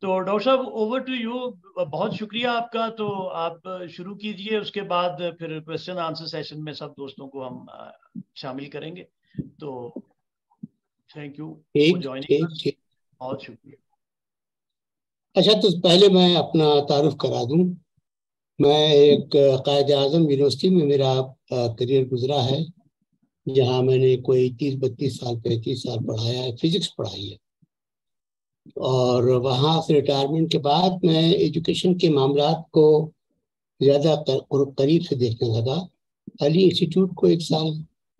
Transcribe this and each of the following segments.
تو ڈاکٹر صاحب over to you, بہت شکریہ آپ کا. تو آپ شروع کیجئے، اس کے بعد پھر کوشچن آنسر سیشن میں سب دوستوں کو ہم شامل کریں گے. تو تھینک یو فار جوائننگ اس. بہت شکریہ. اچھا، تو پہلے میں اپنا تعارف کرا دوں. میں ایک قائد اعظم یونیورسٹی میں میرا کریئر گزرا ہے، جہاں میں نے کوئی 30-32 سال 35 سال پڑھایا ہے، فزکس پڑھائی ہے. اور وہاں سے ریٹائرمنٹ کے بعد میں ایجوکیشن کے معاملات کو زیادہ قریب سے دیکھنے لگا. علی انسٹیٹیوٹ کو 1 سال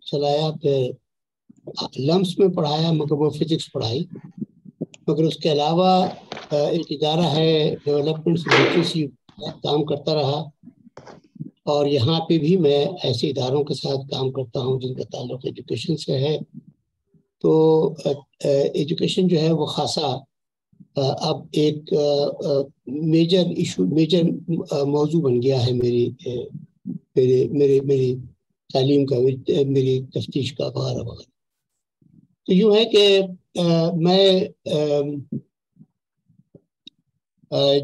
چلایا، پھر لمس میں پڑھایا، مگر وہ فزکس پڑھائی. مگر اس کے علاوہ ایک ادارہ ہے ڈیولپمنٹ لٹریسی، کام کرتا رہا. اور یہاں پہ بھی میں ایسے اداروں کے ساتھ کام کرتا ہوں جن کا تعلق ایجوکیشن سے ہے. تو ایجوکیشن جو ہے وہ خاصا اب ایک میجر ایشو، میجر موضوع بن گیا ہے میری تعلیم کا، میری تفتیش کا وغیرہ وغیرہ. تو یوں ہے کہ میں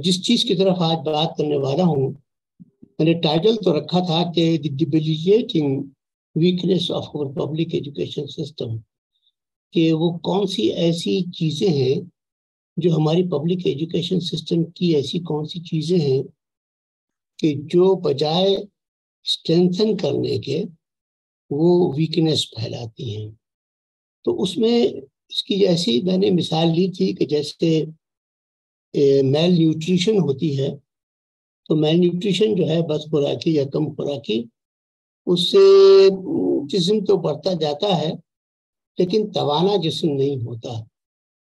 جس چیز کی طرف آج بات کرنے والا ہوں، میں نے ٹائٹل تو رکھا تھا کہ دی ڈیبلیٹیٹنگ ویکنیس آف اور پبلک ایجوکیشن سسٹم، کہ وہ کون سی ایسی چیزیں ہیں جو ہماری پبلک ایجوکیشن سسٹم کی، ایسی کون سی چیزیں ہیں کہ جو بجائے اسٹرینتھن کرنے کے وہ ویکنیس پھیلاتی ہیں. تو اس میں اس کی ایسی میں نے مثال لی تھی کہ جیسے میل نیوٹریشن ہوتی ہے. تو میل نیوٹریشن جو ہے بد خوراکی یا کم خوراکی، اس سے جسم تو بڑھتا جاتا ہے لیکن توانا جسم نہیں ہوتا،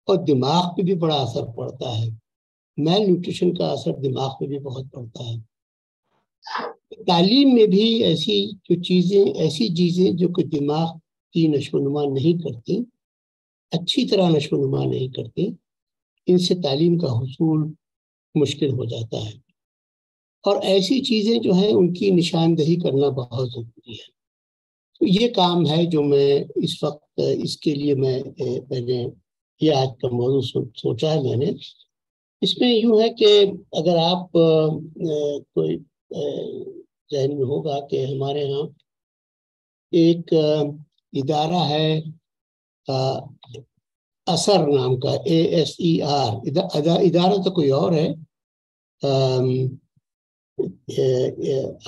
اور دماغ پہ بھی بڑا اثر پڑتا ہے. میل نیوٹریشن کا اثر دماغ پہ بھی بہت پڑتا ہے. تعلیم میں بھی ایسی چیزیں جو کہ دماغ کی نشو و نما نہیں کرتی، اچھی طرح نشو و نما نہیں کرتی، ان سے تعلیم کا حصول مشکل ہو جاتا ہے. اور ایسی چیزیں جو ہیں ان کی نشاندہی کرنا بہت ضروری ہے. تو یہ کام ہے جو میں اس وقت، اس کے لیے میں نے یہ آج کا موضوع سوچا ہے. میں نے اس میں یوں ہے کہ اگر آپ کوئی ذہن میں ہوگا کہ ہمارے ہاں ایک ادارہ ہے اثر نام کا، ASER ادارہ تو کوئی اور ہے،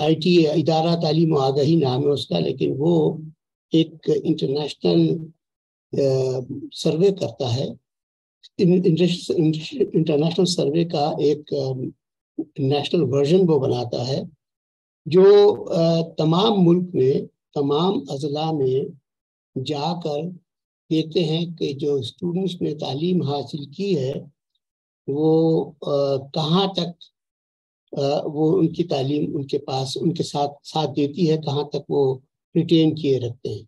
IT ادارہ تعلیم و آگہی نام ہے اس کا، لیکن وہ ایک انٹرنیشنل سروے کرتا ہے. انٹرنیشنل سروے کا ایک نیشنل ورژن وہ بناتا ہے جو تمام ملک میں، تمام اضلاع میں جا کر دیکھتے ہیں کہ جو اسٹوڈنٹس نے تعلیم حاصل کی ہے وہ کہاں تک وہ ان کی تعلیم ان کے پاس، ان کے ساتھ دیتی ہے، کہاں تک وہ ریٹین کیے رکھتے ہیں.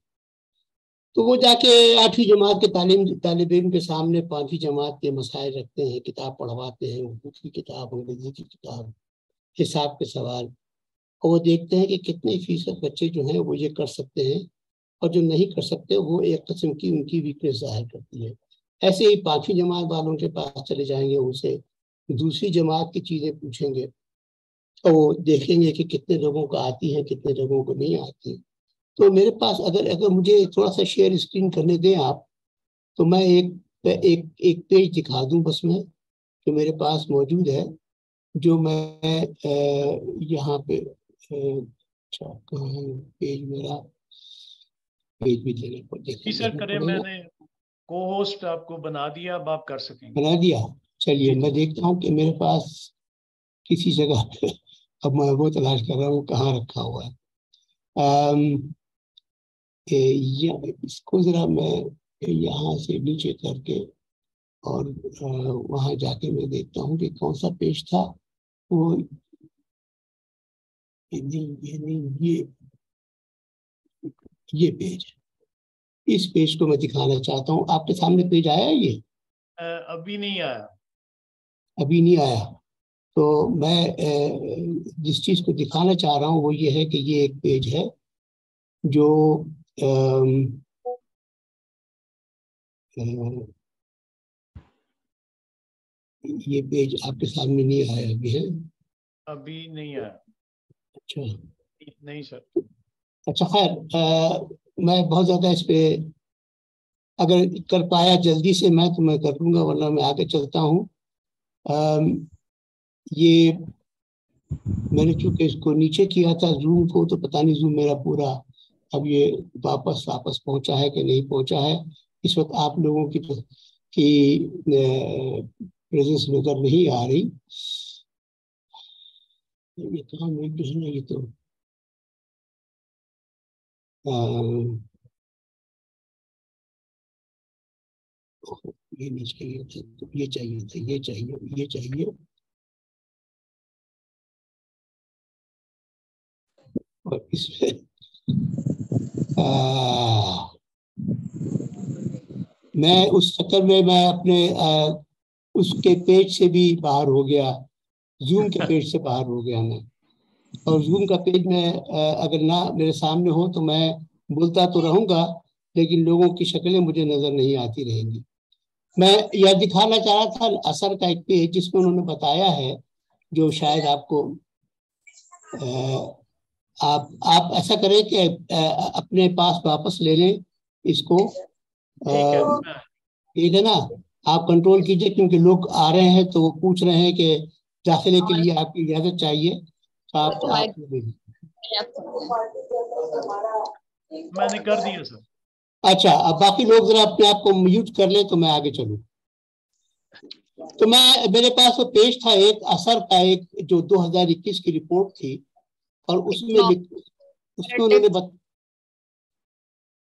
تو وہ جا کے 8ویں جماعت کے طالب علم کے سامنے 5ویں جماعت کے مسائل رکھتے ہیں، کتاب پڑھواتے ہیں، اردو کی کتاب، انگریزی کی کتاب، حساب کے سوال، اور وہ دیکھتے ہیں کہ کتنے فیصد بچے جو ہیں وہ یہ کر سکتے ہیں، اور جو نہیں کر سکتے وہ ایک قسم کی ان کی ویکنیس ظاہر کرتی ہے. ایسے ہی 5ویں جماعت والوں کے پاس چلے جائیں گے، ان سے دوسری جماعت کی چیزیں پوچھیں گے، تو وہ دیکھیں گے کہ کتنے لوگوں کو آتی ہیں، کتنے لوگوں کو نہیں آتی. تو میرے پاس اگر مجھے تھوڑا سا شیئر اسکرین کرنے دیں آپ، تو میں ایک پیج دکھا دوں بس میں، جو میرے پاس موجود ہے، جو میں یہاں پہ پیج میرا پیج بھی دینا پڑے. میں نے کو ہوسٹ آپ کو بنا دیا، اب آپ کر سکیں گے. بنا دیا. چلیے میں دیکھتا ہوں کہ میرے پاس کسی جگہ پہ، اب میں وہ تلاش کر رہا ہوں کہاں رکھا ہوا ہے. اس کو ذرا میں یہاں سے نیچے کر کے اور وہاں جا کے میں دیکھتا ہوں کہ کون سا پیج تھا. وہ یہ پیج ہے. اس پیج کو میں دکھانا چاہتا ہوں. آپ کے سامنے پیج آیا ہے؟ یہ ابھی نہیں آیا. ابھی نہیں آیا. تو میں جس چیز کو دکھانا چاہ رہا ہوں وہ یہ ہے کہ یہ ایک پیج ہے جو یہ پیج آپ کے سامنے نہیں آیا ابھی ہے؟ ابھی نہیں آیا. اچھا نہیں سر. اچھا خیر، میں بہت زیادہ اس پہ اگر کر پایا جلدی سے میں تو میں کر لوں گا، ورنہ میں آگے چلتا ہوں. یہ میں نے چونکہ اس کو نیچے کیا تھا زوم کو، تو پتہ نہیں زوم میرا پورا اب یہ واپس پہنچا ہے کہ نہیں پہنچا ہے. اس وقت آپ لوگوں کی پریزنس نظر نہیں آ رہی. یہ کہاں ایک دوسرے یہ تو یہ نہیں چاہیے تھا، یہ چاہیے تھا، یہ چاہیے، یہ چاہیے. اور اس میں میں اس چکر میں اپنے اس کے پیج سے بھی باہر ہو گیا، زوم کے پیج سے باہر ہو گیا میں. اور زوم کا پیج میں اگر نہ میرے سامنے ہو تو میں بولتا تو رہوں گا، لیکن لوگوں کی شکلیں مجھے نظر نہیں آتی رہیں گی. میں یہ دکھانا چاہ رہا تھا اثر کا ایک پیج جس میں انہوں نے بتایا ہے، جو شاید آپ کو آپ ایسا کریں کہ اپنے پاس واپس لے لیں اس کو. ٹھیک ہے نا، آپ کنٹرول کیجئے، کیونکہ لوگ آ رہے ہیں تو وہ پوچھ رہے ہیں کہ داخلے کے لیے آپ کی اجازت چاہیے. آپ میں نے کر دیا سر. اچھا، اب باقی لوگ ذرا اپنے آپ کو میوٹ کر لیں تو میں آگے چلوں. تو میرے پاس وہ پیج تھا ایک اثر کا، ایک جو 2021 کی رپورٹ تھی، اور اس میں انہوں نے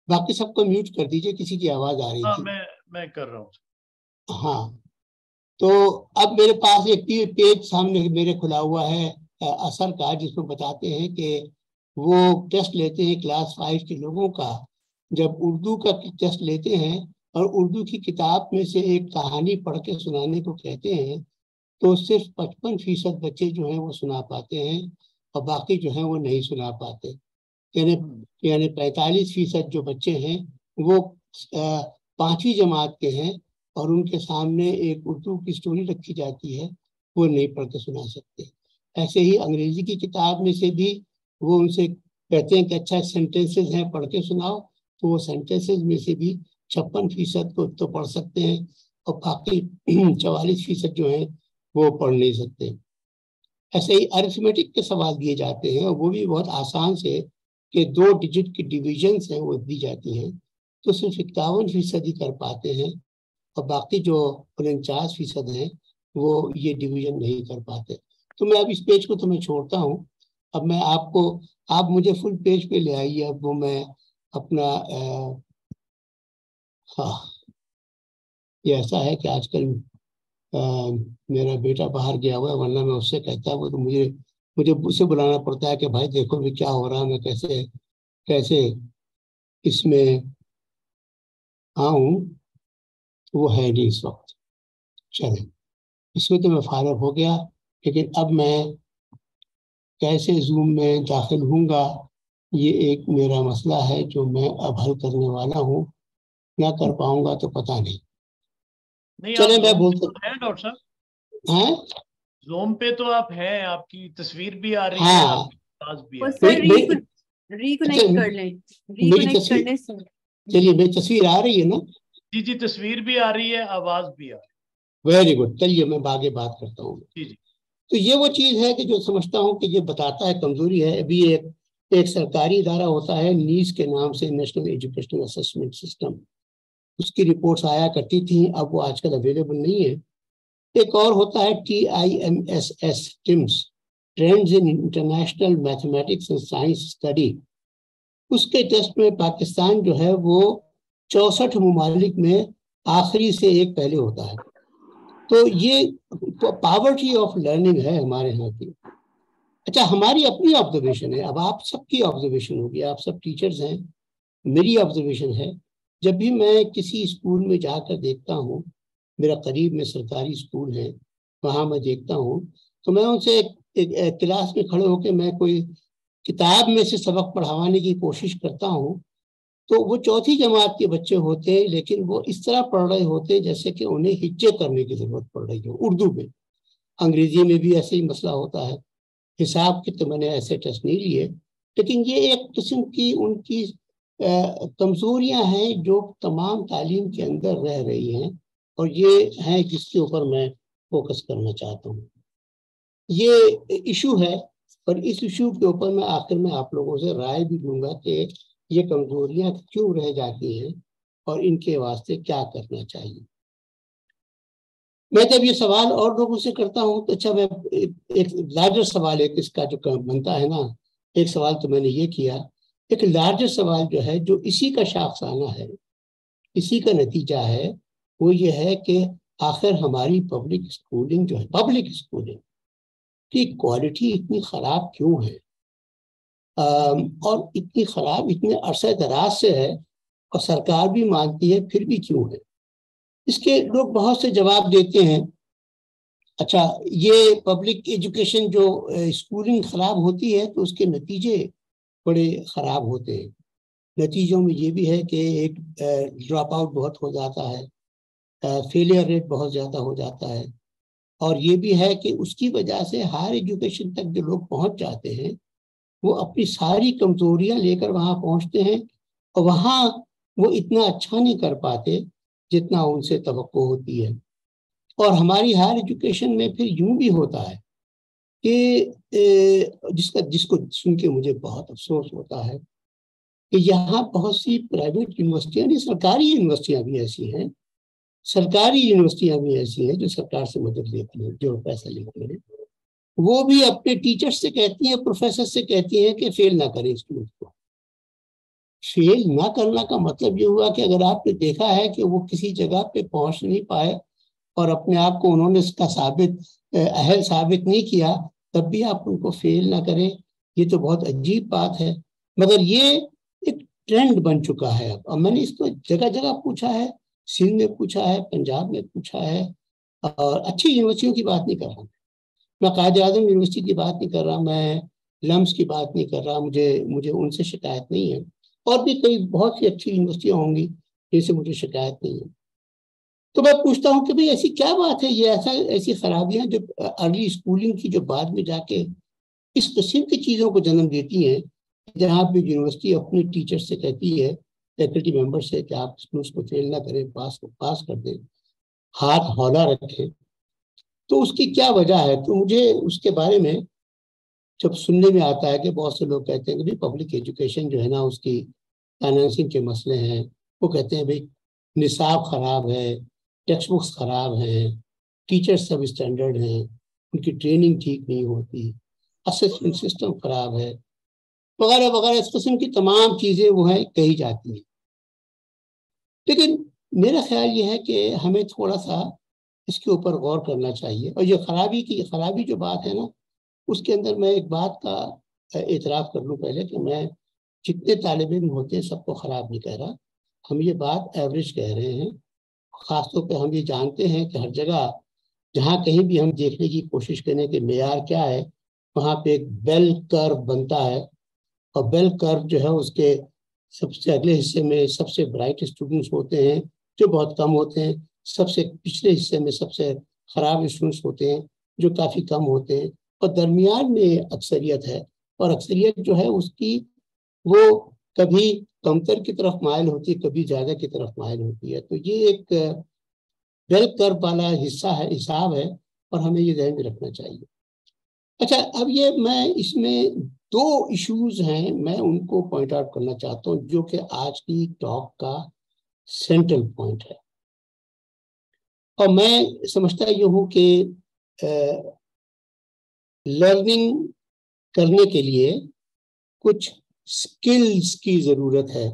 باقی سب کو میوٹ کر دیجئے، کسی کی آواز آ رہی تھی. میں کر رہا ہوں. ہاں، تو اب میرے پاس ایک پیج سامنے میرے کھلا ہوا ہے اثر کا، جس میں بتاتے ہیں کہ وہ ٹیسٹ لیتے ہیں کلاس 5 کے لوگوں کا. جب اردو کا ٹیسٹ لیتے ہیں اور اردو کی کتاب میں سے ایک کہانی پڑھ کے سنانے کو کہتے ہیں، تو صرف 55% بچے جو ہیں وہ سنا پاتے ہیں، اور باقی جو ہیں وہ نہیں سنا پاتے. یعنی 45% جو بچے ہیں وہ 5ویں جماعت کے ہیں، اور ان کے سامنے ایک اردو کی سٹوری رکھی جاتی ہے، وہ نہیں پڑھ کے سنا سکتے. ایسے ہی انگریزی کی کتاب میں سے بھی وہ ان سے کہتے ہیں کہ اچھا سینٹینسز ہیں پڑھ کے سناؤ، تو وہ سینٹینسز میں سے بھی 56% کو تو پڑھ سکتے ہیں، اور باقی 44% جو ہیں وہ پڑھ نہیں سکتے. ایسے ہی ارتھمیٹک کے سوال دیے جاتے ہیں، اور وہ بھی بہت آسان سے، کہ 2 ڈیجٹ کی ڈیویژنز ہیں وہ دی جاتی ہیں، تو صرف 51% ہی کر پاتے ہیں، اور باقی جو 49% ہیں وہ یہ ڈیویژن نہیں کر پاتے. تو میں اب اس پیج کو تمہیں چھوڑتا ہوں. اب میں آپ مجھے فل پیج پہ لے آئیے. اب وہ میں اپنا ہاں، یہ ایسا ہے کہ آج کل میرا بیٹا باہر گیا ہوا ہے، ورنہ میں اس سے کہتا ہے وہ تو مجھے اس سے بلانا پڑتا ہے کہ بھائی دیکھو بھی کیا ہو رہا ہے، میں کیسے اس میں آؤں. وہ ہے نہیں اس وقت. چلیں، اس میں تو میں فارغ ہو گیا، لیکن اب میں کیسے زوم میں داخل ہوں گا، یہ ایک میرا مسئلہ ہے جو میں اب حل کرنے والا ہوں. نہ کر پاؤں گا تو پتہ نہیں. چلیں میں بولتا ہوں. ڈاکٹر صاحب ہاں زوم پہ تو آپ ہیں، آپ کی تصویر بھی آ رہی ہے، ہاں آپ کی آواز بھی آ رہی ہے. ریکنیکٹ کر لیں. چلیے میری تصویر آ رہی ہے نا؟ جی تصویر بھی آ رہی ہے، آواز بھی آ رہی ہے. Very good. چلیے میں آگے بات کرتا ہوں. جی. تو یہ وہ چیز ہے کہ جو سمجھتا ہوں کہ یہ بتاتا ہے کمزوری ہے. ابھی ایک سرکاری ادارہ ہوتا ہے نیز کے نام سے، نیشنل ایجوکیشنل اسسمنٹ سسٹم، اس کی رپورٹس آیا کرتی تھیں، اب وہ آج کل اویلیبل نہیں ہے. ایک اور ہوتا ہے TIMSS TIMSS, trends in international mathematics and science study. اس کے ٹیسٹ میں پاکستان جو ہے وہ 64 ممالک میں آخری سے ایک پہلے ہوتا ہے. تو یہ پاورٹی آف لرننگ ہے ہمارے ہاں کی. اچھا، ہماری اپنی آبزرویشن ہے، اب آپ سب کی آبزرویشن ہوگی، آپ سب ٹیچرز ہیں. میری آبزرویشن ہے، جب بھی میں کسی اسکول میں جا کر دیکھتا ہوں، میرا قریب میں سرکاری اسکول ہے، وہاں میں دیکھتا ہوں، تو میں ان سے ایک کلاس میں کھڑے ہو کے میں کوئی کتاب میں سے سبق پڑھانے کی کوشش کرتا ہوں، تو وہ چوتھی جماعت کے بچے ہوتے ہیں، لیکن وہ اس طرح پڑھ رہے ہوتے ہیں جیسے کہ انہیں ہجے کرنے کی ضرورت پڑ رہی ہو اردو میں. انگریزی میں بھی ایسے ہی مسئلہ ہوتا ہے. حساب کے تو میں نے ایسے ٹیسٹ نہیں لیے، لیکن یہ ایک قسم کی ان کی کمزوریاں ہیں جو تمام تعلیم کے اندر رہ رہی ہیں، اور یہ ہیں جس کے اوپر میں فوکس کرنا چاہتا ہوں. یہ ایشو ہے، اور اس ایشو کے اوپر میں آخر میں آپ لوگوں سے رائے بھی لوں گا کہ یہ کمزوریاں کیوں رہ جاتی ہیں اور ان کے واسطے کیا کرنا چاہیے. میں جب یہ سوال اور لوگوں سے کرتا ہوں تو اچھا میں ایک لارجر سوال ایک اس کا جو بنتا ہے نا، ایک سوال تو میں نے یہ کیا، ایک لارجر سوال جو ہے جو اسی کا شاخسانہ ہے، اسی کا نتیجہ ہے، وہ یہ ہے کہ آخر ہماری پبلک اسکولنگ جو ہے، پبلک اسکولنگ کی کوالٹی اتنی خراب کیوں ہے، اور اتنی خراب اتنے عرصہ دراز سے ہے، اور سرکار بھی مانتی ہے، پھر بھی کیوں ہے. اس کے لوگ بہت سے جواب دیتے ہیں. اچھا، یہ پبلک ایجوکیشن جو اسکولنگ خراب ہوتی ہے تو اس کے نتیجے بڑے خراب ہوتے ہیں. نتیجوں میں یہ بھی ہے کہ ایک ڈراپ آؤٹ بہت ہو جاتا ہے، فیلئر ریٹ بہت زیادہ ہو جاتا ہے، اور یہ بھی ہے کہ اس کی وجہ سے ہائر ایجوکیشن تک جو لوگ پہنچ جاتے ہیں وہ اپنی ساری کمزوریاں لے کر وہاں پہنچتے ہیں، اور وہاں وہ اتنا اچھا نہیں کر پاتے جتنا ان سے توقع ہوتی ہے. اور ہماری ہائر ایجوکیشن میں پھر یوں بھی ہوتا ہے کہ جس کو سن کے مجھے بہت افسوس ہوتا ہے کہ یہاں بہت سی پرائیویٹ یونیورسٹیاں نہیں، سرکاری یونیورسٹیاں بھی ایسی ہیں، سرکاری یونیورسٹیاں بھی ایسی ہیں جو سرکار سے مدد لیتی ہیں، جو پیسہ لیتے ہیں، وہ بھی اپنے ٹیچر سے کہتی ہیں، پروفیسر سے کہتی ہیں کہ فیل نہ کریں اسٹوڈنٹ کو. فیل نہ کرنا کا مطلب یہ ہوا کہ اگر آپ نے دیکھا ہے کہ وہ کسی جگہ پہ پہنچ نہیں پائے اور اپنے آپ کو انہوں نے اس کا اہل ثابت نہیں کیا، تب بھی آپ ان کو فیل نہ کریں. یہ تو بہت عجیب بات ہے، مگر یہ ایک ٹرینڈ بن چکا ہے. اور میں نے اس کو جگہ جگہ پوچھا ہے، سندھ میں پوچھا ہے، پنجاب میں پوچھا ہے، اور اچھی یونیورسٹیوں کی بات نہیں کر رہا میں قائد اعظم یونیورسٹی کی بات نہیں کر رہا، میں لمس کی بات نہیں کر رہا، مجھے ان سے شکایت نہیں ہے، اور بھی کئی بہت سی اچھی یونیورسٹیاں ہوں گی جن سے مجھے شکایت نہیں ہے. تو میں پوچھتا ہوں کہ بھئی ایسی کیا بات ہے، یہ ایسی خرابیاں جو ارلی اسکولنگ کی جو بعد میں جا کے اس قسم کی چیزوں کو جنم دیتی ہیں، جہاں پہ یونیورسٹی اپنے ٹیچر سے کہتی ہے، فیکلٹی ممبر سے، کہ آپ اسٹوڈنٹس کو فیل نہ کریں، پاس کر دیں، ہاتھ ہولا رکھیں. تو اس کی کیا وجہ ہے؟ تو مجھے اس کے بارے میں جب سننے میں آتا ہے کہ بہت سے لوگ کہتے ہیں کہ پبلک ایجوکیشن جو ہے نا، اس کی فائنانسنگ کے مسئلے ہیں. وہ کہتے ہیں بھئی نصاب خراب ہے، ٹیکسٹ بکس خراب ہیں، ٹیچر سب اسٹینڈرڈ ہیں، ان کی ٹریننگ ٹھیک نہیں ہوتی، اسسمنٹ سسٹم خراب ہے، وغیرہ وغیرہ. اس قسم کی تمام چیزیں وہ ہیں کہی جاتی ہیں. لیکن میرا خیال یہ ہے کہ ہمیں تھوڑا سا اس کے اوپر غور کرنا چاہیے. اور یہ خرابی جو بات ہے نا، اس کے اندر میں ایک بات کا اعتراف کر لوں پہلے، کہ میں جتنے طالب علم ہوتے ہیں سب کو خراب نہیں کہہ رہا. ہم یہ بات ایوریج کہہ رہے ہیں. خاص طور پہ ہم یہ جانتے ہیں کہ ہر جگہ جہاں کہیں بھی ہم دیکھنے کی کوشش کریں کہ معیار کیا ہے، وہاں پہ ایک بیل کرو بنتا ہے، اور بیل کرو جو ہے اس کے سب سے اگلے حصے میں سب سے برائٹ اسٹوڈنٹس ہوتے ہیں جو بہت کم ہوتے ہیں، سب سے پچھلے حصے میں سب سے خراب اسٹوڈنٹس ہوتے ہیں جو کافی کم ہوتے ہیں، اور درمیان میں اکثریت ہے. اور اکثریت جو ہے اس کی وہ کبھی کمتر کی طرف مائل ہوتی ہے، کبھی زیادہ کی طرف مائل ہوتی ہے. تو یہ ایک بیل کرو والا حساب ہے، اور ہمیں یہ ذہن میں رکھنا چاہیے. اچھا، اب یہ میں اس میں دو ایشوز ہیں، میں ان کو پوائنٹ آؤٹ کرنا چاہتا ہوں جو کہ آج کی ٹاک کا سینٹرل پوائنٹ ہے. اور میں سمجھتا یہ ہوں کہ لرننگ کرنے کے لیے کچھ سکلز کی ضرورت ہے.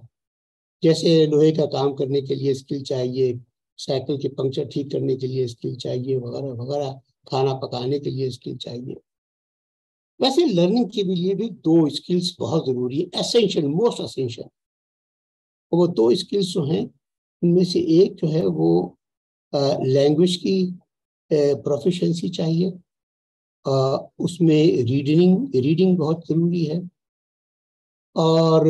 جیسے لوہے کا کام کرنے کے لیے اسکل چاہیے، سائیکل کے پنکچر ٹھیک کرنے کے لیے اسکل چاہیے، وغیرہ وغیرہ، کھانا پکانے کے لیے اسکل چاہیے. ویسے لرننگ کے لیے بھی دو اسکلز بہت ضروری ہیں، ایسینشل، موسٹ ایسینشل. وہ دو اسکلز جو ہیں ان میں سے ایک جو ہے وہ لینگویج کی پروفیشنسی چاہیے. اس میں ریڈنگ بہت ضروری ہے. اور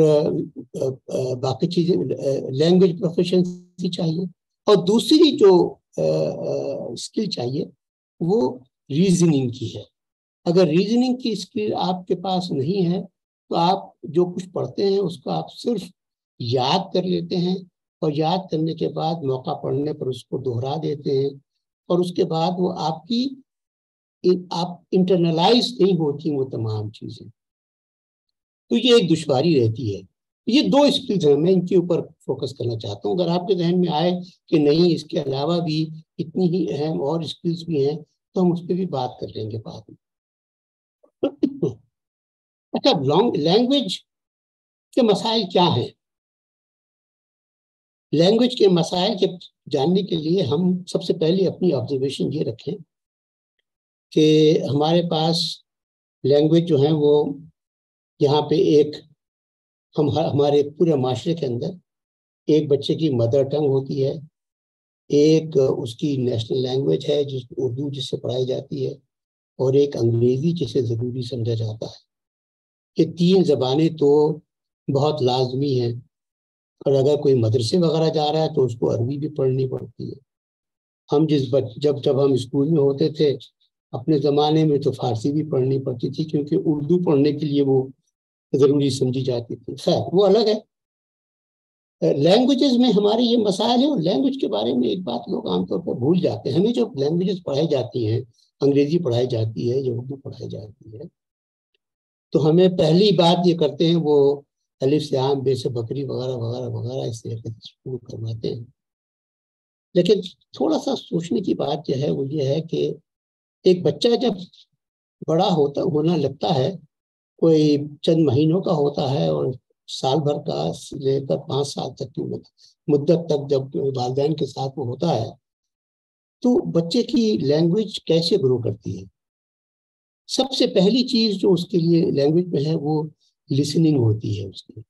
باقی چیزیں لینگویج پروفیشنسی چاہیے، اور دوسری جو اسکل چاہیے وہ ریزننگ کی ہے. اگر ریزننگ کی اسکل آپ کے پاس نہیں ہے تو آپ جو کچھ پڑھتے ہیں اس کو آپ صرف یاد کر لیتے ہیں، اور یاد کرنے کے بعد موقع پڑنے پر اس کو دہرا دیتے ہیں، اور اس کے بعد وہ آپ انٹرنلائز نہیں ہوتی وہ تمام چیزیں. تو یہ ایک دشواری رہتی ہے. یہ دو اسکلز ہیں، میں ان کے اوپر فوکس کرنا چاہتا ہوں. اگر آپ کے ذہن میں آئے کہ نہیں اس کے علاوہ بھی اتنی ہی اہم اور اسکلز بھی ہیں تو ہم اس پہ بھی بات کر لیں گے بعد میں. اچھا، لینگویج کے مسائل کیا ہیں؟ لینگویج کے مسائل کے جاننے کے لیے ہم سب سے پہلے اپنی آبزرویشن یہ رکھیں کہ ہمارے پاس لینگویج جو ہیں وہ یہاں پہ ہمارے پورے معاشرے کے اندر ایک بچے کی مدر ٹنگ ہوتی ہے، ایک اس کی نیشنل لینگویج ہے اردو جس سے پڑھائی جاتی ہے، اور ایک انگریزی جسے ضروری سمجھا جاتا ہے. یہ تین زبانیں تو بہت لازمی ہیں، اور اگر کوئی مدرسے وغیرہ جا رہا ہے تو اس کو عربی بھی پڑھنی پڑتی ہے. ہم جب ہم اسکول میں ہوتے تھے اپنے زمانے میں تو فارسی بھی پڑھنی پڑتی تھی، کیونکہ اردو پڑھنے کے لیے وہ ضروری سمجھی جاتی تھی. خیر وہ الگ ہے. لینگویجز میں ہمارے یہ مسائل ہیں، اور لینگویج کے بارے میں ایک بات لوگ عام طور پر بھول جاتے ہیں. ہمیں جو لینگویجز پڑھائی جاتی ہیں، انگریزی پڑھائی جاتی ہے یا اردو پڑھائی جاتی ہے، تو ہمیں پہلی بات یہ کرتے ہیں وہ الف سے عام بے سے بکری وغیرہ وغیرہ وغیرہ اس طریقے سے شروع کرواتے ہیں. لیکن تھوڑا سا سوچنے کی بات جو ہے وہ یہ ہے کہ ایک بچہ جب بڑا ہونا لگتا ہے، کوئی چند مہینوں کا ہوتا ہے اور سال بھر کا لے کر 5 سال تک کی مدت تک جب والدین کے ساتھ وہ ہوتا ہے، تو بچے کی لینگویج کیسے گرو کرتی ہے؟ سب سے پہلی چیز جو اس کے لیے لینگویج میں ہے وہ لسننگ ہوتی ہے. اس کی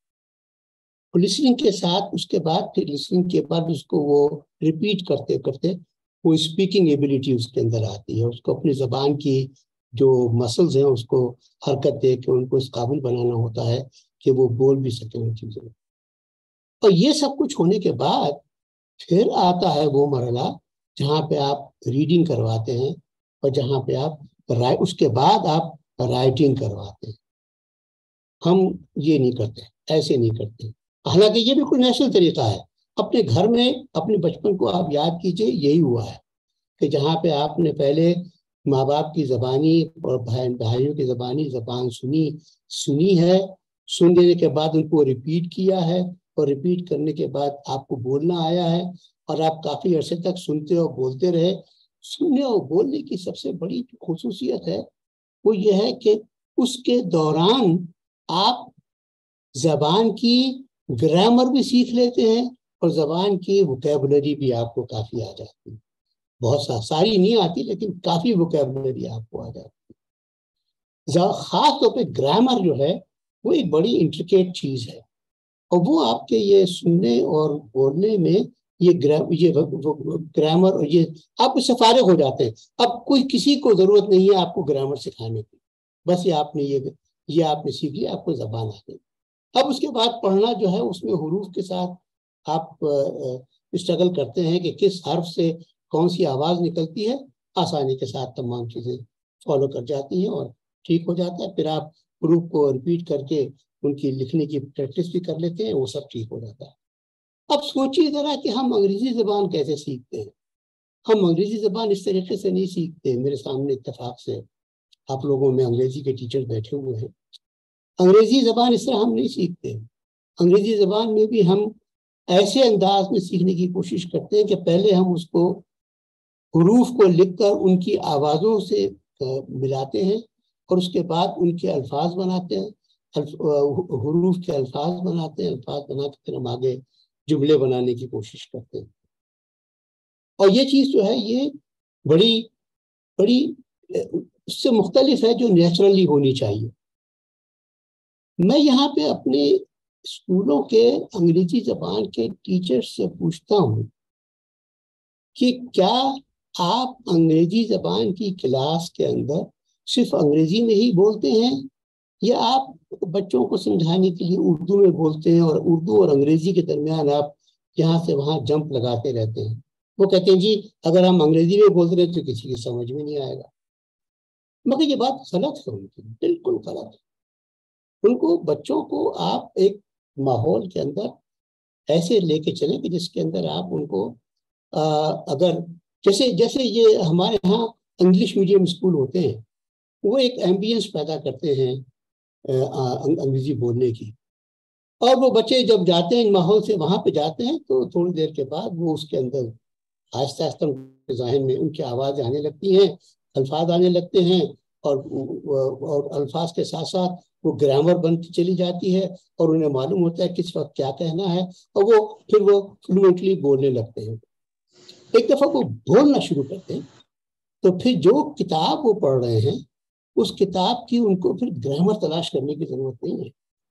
لسننگ کے ساتھ اس کے بعد پھر لسننگ کے بعد اس کو وہ ریپیٹ کرتے کرتے وہ اسپیکنگ ایبلٹی اس کے اندر آتی ہے. اس کو اپنی زبان کی جو مسلز ہیں اس کو حرکت دے کے ان کو اس قابل بنانا ہوتا ہے کہ وہ بول بھی سکیں ان چیزوں. اور یہ سب کچھ ہونے کے بعد پھر آتا ہے وہ مرحلہ جہاں پہ آپ ریڈنگ کرواتے ہیں، اور جہاں پہ آپ اس کے بعد آپ رائٹنگ کرواتے ہیں. ہم یہ نہیں کرتے، ایسے نہیں کرتے. حالانکہ یہ بالکل نیچرل طریقہ ہے. اپنے گھر میں اپنے بچپن کو آپ یاد کیجئے، یہی ہوا ہے کہ جہاں پہ آپ نے پہلے ماں باپ کی زبانی اور بھائیوں کی زبانی زبان سنی ہے، سن لینے کے بعد ان کو ریپیٹ کیا ہے، اور ریپیٹ کرنے کے بعد آپ کو بولنا آیا ہے، اور آپ کافی عرصے تک سنتے اور بولتے رہے. سننے اور بولنے کی سب سے بڑی خصوصیت ہے وہ یہ ہے کہ اس کے دوران آپ زبان کی گرامر بھی سیکھ لیتے ہیں، اور زبان کی ووکیبلری بھی آپ کو کافی آ جاتی ہے. بہت ساری نہیں آتی لیکن کافی ووکیبلری آپ کو آ جاتی ہے. خاص طور پہ گرامر جو ہے وہ ایک بڑی انٹریکیٹ چیز ہے، اور وہ آپ کے یہ سننے اور بولنے میں یہ گرامر اور یہ آپ اس سے فارغ ہو جاتے ہیں. اب کوئی کسی کو ضرورت نہیں ہے آپ کو گرامر سکھانے کی، بس یہ آپ نے سیکھ لیا، آپ کو زبان آ گئی. اب اس کے بعد پڑھنا جو ہے اس میں حروف کے ساتھ آپ اسٹرگل کرتے ہیں کہ کس حرف سے کون سی آواز نکلتی ہے. آسانی کے ساتھ تمام چیزیں فالو کر جاتی ہیں اور ٹھیک ہو جاتا ہے. پھر آپ حروف کو ریپیٹ کر کے ان کی لکھنے کی پریکٹس بھی کر لیتے ہیں، وہ سب ٹھیک ہو جاتا ہے. اب سوچیے ذرا کہ ہم انگریزی زبان کیسے سیکھتے ہیں. ہم انگریزی زبان اس طریقے سے نہیں سیکھتے. میرے سامنے اتفاق سے آپ لوگوں میں انگریزی کے ٹیچر بیٹھے ہوئے ہیں. انگریزی زبان اس طرح ہم نہیں سیکھتے. انگریزی زبان میں بھی ہم ایسے انداز میں سیکھنے کی کوشش کرتے ہیں کہ پہلے ہم اس کو حروف کو لکھ کر ان کی آوازوں سے ملاتے ہیں، اور اس کے بعد ان کے الفاظ بناتے ہیں، حروف کے الفاظ بناتے ہیں، الفاظ بنا کے پھر ہم آگے جملے بنانے کی کوشش کرتے ہیں. اور یہ چیز جو ہے یہ بڑی اس سے مختلف ہے جو نیچرلی ہونی چاہیے. میں یہاں پہ اپنے اسکولوں کے انگریزی زبان کے ٹیچر سے پوچھتا ہوں کہ کیا آپ انگریزی زبان کی کلاس کے اندر صرف انگریزی میں ہی بولتے ہیں، یا آپ بچوں کو سمجھانے کے لیے اردو میں بولتے ہیں اور اردو اور انگریزی کے درمیان آپ یہاں سے وہاں جمپ لگاتے رہتے ہیں. وہ کہتے ہیں جی اگر ہم انگریزی میں بولتے رہے تو کسی کی سمجھ میں نہیں آئے گا. مگر یہ بات غلط ہے ان کی، بالکل غلط ہے. ان کو بچوں کو آپ ایک ماحول کے اندر ایسے لے کے چلیں کہ جس کے اندر آپ ان کو اگر جیسے یہ ہمارے ہاں انگلش میڈیم اسکول ہوتے ہیں، وہ ایک ایمبینس پیدا کرتے ہیں انگریزی بولنے کی، اور وہ بچے جب جاتے ہیں ان ماحول سے وہاں پہ جاتے ہیں تو تھوڑی دیر کے بعد وہ اس کے اندر آہستہ آہستہ ان کے ذہن میں ان کی آوازیں آنے لگتی ہیں، الفاظ آنے لگتے ہیں، اور الفاظ کے ساتھ ساتھ وہ گرامر بنتی چلی جاتی ہے اور انہیں معلوم ہوتا ہے کس وقت کیا کہنا ہے، اور وہ پھر فلوئنٹلی بولنے لگتے ہیں. ایک دفعہ وہ بولنا شروع کرتے ہیں تو پھر جو کتاب وہ پڑھ رہے ہیں اس کتاب کی ان کو پھر گرامر تلاش کرنے کی ضرورت نہیں ہے.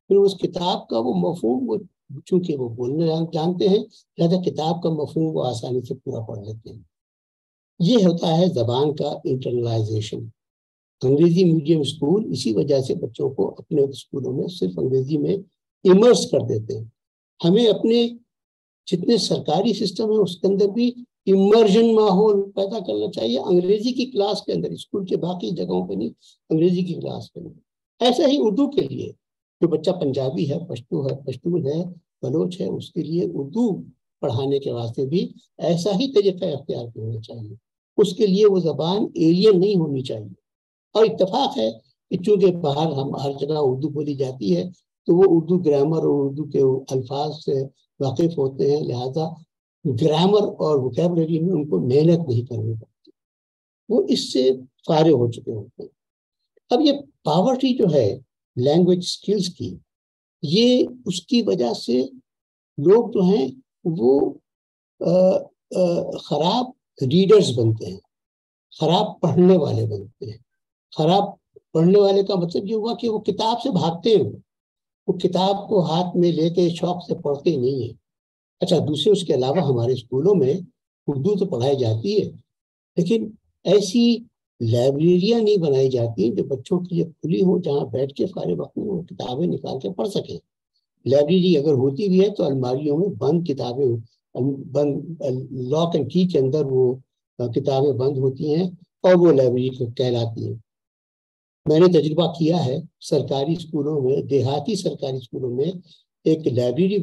پھر اس کتاب کا وہ مفہوم، وہ چونکہ وہ بولنے جانتے ہیں لہذا کتاب کا مفہوم وہ آسانی سے پورا پڑھ لیتے ہیں. یہ ہوتا ہے زبان کا انٹرنلائزیشن. انگریزی میڈیم اسکول اسی وجہ سے بچوں کو اپنے اسکولوں میں صرف انگریزی میں امرس کر دیتے ہیں. ہمیں اپنے جتنے سرکاری سسٹم ہے اس کے اندر بھی امرجن ماحول پیدا کرنا چاہیے. انگریزی کی کلاس کے اندر، اسکول کے باقی جگہوں پہ نہیں، انگریزی کی کلاس کے اندر. ایسا ہی اردو کے لیے جو بچہ پنجابی ہے، پشتون ہے، بلوچ ہے، اس کے لیے اردو پڑھانے کے واسطے بھی ایسا ہی طریقہ اختیار کرنا چاہیے. اس کے لیے وہ زبان ایلین نہیں ہونی چاہیے. اور اتفاق ہے کہ چونکہ باہر ہم ہر جگہ اردو بولی جاتی ہے تو وہ اردو گرامر اور اردو کے الفاظ سے واقف ہوتے ہیں، لہذا گرامر اور ووکیبلری میں ان کو محنت نہیں کرنی پڑتی، وہ اس سے فارغ ہو چکے ہوتے ہیں. اب یہ پاورٹی جو ہے لینگویج سکلز کی، یہ اس کی وجہ سے لوگ جو ہیں وہ خراب ریڈرز بنتے ہیں، خراب پڑھنے والے بنتے ہیں. خراب پڑھنے والے کا مطلب یہ ہوا کہ وہ کتاب سے بھاگتے ہیں، وہ کتاب کو ہاتھ میں لے کے شوق سے پڑھتے نہیں ہیں. اچھا، دوسرے اس کے علاوہ ہمارے اسکولوں میں اردو تو پڑھائی جاتی ہے لیکن ایسی لائبریریاں نہیں بنائی جاتی جو بچوں کے لیے کھلی ہو، جہاں بیٹھ کے فارغ وقت میں وہ کتابیں نکال کے پڑھ سکیں. لائبریری اگر ہوتی بھی ہے تو الماریوں میں بند کتابیں، بند لاک اینڈ کی کے اندر وہ کتابیں بند ہوتی ہیں اور وہ لائبریری کہلاتی ہیں. میں نے تجربہ کیا ہے سرکاری اسکولوں میں، دیہاتی سرکاری اسکولوں میں ایک لائبریری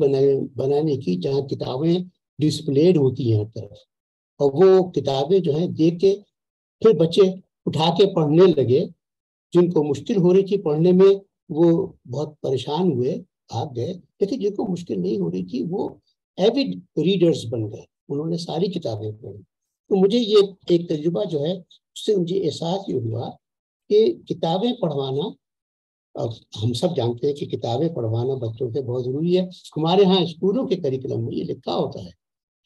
بنانے کی جہاں کتابیں ڈسپلیڈ ہوتی ہیں ہر طرف، اور وہ کتابیں جو ہیں دیکھ کے پھر بچے اٹھا کے پڑھنے لگے. جن کو مشکل ہو رہی تھی پڑھنے میں وہ بہت پریشان ہوئے، بھاگ گئے، لیکن جن کو مشکل نہیں ہو رہی تھی وہ ایوڈ ریڈرز بن گئے، انہوں نے ساری کتابیں پڑھی. تو مجھے یہ ایک تجربہ جو ہے اس سے مجھے احساس یہ ہوا کہ کتابیں پڑھوانا، ہم سب جانتے ہیں کہ کتابیں پڑھوانا بچوں سے بہت ضروری ہے. ہمارے ہاں اسکولوں کے کریکلم میں یہ لکھا ہوتا ہے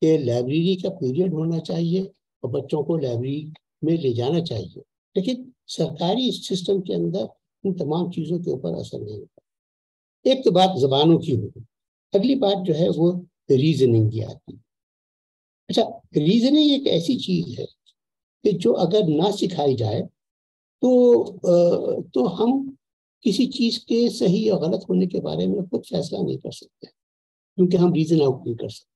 کہ لائبریری کا پیریڈ ہونا چاہیے اور بچوں کو لائبریری میں لے جانا چاہیے، لیکن سرکاری سسٹم کے اندر ان تمام چیزوں کے اوپر اثر نہیں ہوتا. ایک تو بات زبانوں کی ہوگی، اگلی بات جو ہے وہ ریزننگ کی آتی ہے. اچھا، ریزننگ ایک ایسی چیز ہے کہ جو اگر نہ سکھائی جائے تو ہم کسی چیز کے صحیح یا غلط ہونے کے بارے میں خود فیصلہ نہیں کر سکتے، کیونکہ ہم ریزن آؤٹ نہیں کر سکتے.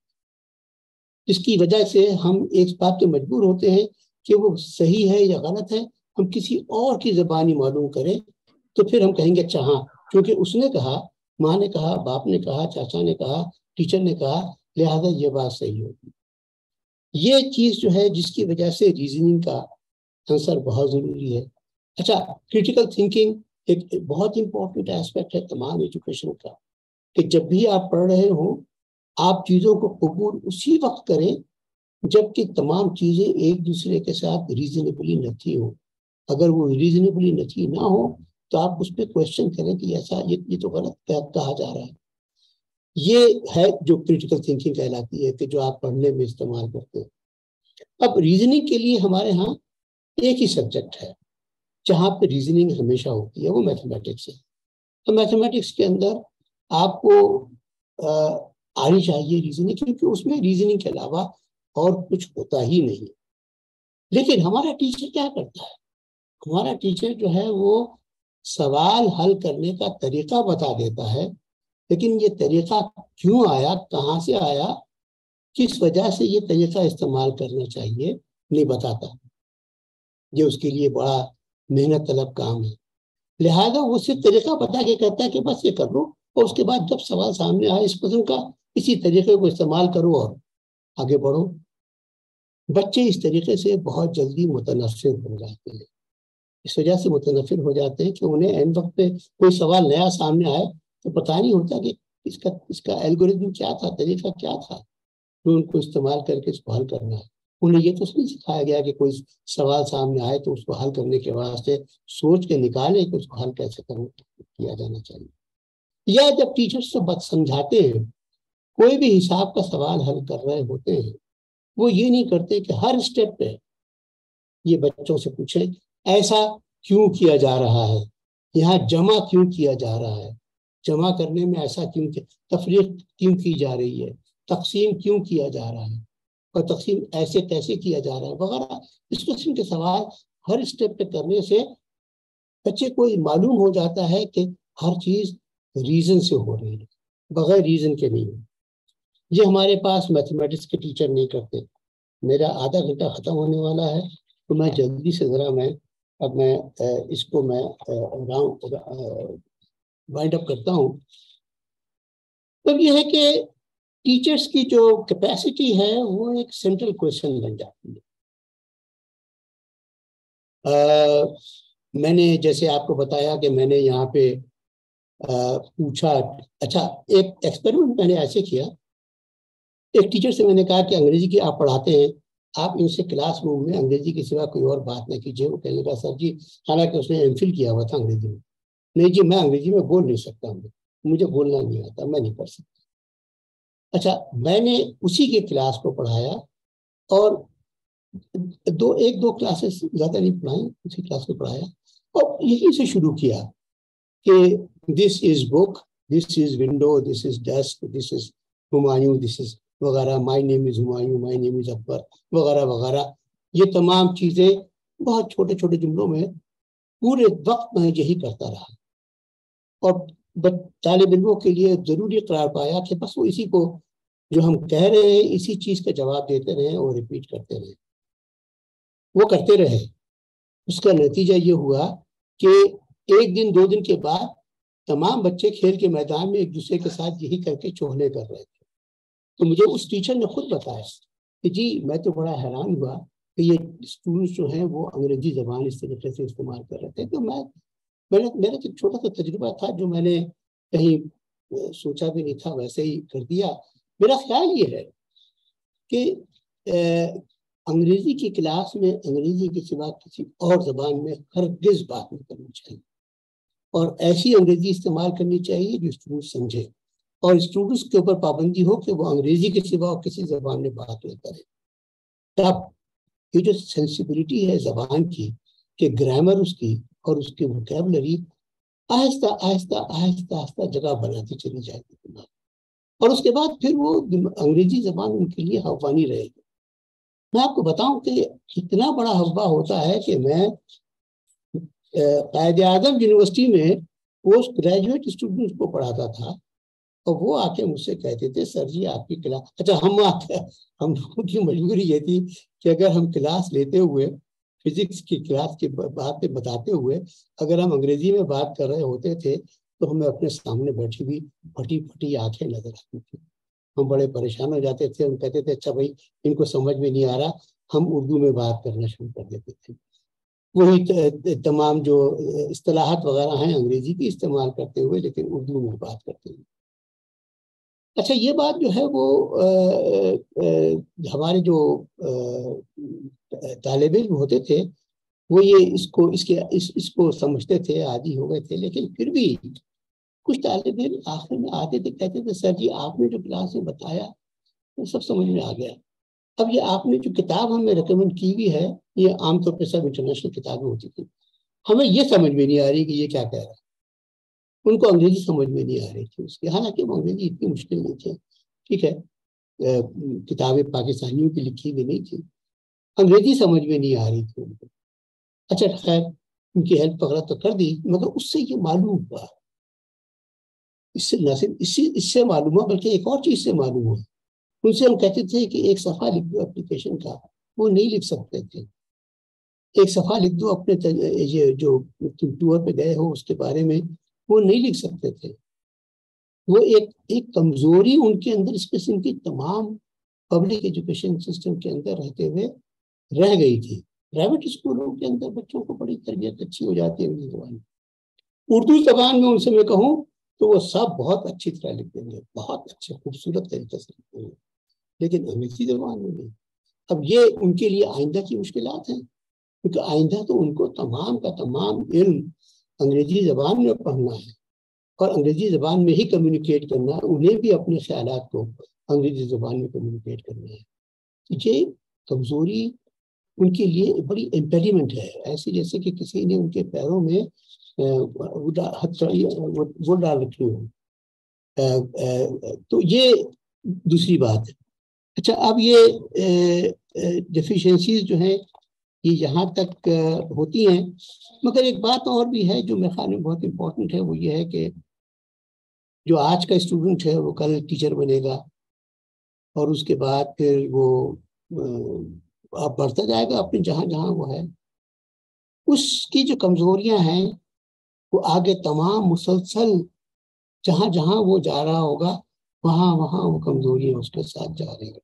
جس کی وجہ سے ہم ایک بات پہ مجبور ہوتے ہیں کہ وہ صحیح ہے یا غلط ہے ہم کسی اور کی زبانی معلوم کریں تو پھر ہم کہیں گے اچھا ہاں، کیونکہ اس نے کہا، ماں نے کہا، باپ نے کہا، چاچا نے کہا، ٹیچر نے کہا، لہذا یہ بات صحیح ہوگی. یہ چیز جو ہے جس کی وجہ سے ریزننگ کا آنسر بہت ضروری ہے. اچھا، کریٹیکل تھنکنگ ایک بہت امپورٹنٹ ایسپیکٹ ہے تمام ایجوکیشن کا، کہ جب بھی آپ پڑھ رہے ہوں آپ چیزوں کو قبول اسی وقت کریں جب کہ تمام چیزیں ایک دوسرے کے ساتھ ریزنیبلی نفی ہو. اگر وہ ریزنیبلی نفی نہ ہو تو آپ اس پہ کوشچن کریں کہ ایسا یہ تو غلط کہا جا رہا ہے. یہ ہے جو کریٹیکل تھنکنگ کہلاتی ہے کہ جو آپ پڑھنے میں استعمال کرتے ہیں. اب ریزننگ کے لیے ہمارے ہاں ایک ہی سبجیکٹ ہے جہاں پہ ریزننگ ہمیشہ ہوتی ہے، وہ میتھمیٹکس ہے. تو میتھمیٹکس کے اندر آپ کو آنی چاہیے ریزننگ، کیونکہ اس میں ریزننگ کے علاوہ اور کچھ ہوتا ہی نہیں. لیکن ہمارا ٹیچر کیا کرتا ہے؟ ہمارا ٹیچر جو ہے وہ سوال حل کرنے کا طریقہ بتا دیتا ہے، لیکن یہ طریقہ کیوں آیا، کہاں سے آیا، کس وجہ سے یہ طریقہ استعمال کرنا چاہیے نہیں بتاتا۔ یہ اس کے لیے بڑا محنت طلب کام ہے۔ لہذا وہ صرف طریقہ بتا کے کہتا ہے کہ بس یہ کر لو، اور اس کے بعد جب سوال سامنے آئے اس قسم کا، اسی طریقے کو استعمال کرو اور آگے بڑھو۔ بچے اس طریقے سے بہت جلدی متنفر ہو جاتے ہیں۔ اس وجہ سے متنفر ہو جاتے ہیں کہ انہیں عین وقت پہ کوئی سوال نیا سامنے آئے تو پتہ نہیں ہوتا کہ اس کا الگوریتم کیا تھا، طریقہ کیا تھا جو ان کو استعمال کر کے اس کو حل کرنا ہے۔ انہیں یہ تو نہیں سکھایا گیا کہ کوئی سوال سامنے آئے تو اس کو حل کرنے کے واسطے سوچ کے نکالے کہ اس کو حل کیسے کیا جانا چاہیے۔ یا جب ٹیچرز سے بات سمجھاتے ہیں، کوئی بھی حساب کا سوال حل کر رہے ہوتے ہیں، وہ یہ نہیں کرتے کہ ہر اسٹیپ پہ یہ بچوں سے پوچھیں ایسا کیوں کیا جا رہا ہے، یہاں جمع کیوں کیا جا رہا ہے، جمع کرنے میں ایسا کیوں کیا، تفریق کیوں کی جا رہی ہے، تقسیم کیوں کیا جا رہا ہے، اور تقسیم ایسے کیسے کیا جا رہا ہے وغیرہ۔ اس قسم کے سوال ہر اسٹیپ پہ کرنے سے بچے کو معلوم ہو جاتا ہے کہ ہر چیز ریزن سے ہو رہی ہے، بغیر ریزن کے نہیں۔ یہ ہمارے پاس میتھمیٹکس کے ٹیچر نہیں کرتے۔ میرا آدھا گھنٹہ ختم ہونے والا ہے تو میں جلدی سے ذرا اس کو میں وائنڈ اپ کرتا ہوں۔ تب یہ ہے کہ ٹیچرز کی جو کیپیسٹی ہے وہ ایک سینٹرل کویشچن بن جاتی ہے۔ میں نے جیسے آپ کو بتایا کہ میں نے یہاں پہ پوچھا، اچھا ایک ایکسپیریمنٹ میں نے ایسے کیا، ایک ٹیچر سے میں نے کہا کہ انگریزی کی آپ پڑھاتے ہیں، آپ ان سے کلاس روم میں انگریزی کے سوا کوئی اور بات نہ کیجیے۔ وہ کہنے کا سر جی، حالانکہ اس نے ایم فل کیا ہوا تھا انگریزی میں، نہیں جی میں انگریزی میں بول نہیں سکتا ہوں، مجھے بولنا نہیں آتا، میں نہیں پڑھ سکتا۔ اچھا میں نے اسی کے کلاس کو پڑھایا اور ایک دو کلاسز زیادہ نہیں پڑھائیں، اسی کلاس کو پڑھایا اور یہیں سے شروع کیا کہ دس از بک، دس از ونڈو، دس از ڈیسک، دس از ہمایوں، دس از وغیرہ، مائی نیم از ہمایوں، مائی نیم از اکبر وغیرہ وغیرہ۔ یہ تمام چیزیں بہت چھوٹے چھوٹے جملوں میں پورے وقت میں یہی کرتا رہا، اور طالب علموں کے لیے ضروری قرار پایا کہ بس وہ اسی کو جو ہم کہہ رہے ہیں اسی چیز کا جواب دیتے رہیں اور ریپیٹ کرتے رہیں۔ وہ کرتے رہے، اس کا نتیجہ یہ ہوا کہ ایک دن دو دن کے بعد تمام بچے کھیل کے میدان میں ایک دوسرے کے ساتھ یہی کر کے چوہنے کر رہے تھے۔ تو مجھے اس ٹیچر نے خود بتایا کہ جی میں تو بڑا حیران ہوا کہ یہ اسٹوڈنٹس جو ہیں وہ انگریزی زبان اس طریقے سے استعمال کر رہے تھے۔ تو میرا ایک چھوٹا سا تجربہ تھا جو میں نے کہیں سوچا بھی نہیں تھا، ویسے ہی کر دیا۔ میرا خیال یہ ہے کہ انگریزی کی کلاس میں انگریزی کے سوا کسی اور زبان میں ہرگز بات نہیں کرنی چاہیے، اور ایسی انگریزی استعمال کرنی چاہیے جو اسٹوڈنٹ سمجھے، اور اسٹوڈنٹس کے اوپر پابندی ہو کہ وہ انگریزی کے سوا اور کسی زبان میں بات نہ کرے۔ تب یہ جو سینسیبلٹی ہے زبان کی کہ گرامر اس کی اور اس کی ووکیبلری آہستہ آہستہ آہستہ آہستہ جگہ بناتی چلی جائے گی، اور اس کے بعد پھر وہ انگریزی زبان ان کے لیے حوانی رہے گی۔ میں آپ کو بتاؤں کہ اتنا بڑا حوبہ ہوتا ہے کہ میں قائد اعظم یونیورسٹی میں پوسٹ گریجویٹ اسٹوڈنٹس کو پڑھاتا تھا، اور وہ آ کے مجھ سے کہتے تھے سر جی آپ کی کلاس، اچھا ہم لوگوں کی مجبوری یہ تھی کہ اگر ہم کلاس لیتے ہوئے فزکس کی کلاس کی باتیں بتاتے ہوئے اگر ہم انگریزی میں بات کر رہے ہوتے تھے تو ہمیں اپنے سامنے بیٹھی ہوئی پھٹی پھٹی آنکھیں نظر آتی تھی، ہم بڑے پریشان ہو جاتے تھے۔ ہم کہتے تھے اچھا بھائی ان کو سمجھ میں نہیں آ رہا، ہم اردو میں بات کرنا شروع کر دیتے تھے۔ وہی تمام جو اصطلاحات وغیرہ ہیں انگریزی کی استعمال کرتے ہوئے لیکن اردو میں بات کرتے ہوئے۔ اچھا یہ بات جو ہے وہ ہمارے جو طالب علم ہوتے تھے وہ یہ اس کو سمجھتے تھے، عادی ہو گئے تھے، لیکن پھر بھی کچھ طالب علم آخر میں آتے تھے کہتے تھے سر جی آپ نے جو کلاس میں بتایا وہ سب سمجھ میں آ گیا، اب یہ آپ نے جو کتاب ہمیں ریکمینڈ کی ہوئی ہے یہ عام طور پہ سب انٹرنیشنل کتابیں ہوتی تھیں، ہمیں یہ سمجھ میں نہیں آ رہی کہ یہ کیا کہہ رہا ہے۔ ان کو انگریزی سمجھ میں نہیں آ رہی تھی اس کی، حالانکہ وہ انگریزی اتنی مشکل نہیں تھی، ٹھیک ہے کتابیں پاکستانیوں کی لکھی ہوئی نہیں تھی، انگریزی سمجھ میں نہیں آ رہی تھی ان کو۔ اچھا خیر ان کی ہیلپ وغیرہ تو کر دی، مگر اس سے یہ معلوم ہوا، اس سے نہ صرف اس سے معلوم ہوا بلکہ ایک اور چیز سے معلوم ہوا. ان سے ہم کہتے تھے کہ ایک صفحہ لکھ دو اپلیکیشن کا، وہ نہیں لکھ سکتے تھے. ایک صفحہ لکھ دو اپنے یہ جو تم ٹور پہ گئے ہو اس کے بارے میں، وہ نہیں لکھ سکتے تھے. وہ ایک کمزوری ان کے اندر اس قسم کی تمام پبلک ایجوکیشن سسٹم کے اندر رہتے ہوئے رہ گئی تھی. پرائیویٹ اسکولوں کے اندر بچوں کو بڑی تربیت اچھی ہو جاتی ہے اردو زبان میں. اردو زبان میں ان سے میں کہوں تو وہ سب بہت اچھی طرح لکھ دیں گے، بہت اچھے خوبصورت طریقے سے لکھ دیں گے، لیکن انگریزی زبان میں نہیں. اب یہ ان کے لیے آئندہ کی مشکلات ہیں، کیونکہ آئندہ تو ان کو تمام کا تمام علم انگریزی زبان میں پڑھنا ہے اور انگریزی زبان میں ہی کمیونیکیٹ کرنا ہے. انہیں بھی اپنے خیالات کو انگریزی زبان میں کمیونیکیٹ کرنا ہے. یہ کمزوری ان کے لیے بڑی امپیڈیمنٹ ہے، ایسے جیسے کہ کسی نے ان کے پیروں میں وہ ڈال رکھی ہو. تو یہ دوسری بات ہے. اچھا، اب یہ ڈیفیشنسیز جو ہیں یہ یہاں تک ہوتی ہیں، مگر ایک بات اور بھی ہے جو میرے خیال میں بہت امپورٹنٹ ہے، وہ یہ ہے کہ جو آج کا اسٹوڈنٹ ہے وہ کل ٹیچر بنے گا اور اس کے بعد پھر وہ آپ بڑھتا جائے گا اپنے جہاں جہاں وہ ہے. اس کی جو کمزوریاں ہیں وہ آگے تمام مسلسل جہاں جہاں وہ جا رہا ہوگا وہاں وہاں وہ کمزوریاں اس کے ساتھ جا رہی ہیں.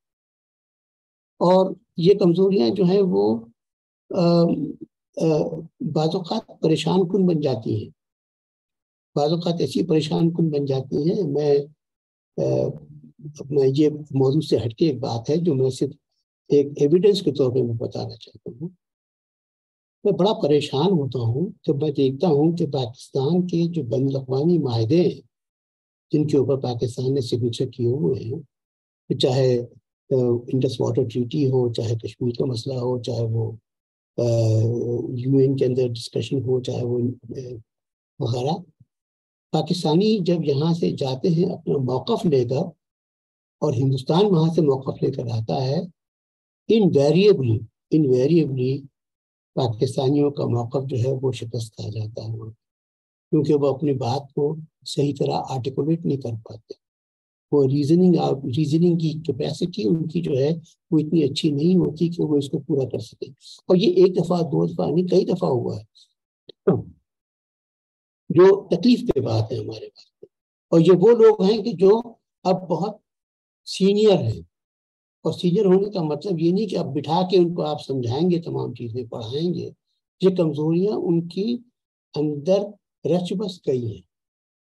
اور یہ کمزوریاں جو ہیں وہ بعض اوقات پریشان کن بن جاتی ہیں، بعض اوقات ایسی پریشان کن بن جاتی ہیں. میں اپنا یہ موضوع سے ہٹ کے ایک بات ہے جو میں صرف ایک ایویڈنس کے طور پہ میں بتانا چاہتا ہوں. میں بڑا پریشان ہوتا ہوں جب میں دیکھتا ہوں کہ پاکستان کے جو بین الاقوامی معاہدے ہیں جن کے اوپر پاکستان نے سگنیچر کیے ہوئے ہیں، چاہے انڈس واٹر ٹریٹی ہو، چاہے کشمیر کا مسئلہ ہو، چاہے وہ یو این کے اندر ڈسکشن ہو، چاہے وہ وغیرہ، پاکستانی جب یہاں سے جاتے ہیں اپنا موقف لے کر اور ہندوستان وہاں سے موقف لے کر آتا ہے، انویریبلی پاکستانیوں کا موقف جو ہے وہ شکست کھا جاتا ہے، کیونکہ وہ اپنی بات کو صحیح طرح آرٹیکولیٹ نہیں کر پاتے. وہ ریزننگ کی کیپیسٹی ان کی جو ہے وہ اتنی اچھی نہیں ہوتی کہ وہ اس کو پورا کر سکے. اور یہ ایک دفعہ دو دفعہ نہیں، کئی دفعہ ہوا ہے، جو تکلیف کی بات ہے ہمارے پاس. اور یہ وہ لوگ ہیں کہ جو اب بہت سینئر ہیں، اور سینئر ہونے کا مطلب یہ نہیں کہ اب بٹھا کے ان کو آپ سمجھائیں گے، تمام چیزیں پڑھائیں گے. یہ کمزوریاں ان کی اندر رچ بس گئی ہیں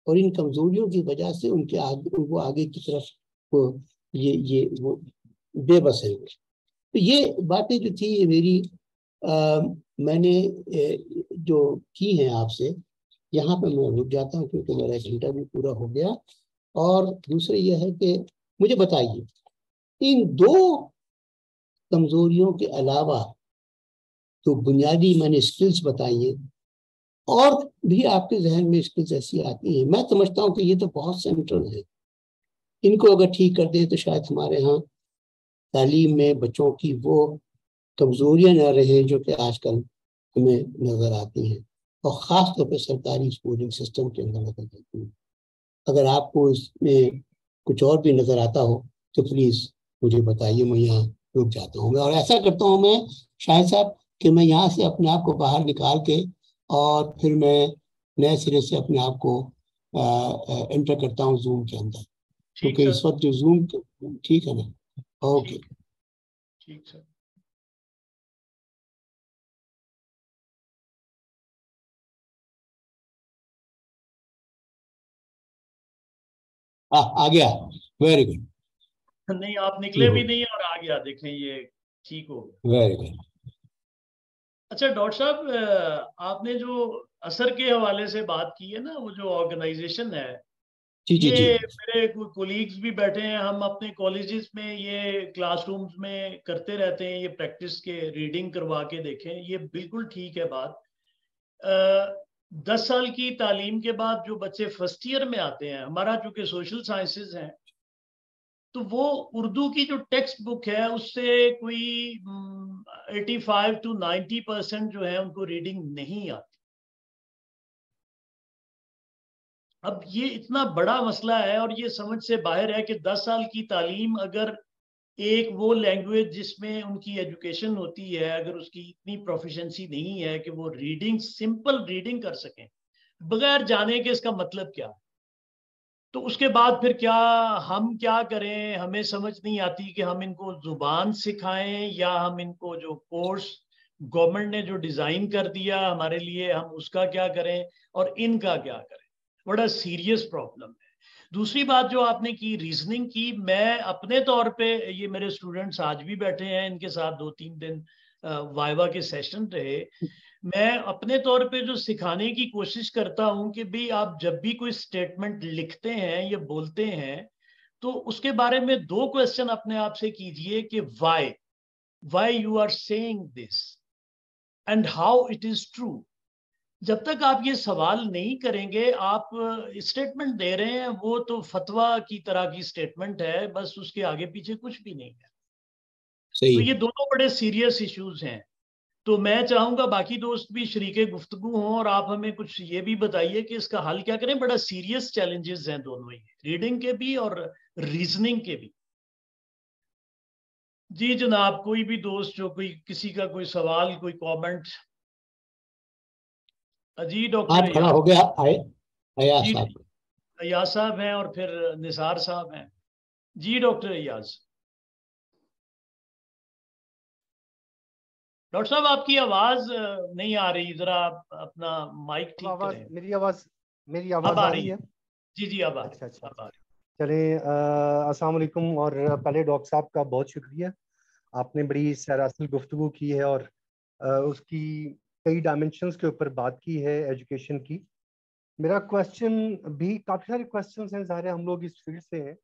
اور ان کمزوریوں کی وجہ سے ان کے آگے کی طرف وہ بے بس ہیں. تو یہ باتیں جو تھی یہ میری میں نے جو کی ہیں آپ سے، یہاں پہ میں رک جاتا ہوں کیونکہ میرا ایک گھنٹہ بھی پورا ہو گیا. اور دوسرے یہ ہے کہ مجھے بتائیے ان دو کمزوریوں کے علاوہ تو بنیادی میں نے اسکلز بتائی ہیں، اور بھی آپ کے ذہن میں اسکلز ایسی آتی ہیں، میں سمجھتا ہوں کہ یہ تو بہت سینٹرل ہے. ان کو اگر ٹھیک کر دیں تو شاید ہمارے ہاں تعلیم میں بچوں کی وہ کمزوریاں نہ رہیں جو کہ آج کل ہمیں نظر آتی ہیں، اور خاص طور پہ سرکاری اسکولنگ سسٹم کے اندر نظر آتی ہیں. اگر آپ کو اس میں کچھ اور بھی نظر آتا ہو تو پلیز مجھے بتائیے، میں یہاں رک جاتا ہوں. اور ایسا کرتا ہوں میں شاہد صاحب کہ میں یہاں سے اپنے آپ کو باہر نکال کے اور پھر میں نئے سرے سے اپنے آپ کو انٹر کرتا ہوں زوم کے اندر، کیونکہ اس وقت جو زوم ٹھیک ہے نا. اوکے ٹھیک سر. آ گیا، ویری گڈ. نہیں آپ نکلے بھی نہیں اور آ گیا، دیکھیں یہ ٹھیک ہو گیا. Very good. اچھا ڈاکٹر صاحب، آپ نے جو اثر کے حوالے سے بات کی ہے نا، وہ جو آرگنائزیشن ہے، یہ میرے کولیگز بھی بیٹھے ہیں، ہم اپنے کالجز میں یہ کلاس رومز میں کرتے رہتے ہیں یہ پریکٹس کے، ریڈنگ کروا کے دیکھیں، یہ بالکل ٹھیک ہے بات. 10 سال کی تعلیم کے بعد جو بچے فرسٹ ایئر میں آتے ہیں، ہمارا چونکہ سوشل سائنسز ہیں، تو وہ اردو کی جو ٹیکسٹ بک ہے اس سے کوئی 85 to 90% جو ہے ان کو ریڈنگ نہیں آتی. اب یہ اتنا بڑا مسئلہ ہے اور یہ سمجھ سے باہر ہے کہ 10 سال کی تعلیم اگر ایک وہ لینگویج جس میں ان کی ایجوکیشن ہوتی ہے اگر اس کی اتنی پروفیشنسی نہیں ہے کہ وہ ریڈنگ سمپل ریڈنگ کر سکیں بغیر جانے کہ اس کا مطلب کیا ہے، تو اس کے بعد پھر ہم کیا کریں؟ ہمیں سمجھ نہیں آتی کہ ہم ان کو زبان سکھائیں یا ہم ان کو جو کورس گورنمنٹ نے جو ڈیزائن کر دیا ہمارے لیے ہم اس کا کیا کریں اور ان کا کیا کریں۔ بڑا سیریس پرابلم ہے۔ دوسری بات جو آپ نے کی ریزننگ کی، میں اپنے طور پہ یہ میرے اسٹوڈنٹس آج بھی بیٹھے ہیں، ان کے ساتھ 2-3 دن وائوا کے سیشن رہے، میں اپنے طور پہ جو سکھانے کی کوشش کرتا ہوں کہ بھی آپ جب بھی کوئی سٹیٹمنٹ لکھتے ہیں یا بولتے ہیں تو اس کے بارے میں 2 کوسچن اپنے آپ سے کیجئے کہ why you are seeing this and how it is true. جب تک آپ یہ سوال نہیں کریں گے، آپ اسٹیٹمنٹ دے رہے ہیں وہ تو فتویٰ کی طرح کی اسٹیٹمنٹ ہے، بس اس کے آگے پیچھے کچھ بھی نہیں ہے۔ تو یہ دونوں بڑے سیریس ایشوز ہیں۔ تو میں چاہوں گا باقی دوست بھی شریک گفتگو ہوں اور آپ ہمیں کچھ یہ بھی بتائیے کہ اس کا حل کیا کریں۔ بڑا سیریس چیلنجز ہیں دونوں ہی، ریڈنگ کے بھی اور ریزننگ کے بھی۔ جی جناب، کوئی بھی دوست جو کسی کا کوئی سوال، کوئی کامنٹ؟ جی ڈاکٹر آپ کھڑا ہو گیا ایاز جی صاحب۔ ایاز صاحب ہیں اور پھر نثار صاحب ہیں۔ جی ڈاکٹر ایاز۔ ڈاکٹر صاحب آپ کی آواز نہیں آ رہی، ذرا آپ اپنا مائک ٹھیک کریں۔ میری آواز اب آ رہی ہے؟ جی اب آ رہی ہے۔ اچھا چلیں، السلام علیکم۔ اور پہلے ڈاکٹر صاحب کا بہت شکریہ، آپ نے بڑی سیراسل گفتگو کی ہے اور اس کی کئی ڈائمنشنز کے اوپر بات کی ہے ایجوکیشن کی۔ میرا کویسچن بھی، کافی سارے کویسچنز ہیں، ظاہر ہے ہم لوگ اس فیلڈ سے ہیں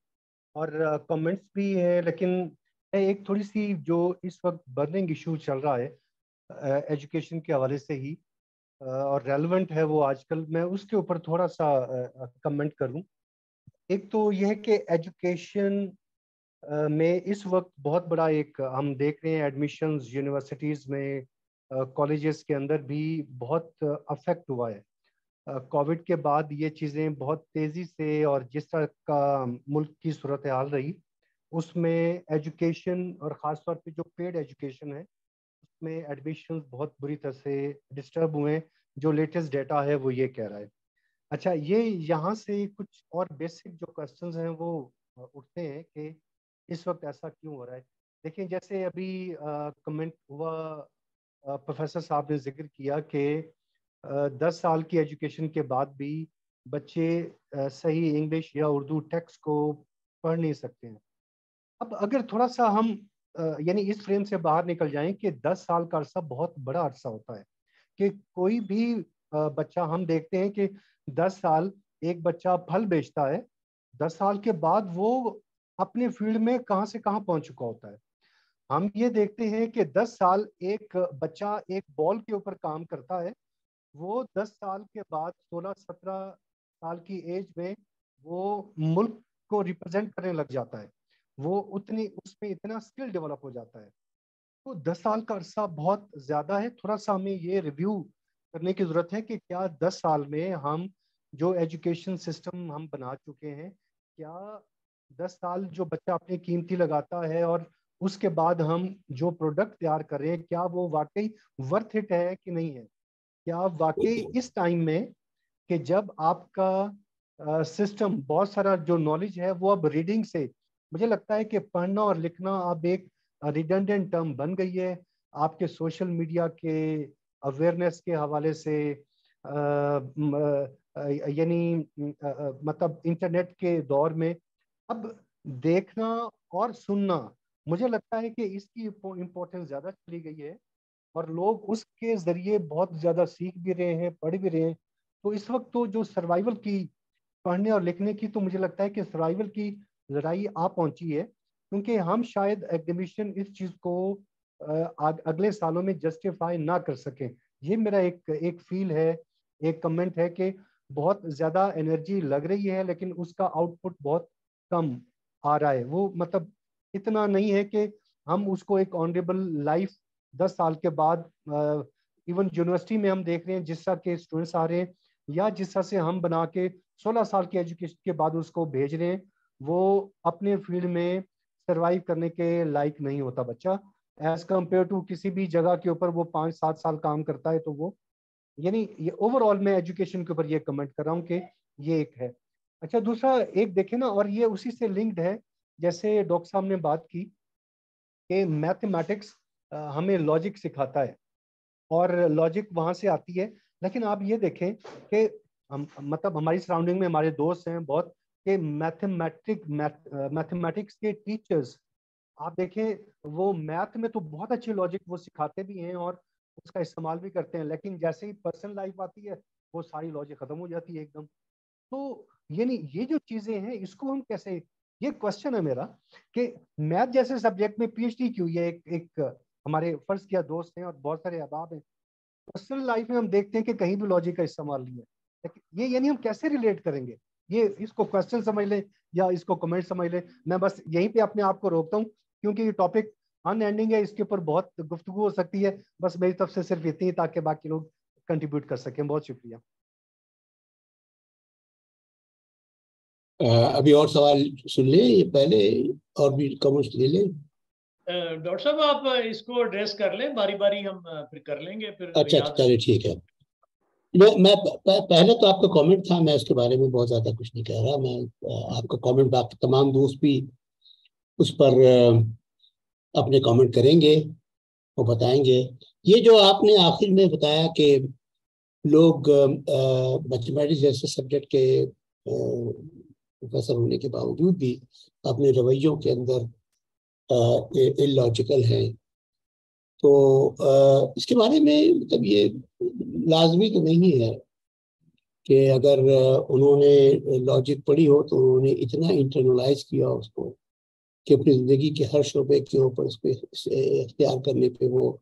اور کمنٹس بھی ہیں، لیکن ایک تھوڑی سی جو اس وقت برننگ ایشو چل رہا ہے ایجوکیشن کے حوالے سے ہی اور ریلیونٹ ہے وہ آج کل، میں اس کے اوپر تھوڑا سا کمنٹ کروں۔ ایک تو یہ ہے کہ ایجوکیشن میں اس وقت بہت بڑا ایک ہم دیکھ رہے ہیں ایڈمیشنز یونیورسٹیز میں، کالجز کے اندر بھی بہت افیکٹ ہوا ہے۔ کووڈ کے بعد یہ چیزیں بہت تیزی سے، اور جس طرح کا ملک کی صورتحال رہی اس میں ایجوکیشن اور خاص طور پہ جو پیڈ ایجوکیشن ہے اس میں ایڈمیشنز بہت بری طرح سے ڈسٹرب ہوئے۔ جو لیٹسٹ ڈیٹا ہے وہ یہ کہہ رہا ہے۔ اچھا، یہاں سے کچھ اور بیسک جو کوسچنز ہیں وہ اٹھتے ہیں کہ اس وقت ایسا کیوں ہو رہا ہے۔ دیکھیں، جیسے ابھی کمنٹ ہوا، پروفیسر صاحب نے ذکر کیا کہ 10 سال کی ایجوکیشن کے بعد بھی بچے صحیح انگلش یا اردو ٹیکسٹ کو پڑھ نہیں سکتے ہیں۔ اب اگر تھوڑا سا ہم یعنی اس فریم سے باہر نکل جائیں کہ 10 سال کا عرصہ بہت بڑا عرصہ ہوتا ہے، کہ کوئی بھی بچہ، ہم دیکھتے ہیں کہ 10 سال ایک بچہ پھل بیچتا ہے، 10 سال کے بعد وہ اپنے فیلڈ میں کہاں سے کہاں پہنچ چکا ہوتا ہے۔ ہم یہ دیکھتے ہیں کہ 10 سال ایک بچہ ایک بال کے اوپر کام کرتا ہے، وہ 10 سال کے بعد 16-17 سال کی ایج میں وہ ملک کو ریپرزینٹ کرنے لگ جاتا ہے، وہ اس میں اتنا اسکل ڈیولپ ہو جاتا ہے۔ تو 10 سال کا عرصہ بہت زیادہ ہے۔ تھوڑا سا ہمیں یہ ریویو کرنے کی ضرورت ہے کہ کیا 10 سال میں ہم جو ایجوکیشن سسٹم ہم بنا چکے ہیں، کیا 10 سال جو بچہ اپنی قیمتی لگاتا ہے اور اس کے بعد ہم جو پروڈکٹ تیار کر رہے ہیں، کیا وہ واقعی ورتھ اٹ ہے کہ نہیں ہے؟ کیا واقعی اس ٹائم میں کہ جب آپ کا سسٹم بہت سارا جو نالج ہے وہ اب ریڈنگ سے، مجھے لگتا ہے کہ پڑھنا اور لکھنا اب ایک ریڈنڈنٹ ٹرم بن گئی ہے آپ کے سوشل میڈیا کے اویئرنیس کے حوالے سے، یعنی مطلب انٹرنیٹ کے دور میں اب دیکھنا اور سننا، مجھے لگتا ہے کہ اس کی امپورٹنس زیادہ چلی گئی ہے اور لوگ اس کے ذریعے بہت زیادہ سیکھ بھی رہے ہیں، پڑھ بھی رہے ہیں۔ تو اس وقت تو جو سروائیول کی، پڑھنے اور لکھنے کی، تو مجھے لگتا ہے کہ سروائیول کی لڑائی آ پہنچی ہے، کیونکہ ہم شاید ایکڈیمیشن اس چیز کو اگلے سالوں میں جسٹیفائی نہ کر سکیں۔ یہ میرا ایک فیل ہے، ایک کمنٹ ہے کہ بہت زیادہ انرجی لگ رہی ہے لیکن اس کا آؤٹ پٹ بہت کم آ رہا ہے۔ وہ مطلب اتنا نہیں ہے کہ ہم اس کو ایک آنریبل لائف 10 سال کے بعد، ایون یونیورسٹی میں ہم دیکھ رہے ہیں جس طرح کے اسٹوڈنٹس آ رہے ہیں، یا جس طرح سے ہم بنا کے 16 سال کی ایجوکیشن کے بعد اس کو بھیج رہے ہیں، وہ اپنے فیلڈ میں سروائیو کرنے کے لائق نہیں ہوتا بچہ، ایز کمپیئر ٹو کسی بھی جگہ کے اوپر وہ 5-7 سال کام کرتا ہے. تو وہ یعنی یہ اوور آل میں ایجوکیشن کے اوپر یہ کمنٹ کر رہا ہوں کہ یہ ایک ہے. اچھا دوسرا ایک دیکھیں نا، اور یہ اسی سے لنکڈ ہے، جیسے ڈاکٹر صاحب نے بات کی کہ میتھمیٹکس ہمیں لاجک سکھاتا ہے اور لاجک وہاں سے آتی ہے، لیکن آپ یہ دیکھیں کہ مطلب ہماری سراؤنڈنگ میں ہمارے دوست ہیں بہت کہ میتھمیٹکس کے ٹیچرز آپ دیکھیں وہ میتھ میں تو بہت اچھے لاجک وہ سکھاتے بھی ہیں اور اس کا استعمال بھی کرتے ہیں، لیکن جیسے ہی پرسنل لائف آتی ہے وہ ساری لاجک ختم ہو جاتی ہے ایک دم. تو یعنی یہ جو چیزیں ہیں اس کو ہم کیسے، یہ کوشچن ہے میرا کہ میتھ جیسے سبجیکٹ میں پی ایچ ڈی کیوں، یہ ایک ہمارے فرض کیا دوست ہیں اور بہت سارے احباب ہیں، پرسنل لائف میں ہم دیکھتے ہیں کہ کہیں بھی لاجک کا استعمال نہیں ہے، لیکن یہ یعنی ہم کیسے ریلیٹ کریں گے؟ یہ اس کو کوشچن سمجھ لیں یا اس کو کمنٹ سمجھ لیں. میں بس یہیں پہ اپنے آپ کو روکتا ہوں کیونکہ یہ ٹاپک ان اینڈنگ ہے، اس کے اوپر بہت گفتگو ہو سکتی ہے. بس میری طرف سے صرف اتنی تاکہ باقی لوگ کنٹریبیوٹ کر سکیں. بہت شکریہ. ابھی اور سوال سن لیں یہ پہلے اور بھی کمنٹس لے لیں. ڈاکٹر صاحب آپ اس کو ایڈریس کر لیں، باری باری ہم پھر کر لیں گے. پھر اچھا چلیے ٹھیک ہے. میں پہلے تو آپ کا کامنٹ تھا، میں اس کے بارے میں بہت زیادہ کچھ نہیں کہہ رہا. میں آپ کا کامنٹ، آپ تمام دوست بھی اس پر اپنے کامنٹ کریں گے اور بتائیں گے. یہ جو آپ نے آخر میں بتایا کہ لوگ میتھمیٹکس جیسے سبجیکٹ کے پروفیسر ہونے کے باوجود بھی اپنے رویوں کے اندر اللاجیکل ہیں، تو اس کے بارے میں مطلب یہ لازمی تو نہیں ہے کہ اگر انہوں نے لاجک پڑھی ہو تو انہوں نے اتنا انٹرنلائز کیا اس کو کہ اپنی زندگی کے ہر شعبے کے اوپر اس پہ اختیار کرنے پہ وہ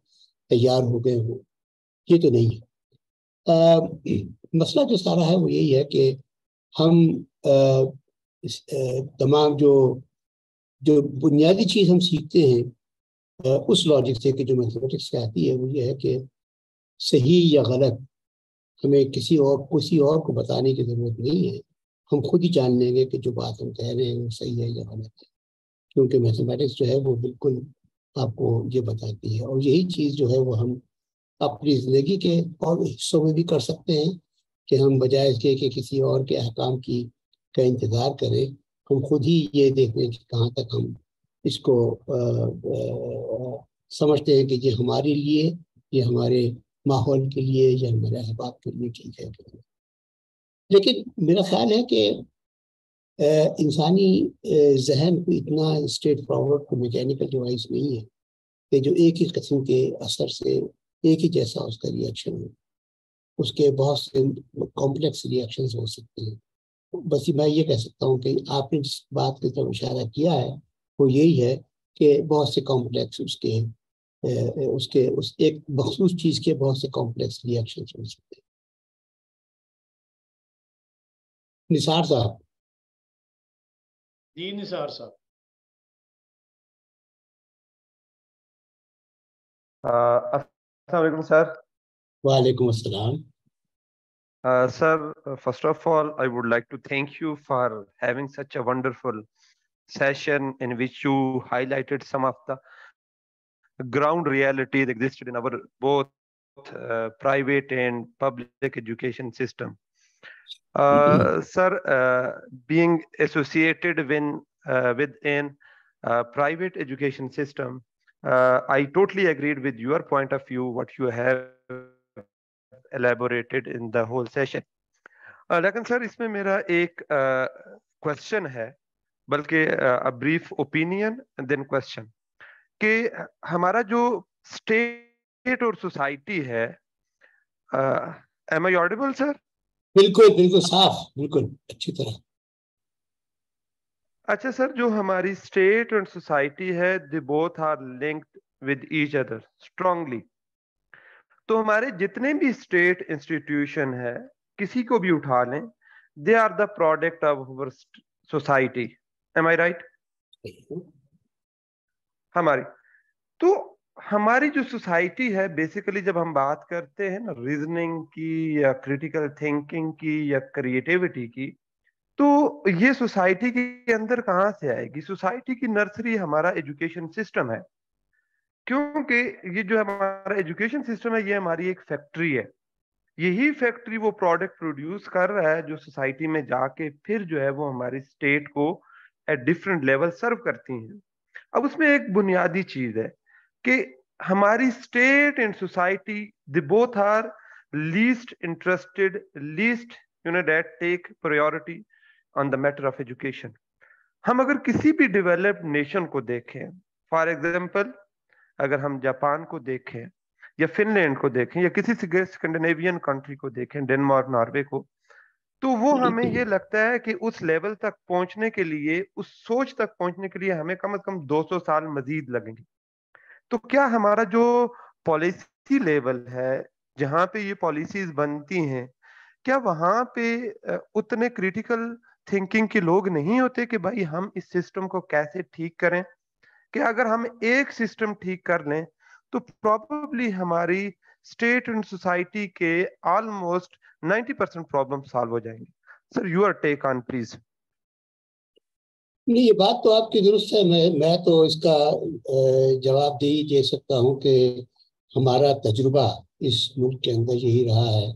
تیار ہو گئے ہوں. یہ تو نہیں ہے. مسئلہ جو سارا ہے وہ یہی ہے کہ ہم تمام جو بنیادی چیز ہم سیکھتے ہیں اس لاجک سے کہ جو میتھمیٹکس کہتی ہے وہ یہ ہے کہ صحیح یا غلط ہمیں کسی اور کو بتانے کی ضرورت نہیں ہے. ہم خود ہی جان لیں گے کہ جو بات ہم کہہ رہے ہیں وہ صحیح ہے یا غلط ہے، کیونکہ میتھمیٹکس جو ہے وہ بالکل آپ کو یہ بتاتی ہے. اور یہی چیز جو ہے وہ ہم اپنی زندگی کے اور حصوں میں بھی کر سکتے ہیں کہ ہم بجائے اس کے کہ کسی اور کے احکام کا انتظار کریں، ہم خود ہی یہ دیکھ لیں کہ کہاں تک ہم اس کو سمجھتے ہیں کہ یہ ہمارے لیے، یہ ہمارے ماحول کے لیے یا ہمارے احباب کے لیے ٹھیک ہے. لیکن میرا خیال ہے کہ انسانی ذہن کو اتنا اسٹریٹ فارورڈ کو میکینیکل ڈیوائس نہیں ہے کہ جو ایک ہی قسم کے اثر سے ایک ہی جیسا اس کا ریئیکشن ہو. اس کے بہت سے کمپلیکس ریئیکشنز ہو سکتے ہیں. بس میں یہ کہہ سکتا ہوں کہ آپ نے جس بات کی طرف اشارہ کیا ہے وہ یہی ہے کہ بہت سے کمپلیکس اس ایک مخصوص چیز کے بہت سے کمپلیکس ریئیکشنز ہو سکتے ہیں. نثار صاحب. جی نثار صاحب. السلام علیکم سر. وعلیکم السلام. Sir, first of all, I would like to thank you for having such a wonderful session in which you highlighted some of the ground reality that existed in our both private and public education system. Sir, being associated within private education system, I totally agreed with your point of view, what you have elaborated in the whole session. لیکن سر اس میں میرا ایک question ہے، بلکہ brief opinion دین question, کہ ہمارا جو state اور سوسائٹی ہے، ایم آئی آڈیبل سر؟ بالکل بالکل صاف، بالکل اچھی طرح. اچھا سر، جو ہماری اسٹیٹ اور سوسائٹی ہے the both are linked with each other strongly. تو ہمارے جتنے بھی اسٹیٹ انسٹیٹیوشن ہے، کسی کو بھی اٹھا لیں، they are the product of our society. Am I right? ہماری. تو ہماری جو سوسائٹی ہے بیسیکلی جب ہم بات کرتے ہیں نا ریزننگ کی یا کریٹیکل تھنکنگ کی یا کریٹیوٹی کی، تو یہ سوسائٹی کے اندر کہاں سے آئے گی؟ سوسائٹی کی نرسری ہمارا ایجوکیشن سسٹم ہے، کیونکہ یہ جو ہمارا ایجوکیشن سسٹم ہے یہ ہماری ایک فیکٹری ہے. یہی فیکٹری وہ پروڈکٹ پروڈیوس کر رہا ہے جو سوسائٹی میں جا کے پھر جو ہے وہ ہماری اسٹیٹ کو ایٹ ڈفرنٹ لیول سرو کرتی ہیں. اب اس میں ایک بنیادی چیز ہے کہ ہماری state and society they both are least interested, least that take priority on the matter of education. ہم اگر کسی بھی ڈیولپڈ نیشن کو دیکھیں، فار ایگزامپل اگر ہم جاپان کو دیکھیں یا فن لینڈ کو دیکھیں یا کسی اسکینڈینیوین کنٹری کو دیکھیں، ڈنمارک، ناروے کو، تو وہ ہمیں یہ لگتا ہے کہ اس لیول تک پہنچنے کے لیے، اس سوچ تک پہنچنے کے لیے ہمیں کم از کم 200 سال مزید لگیں گے. تو کیا ہمارا جو پالیسی لیول ہے جہاں پہ یہ پالیسیز بنتی ہیں، کیا وہاں پہ اتنے کریٹیکل تھنکنگ کے لوگ نہیں ہوتے کہ بھائی ہم اس سسٹم کو کیسے ٹھیک کریں؟ کہ اگر ہم ایک سسٹم ٹھیک کر لیں تو پروبیبلی ہماری اسٹیٹ اینڈ سوسائٹی کے آلموسٹ 90% پرابلم سالو ہو جائیں گے. سر یور ٹیک آن پلیز. نہیں، یہ بات تو آپ کی درست ہے. میں تو اس کا جواب دے سکتا ہوں کہ ہمارا تجربہ اس ملک کے اندر یہی رہا ہے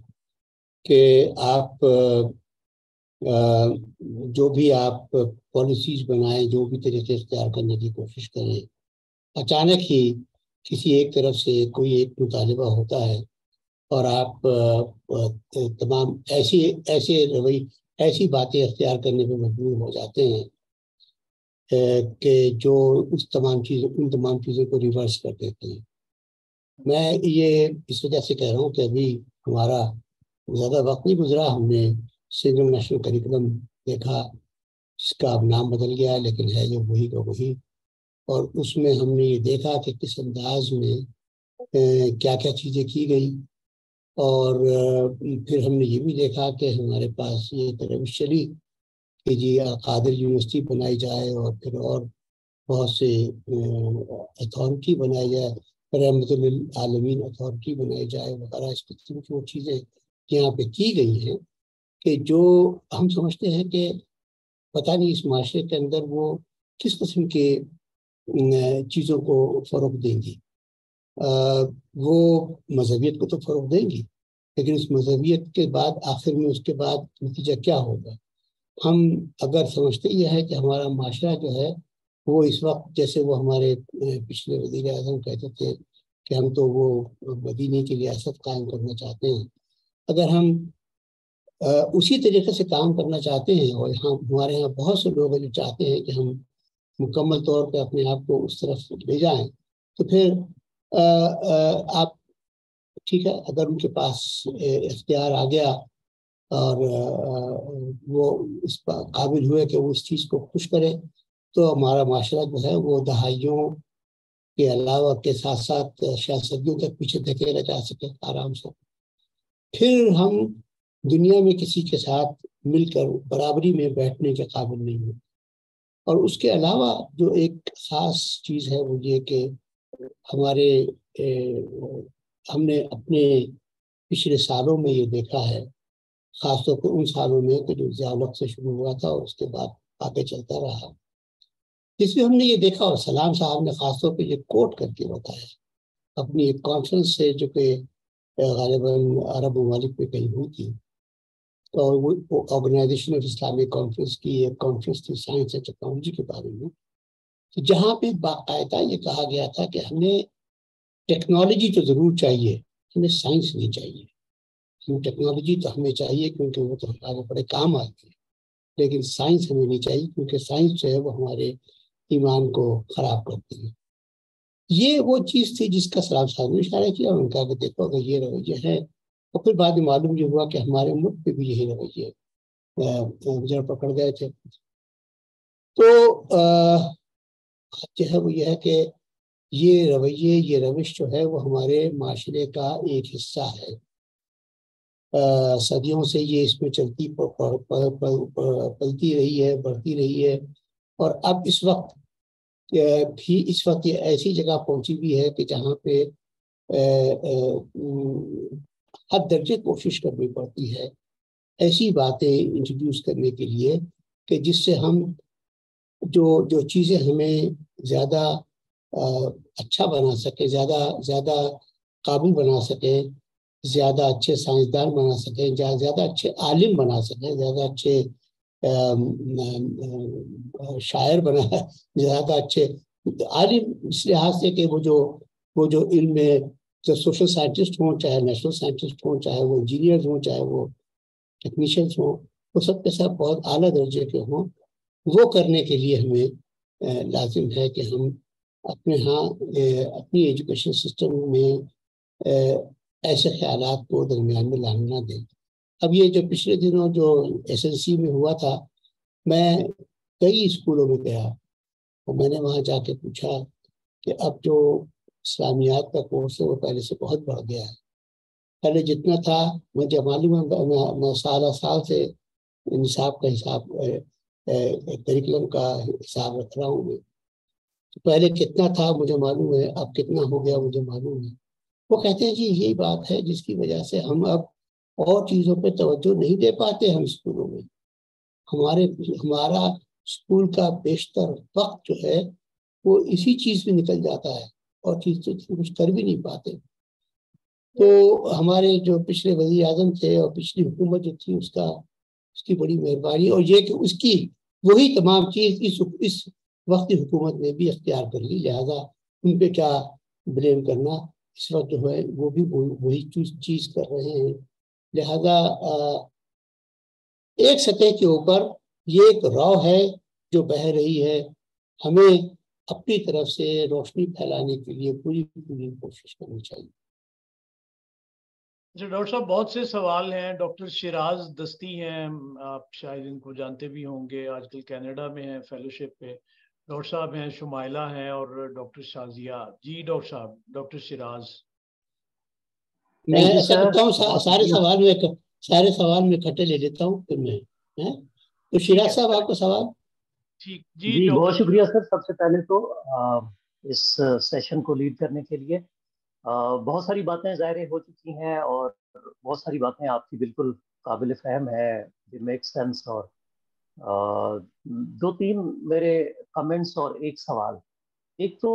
کہ آپ جو بھی آپ پالیسیز بنائیں، جو بھی طریقے اختیار کرنے کی کوشش کریں، اچانک ہی کسی ایک طرف سے کوئی ایک مطالبہ ہوتا ہے اور آپ تمام ایسی باتیں اختیار کرنے پہ مجبور ہو جاتے ہیں کہ جو ان تمام چیزوں کو ریورس کر دیتے ہیں. میں یہ اس وجہ سے کہہ رہا ہوں کہ ابھی ہمارا زیادہ وقت نہیں گزرا، ہم نے سنگل نیشنل کریکولم دیکھا، جس کا اب نام بدل گیا لیکن ہے جو وہی کا وہی. اور اس میں ہم نے یہ دیکھا کہ کس انداز میں کیا کیا چیزیں کی گئی. اور پھر ہم نے یہ بھی دیکھا کہ ہمارے پاس یہ روش چلی کہ جی قادر یونیورسٹی بنائی جائے اور پھر اور بہت سے اتھارٹی بنائی جائے، رحمت للعالمین اتھارٹی بنائی جائے وغیرہ. اس قسم کی وہ چیزیں یہاں پہ کی گئی ہیں کہ جو ہم سمجھتے ہیں کہ پتہ نہیں اس معاشرے کے اندر وہ کس قسم کے چیزوں کو فروغ دیں گی. وہ مذہبیت کو تو فروغ دیں گی، لیکن اس مذہبیت کے بعد آخر میں اس کے بعد نتیجہ کیا ہوگا؟ ہم اگر سمجھتے یہ ہے کہ ہمارا معاشرہ جو ہے وہ اس وقت، جیسے وہ ہمارے پچھلے وزیر اعظم کہتے تھے کہ ہم تو وہ مدینے کی ریاست قائم کرنا چاہتے ہیں، اگر ہم اسی طریقے سے کام کرنا چاہتے ہیں اور ہمارے یہاں بہت سے لوگ جو چاہتے ہیں کہ ہم مکمل طور پہ اپنے آپ کو اس طرف لے جائیں، تو پھر آپ ٹھیک ہے، اگر ان کے پاس اختیار آ گیا اور وہ اس قابل ہوئے کہ وہ اس چیز کو خوش کرے، تو ہمارا معاشرہ جو ہے وہ دہائیوں کے علاوہ کے ساتھ ساتھ شاید صدیوں تک پیچھے دھکیلا جا سکے آرام سے. پھر ہم دنیا میں کسی کے ساتھ مل کر برابری میں بیٹھنے کے قابل نہیں ہیں. اور اس کے علاوہ جو ایک خاص چیز ہے وہ یہ کہ ہم نے اپنے پچھلے سالوں میں یہ دیکھا ہے، خاص طور پر ان سالوں میں کہ جو ضیاء سے شروع ہوا تھا اور اس کے بعد آگے چلتا رہا، جس میں ہم نے یہ دیکھا، اور سلام صاحب نے خاص طور پہ یہ کوٹ کر کے بتایا اپنی ایک کانفرنس سے جو کہ غالباً عرب ممالک میں کہیں ہوئی تھی، اور وہ آرگنائزیشن آف اسلامک کانفرنس کی ایک کانفرنس تھی سائنس اینڈ ٹیکنالوجی کے بارے میں، جہاں پہ باقاعدہ یہ کہا گیا تھا کہ ہمیں ٹیکنالوجی تو ضرور چاہیے، ہمیں سائنس نہیں چاہیے. ٹیکنالوجی تو ہمیں چاہیے کیونکہ وہ تو ہمارے بڑے کام آتی ہے، لیکن سائنس ہمیں نہیں چاہیے کیونکہ سائنس جو ہے وہ ہمارے ایمان کو خراب کرتی ہے. یہ وہ چیز تھی جس کا سلام صاحب نے اشارہ کیا. ان کا کہ دیکھو اگر یہ رویہ ہے، اور پھر بعد میں معلوم یہ ہوا کہ ہمارے ملک پہ بھی یہی رویے جڑ پکڑ گئے تھے. تو جو ہے وہ یہ ہے کہ یہ رویے، یہ روش جو ہے وہ ہمارے معاشرے کا ایک حصہ ہے. صدیوں سے یہ اس میں چلتی پلتی رہی ہے، بڑھتی رہی ہے، اور اب اس وقت بھی اس وقت یہ ایسی جگہ پہنچی بھی ہے کہ جہاں پہ ہر درجے کوشش کرنی پڑتی ہے ایسی باتیں انٹروڈیوس کرنے کے لیے کہ جس سے ہم جو چیزیں ہمیں زیادہ اچھا بنا سکیں، زیادہ قابل بنا سکیں، زیادہ اچھے سائنسدان بنا سکیں، زیادہ اچھے عالم بنا سکیں، زیادہ اچھے شاعر بنا، زیادہ اچھے عالم اس لحاظ سے کہ وہ جو علم میں جو سوشل سائنٹسٹ ہوں، چاہے نیشنل سائنٹسٹ ہوں، چاہے وہ انجینئرز ہوں، چاہے وہ ٹیکنیشینس ہوں، وہ سب کے سب بہت اعلیٰ درجے کے ہوں، وہ کرنے کے لیے ہمیں لازم ہے کہ ہم اپنے ہاں اپنی ایجوکیشن سسٹم میں ایسے خیالات کو درمیان میں لانے نہ دیں۔ اب یہ جو پچھلے دنوں جو SNC میں ہوا تھا، میں کئی اسکولوں میں گیا اور میں نے وہاں جا کے پوچھا کہ اب جو اسلامیات کا کورس ہے وہ پہلے سے بہت بڑھ گیا ہے۔ پہلے جتنا تھا مجھے معلوم ہے، میں سال سے نصاب کا حساب کریکولم کا حساب رکھ رہا ہوں میں، پہلے کتنا تھا مجھے معلوم ہے، اب کتنا ہو گیا مجھے معلوم ہے۔ وہ کہتے ہیں جی یہی بات ہے جس کی وجہ سے ہم اب اور چیزوں پہ توجہ نہیں دے پاتے ہم اسکولوں میں۔ ہمارا اسکول کا بیشتر وقت جو ہے وہ اسی چیز میں نکل جاتا ہے اور چیز تو کچھ کر بھی نہیں پاتے۔ تو ہمارے جو پچھلے وزیر اعظم تھے اور پچھلی حکومت جو تھی اس کی بڑی مہربانی، اور یہ کہ اس کی وہی تمام چیز اس وقتی حکومت نے بھی اختیار کر لی، لہذا ان پہ کیا بلیم کرنا، اس وقت جو ہے وہ بھی وہی چیز کر رہے ہیں۔ لہذا ایک سطح کے اوپر یہ ایک راہ ہے جو بہہ رہی ہے، ہمیں اپنی طرف سے روشنی پھیلانے کے لیے پوری کوشش کرنی چاہیے۔ جی ڈاکٹر صاحب، بہت سے سوال ہیں۔ ڈاکٹر شیراز دستی ہیں، آپ شاید ان کو جانتے بھی ہوں گے، آج کل کینیڈا میں ہیں فیلوشپ پہ۔ ڈاکٹر صاحب ہیں، شمائلہ ہیں، اور ڈاکٹر شازیہ۔ جی ڈاکٹر صاحب، ڈاکٹر شیراز۔ میں ایسا کرتا ہوں سارے سوال میں اکٹھے لے لیتا ہوں پھر میں۔ تو شیراز صاحب آپ کا سوال؟ ٹھیک جی، بہت شکریہ سر۔ سب سے پہلے تو اس سیشن کو لیڈ کرنے کے لیے بہت ساری باتیں ظاہر ہو چکی ہیں اور بہت ساری باتیں آپ کی بالکل قابل فہم ہے، میک سینس۔ اور 2-3 میرے کمنٹس اور ایک سوال۔ ایک تو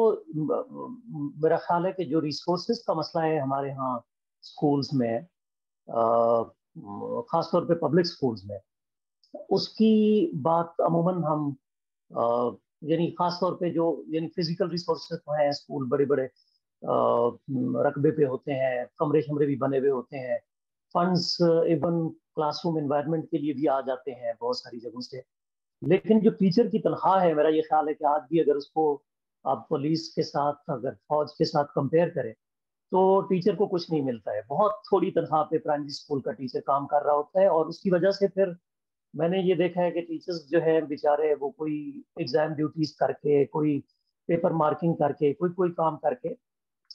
میرا خیال ہے کہ جو ریسورسز کا مسئلہ ہے ہمارے ہاں اسکولز میں، خاص طور پہ پبلک اسکولز میں، اس کی بات عموماً ہم یعنی خاص طور پہ جو یعنی فزیکل ریسورسز ہیں، اسکول بڑے بڑے رقبے پہ ہوتے ہیں، کمرے شمرے بھی بنے ہوئے ہوتے ہیں، funds even class room environment کے لیے بھی آ جاتے ہیں بہت ساری جگہوں سے، لیکن جو ٹیچر کی تنخواہ ہے، میرا یہ خیال ہے کہ آج بھی اگر اس کو آپ پولیس کے ساتھ، اگر فوج کے ساتھ کمپیئر کریں تو ٹیچر کو کچھ نہیں ملتا ہے۔ بہت تھوڑی تنخواہ پہ پرائمری اسکول کا ٹیچر کام کر رہا ہوتا ہے، اور اس کی وجہ سے پھر میں نے یہ دیکھا ہے کہ ٹیچرز جو ہیں بیچارے، وہ کوئی ایگزام ڈیوٹیز کر کے، کوئی پیپر مارکنگ کر کے، کوئی کام کر کے،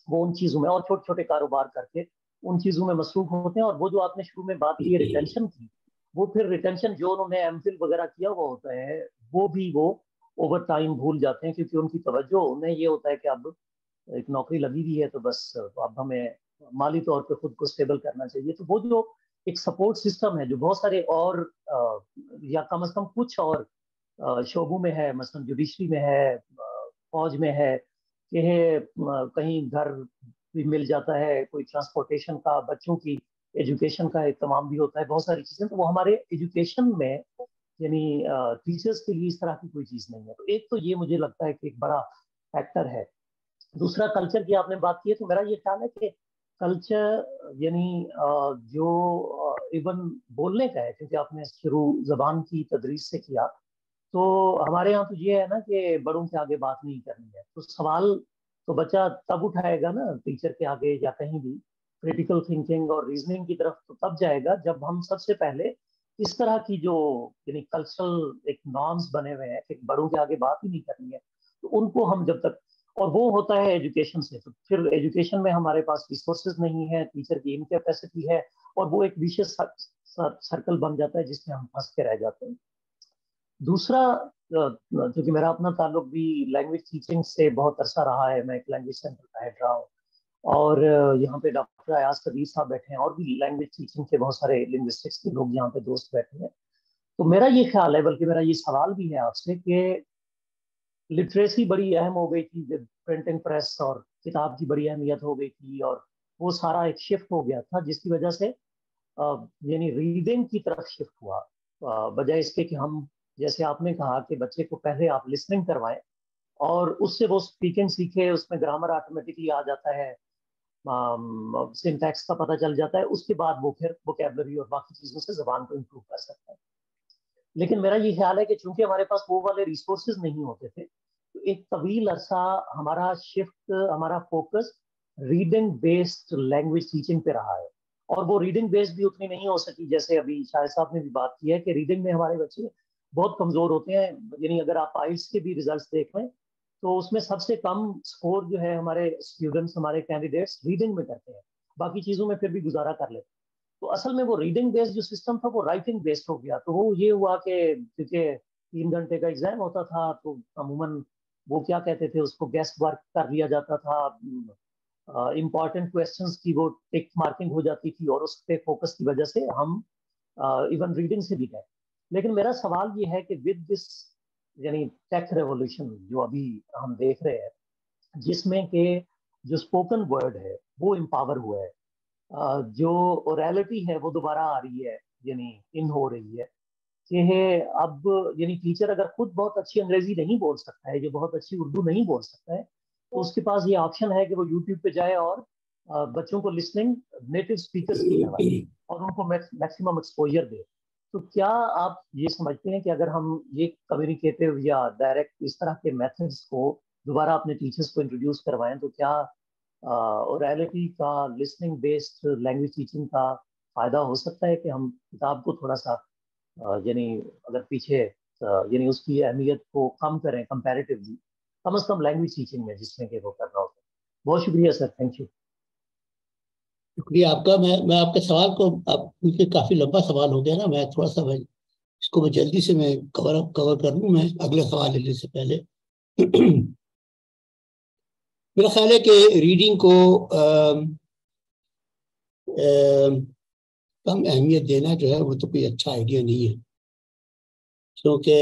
وہ ان چیزوں میں، اور چھوٹے چھوٹے کاروبار کر کے ان چیزوں میں مصروف ہوتے ہیں۔ اور وہ جو آپ نے شروع میں بات کی ہے ریٹینشن کی، وہ پھر ریٹینشن جو انہوں نے ایم فل وغیرہ کیا ہوا ہوتا ہے، وہ بھی وہ اوور ٹائم بھول جاتے ہیں، کیونکہ ان کی توجہ انہیں یہ ہوتا ہے کہ اب ایک نوکری لگی ہوئی ہے تو بس اب ہمیں مالی طور پہ خود کو اسٹیبل کرنا چاہیے۔ تو وہ جو ایک سپورٹ سسٹم ہے جو بہت سارے اور یا کم از کم کچھ اور شعبوں میں ہے، مثلا جوڈیشری میں ہے، فوج میں ہے، کہ کہیں گھر بھی مل جاتا ہے، کوئی ٹرانسپورٹیشن کا، بچوں کی ایجوکیشن کا اہتمام بھی ہوتا ہے، بہت ساری چیزیں، تو وہ ہمارے ایجوکیشن میں یعنی ٹیچرز کے لیے اس طرح کی کوئی چیز نہیں ہے۔ تو ایک تو یہ مجھے لگتا ہے کہ ایک بڑا فیکٹر ہے۔ دوسرا، کلچر کی آپ نے بات کی ہے، تو میرا یہ خیال ہے کہ کلچر یعنی جو ایون بولنے کا ہے، کیونکہ آپ نے شروع زبان کی تدریس سے کیا، تو ہمارے یہاں تو یہ ہے نا کہ بڑوں کے آگے بات نہیں کرنی ہے، تو سوال تو بچہ تب اٹھائے گا نا ٹیچر کے آگے یا کہیں بھی، کریٹیکل تھنکنگ اور ریزننگ کی طرف تو تب جائے گا جب ہم سب سے پہلے اس طرح کی جو یعنی کلچرل ایک نارمز بنے ہوئے ہیں کہ بڑوں کے آگے بات ہی نہیں کرنی ہے، تو ان کو ہم جب تک، اور وہ ہوتا ہے ایجوکیشن سے، تو پھر ایجوکیشن میں ہمارے پاس ریسورسز نہیں ہے، ٹیچر کی انکیپیسٹی ہے، اور وہ ایک ویشیس سرکل بن جاتا ہے جس میں ہم پھنس کے رہ جاتے ہیں۔ دوسرا چونکہ میرا اپنا تعلق بھی لینگویج ٹیچنگ سے بہت عرصہ رہا ہے، میں ایک لینگویج سینٹر کا ہیڈ رہا ہوں، اور یہاں پہ ڈاکٹر ایاز قدیر صاحب بیٹھے ہیں، اور بھی لینگویج ٹیچنگ کے بہت سارے لنگوسٹکس کے لوگ یہاں پہ دوست بیٹھے ہیں. تو میرا یہ خیال ہے، بلکہ میرا یہ سوال بھی ہے آپ سے، کہ لٹریسی بڑی اہم ہو گئی تھی، پرنٹنگ پریس اور کتاب کی بڑی اہمیت ہو گئی تھی، اور وہ سارا ایک شفٹ ہو گیا تھا جس کی وجہ سے یعنی ریڈنگ کی طرف شفٹ ہوا، بجائے اس کے کہ ہم جیسے آپ نے کہا کہ بچے کو پہلے آپ لسننگ کروائیں اور اس سے وہ اسپیکنگ سیکھے، اس میں گرامر آٹومیٹکلی آ جاتا ہے، سنٹیکس کا پتہ چل جاتا ہے، اس کے بعد وہ پھر ووکیبلری اور باقی چیزوں سے زبان کو امپروو کر سکتا ہے. لیکن میرا یہ خیال ہے کہ چونکہ ہمارے پاس وہ والے ریسورسز نہیں ہوتے تھے، تو ایک طویل عرصہ ہمارا شفٹ، ہمارا focus reading based language teaching پہ رہا ہے، اور وہ ریڈنگ بیسڈ بھی اتنی نہیں ہو سکی جیسے ابھی شاہد صاحب نے بھی بات کی ہے کہ ریڈنگ میں ہمارے بچے بہت کمزور ہوتے ہیں. یعنی اگر آپ آئلٹس کے بھی ریزلٹس دیکھ لیں تو اس میں سب سے کم سکور جو ہے ہمارے اسٹوڈنٹس، ہمارے کینڈیڈیٹس ریڈنگ میں کرتے ہیں، باقی چیزوں میں پھر بھی گزارا کر لیتے ہیں. تو اصل میں وہ ریڈنگ بیسڈ جو سسٹم تھا وہ رائٹنگ بیسڈ ہو گیا. تو وہ یہ ہوا کہ کیونکہ 3 گھنٹے کا ایگزام ہوتا تھا تو عموماً وہ کیا کہتے تھے، اس کو گیسٹ ورک کر لیا جاتا تھا، امپورٹنٹ کویسچنس کی وہ ٹک مارکنگ ہو جاتی تھی، اور اس پہ فوکس کی وجہ سے ہم ایون ریڈنگ سے بھی گئے. لیکن میرا سوال یہ ہے کہ ود دس یعنی ٹیک ریولیوشن جو ابھی ہم دیکھ رہے ہیں، جس میں کہ جو اسپوکن ورڈ ہے وہ امپاور ہوا ہے، جو اورالٹی ہے وہ دوبارہ آ رہی ہے، یعنی ان ہو رہی ہے، کہ اب یعنی ٹیچر اگر خود بہت اچھی انگریزی نہیں بول سکتا ہے، جو بہت اچھی اردو نہیں بول سکتا ہے، تو اس کے پاس یہ آپشن ہے کہ وہ یوٹیوب پہ جائے اور بچوں کو لسننگ نیٹو اسپیکرز کی کروائے اور ان کو میکسیمم ایکسپوجر دے. تو کیا آپ یہ سمجھتے ہیں کہ اگر ہم یہ کمیونیکیٹو یا ڈائریکٹ اس طرح کے میتھڈس کو دوبارہ اپنے ٹیچرز کو انٹروڈیوس کروائیں تو کیا اورالٹی کا، لسننگ بیسڈ لینگویج ٹیچنگ کا فائدہ ہو سکتا ہے کہ ہم کتاب کو تھوڑا سا یعنی اگر پیچھے یعنی اس کی اہمیت کو کم کریں کمپیریٹیولی، کم از کم لینگویج ٹیچنگ میں جس میں کہ وہ کرنا ہوتا ہے. بہت شکریہ سر، تھینک یو. شکریہ آپ کا. میں آپ کے سوال کو، کیونکہ کافی لمبا سوال ہو گیا نا، میں تھوڑا سا اس کو میں جلدی سے میں کور کر لوں میں اگلے سوال لینے سے پہلے. میرا خیال ہے کہ ریڈنگ کو کم اہمیت دینا جو ہے وہ تو کوئی اچھا آئیڈیا نہیں ہے، کیونکہ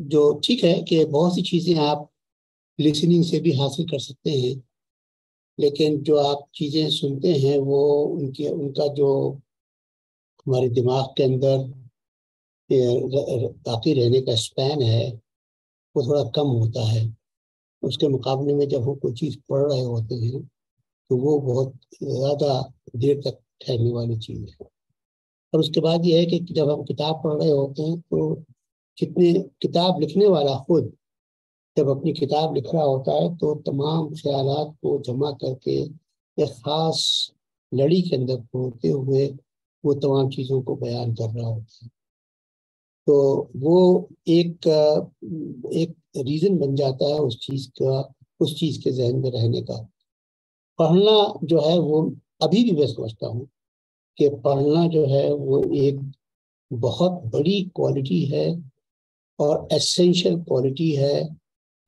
جو ٹھیک ہے کہ بہت سی چیزیں آپ لسننگ سے بھی حاصل کر سکتے ہیں، لیکن جو آپ چیزیں سنتے ہیں وہ ان کا جو ہمارے دماغ کے اندر باقی رہنے کا اسپین ہے وہ تھوڑا کم ہوتا ہے. اس کے مقابلے میں جب ہم کوئی چیز پڑھ رہے ہوتے ہیں تو وہ بہت زیادہ دیر تک ٹھہرنے والی چیز ہے. اور اس کے بعد یہ ہے کہ جب ہم کتاب پڑھ رہے ہوتے ہیں تو جتنے کتاب لکھنے والا خود جب اپنی کتاب لکھ رہا ہوتا ہے تو تمام خیالات کو جمع کر کے ایک خاص لڑی کے اندر پھوڑتے ہوئے وہ تمام چیزوں کو بیان کر رہا ہوتا ہے. تو وہ ایک ریزن بن جاتا ہے اس چیز کے ذہن میں رہنے کا. پڑھنا جو ہے وہ ابھی بھی میں سمجھتا ہوں کہ پڑھنا جو ہے وہ ایک بہت بڑی کوالٹی ہے اور ایسینشل کوالٹی ہے،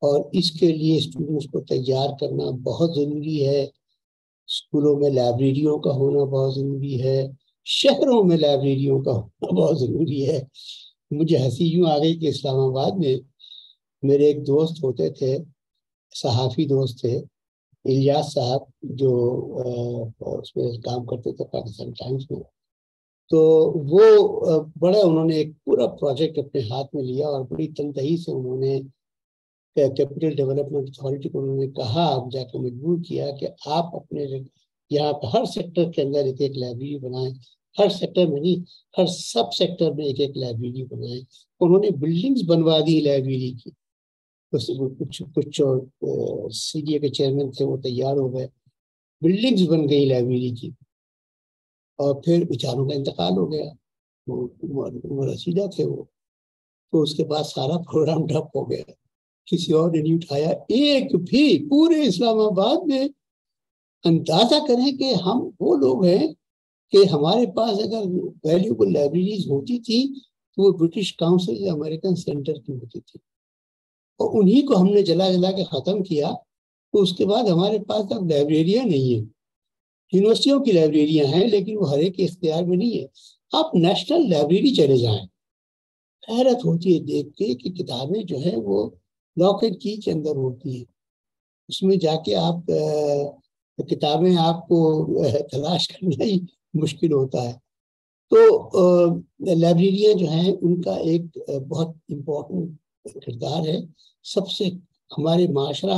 اور اس کے لیے اسٹوڈنٹس کو تیار کرنا بہت ضروری ہے. اسکولوں میں لائبریریوں کا ہونا بہت ضروری ہے، شہروں میں لائبریریوں کا ہونا بہت ضروری ہے. مجھے ہنسی یوں آ گئی کہ اسلام آباد میں میرے ایک دوست ہوتے تھے، صحافی دوست تھے، الیاس صاحب، جو اس میں کام کرتے تھے پاکستان ٹائمز میں. تو وہ انہوں نے ایک پورا پروجیکٹ اپنے ہاتھ میں لیا اور بڑی تنتہی سے انہوں نے کیپٹل ڈیولپمنٹ اتھارٹی کو انہوں نے کہا، جا کے مجبور کیا کہ آپ اپنے یہاں پہ ہر سیکٹر کے اندر ایک لائبریری بنائیں، ہر سیکٹر میں نہیں، ہر سب سیکٹر میں ایک لائبریری بنائیں. انہوں نے بلڈنگز بنوا دی لائبریری کی. کچھ سی ڈی اے کے چیئرمین تھے، وہ تیار ہو گئے، بلڈنگز بن گئی لائبریری کی. اور پھر بیچاروں کا انتقال ہو گیا، وہ رسیدہ تھے وہ، تو اس کے بعد سارا پروگرام ڈھپ ہو گیا، کسی اور نے نہیں اٹھایا. ایک بھی پورے اسلام آباد میں اندازہ کریں کہ ہم وہ لوگ ہیں کہ ہمارے پاس اگر ویلیوبل لائبریریز ہوتی تھی تو وہ برٹش کاؤنسل یا امریکن سینٹر کی ہوتی تھی، اور انہی کو ہم نے جلا جلا کے ختم کیا. تو اس کے بعد ہمارے پاس اب لائبریریاں نہیں ہیں. یونیورسٹیوں کی لائبریریاں ہیں لیکن وہ ہر ایک کے اختیار میں نہیں ہے. آپ نیشنل لائبریری چلے جائیں، حیرت ہوتی ہے دیکھ کے کہ کتابیں جو ہیں وہ لاک اینڈ کی کے اندر ہوتی ہیں. اس میں جا کے آپ کتابیں آپ کو تلاش کرنا ہی مشکل ہوتا ہے. تو لائبریریاں جو ہیں ان کا ایک بہت امپورٹنٹ کردار ہے. سب سے ہمارے معاشرہ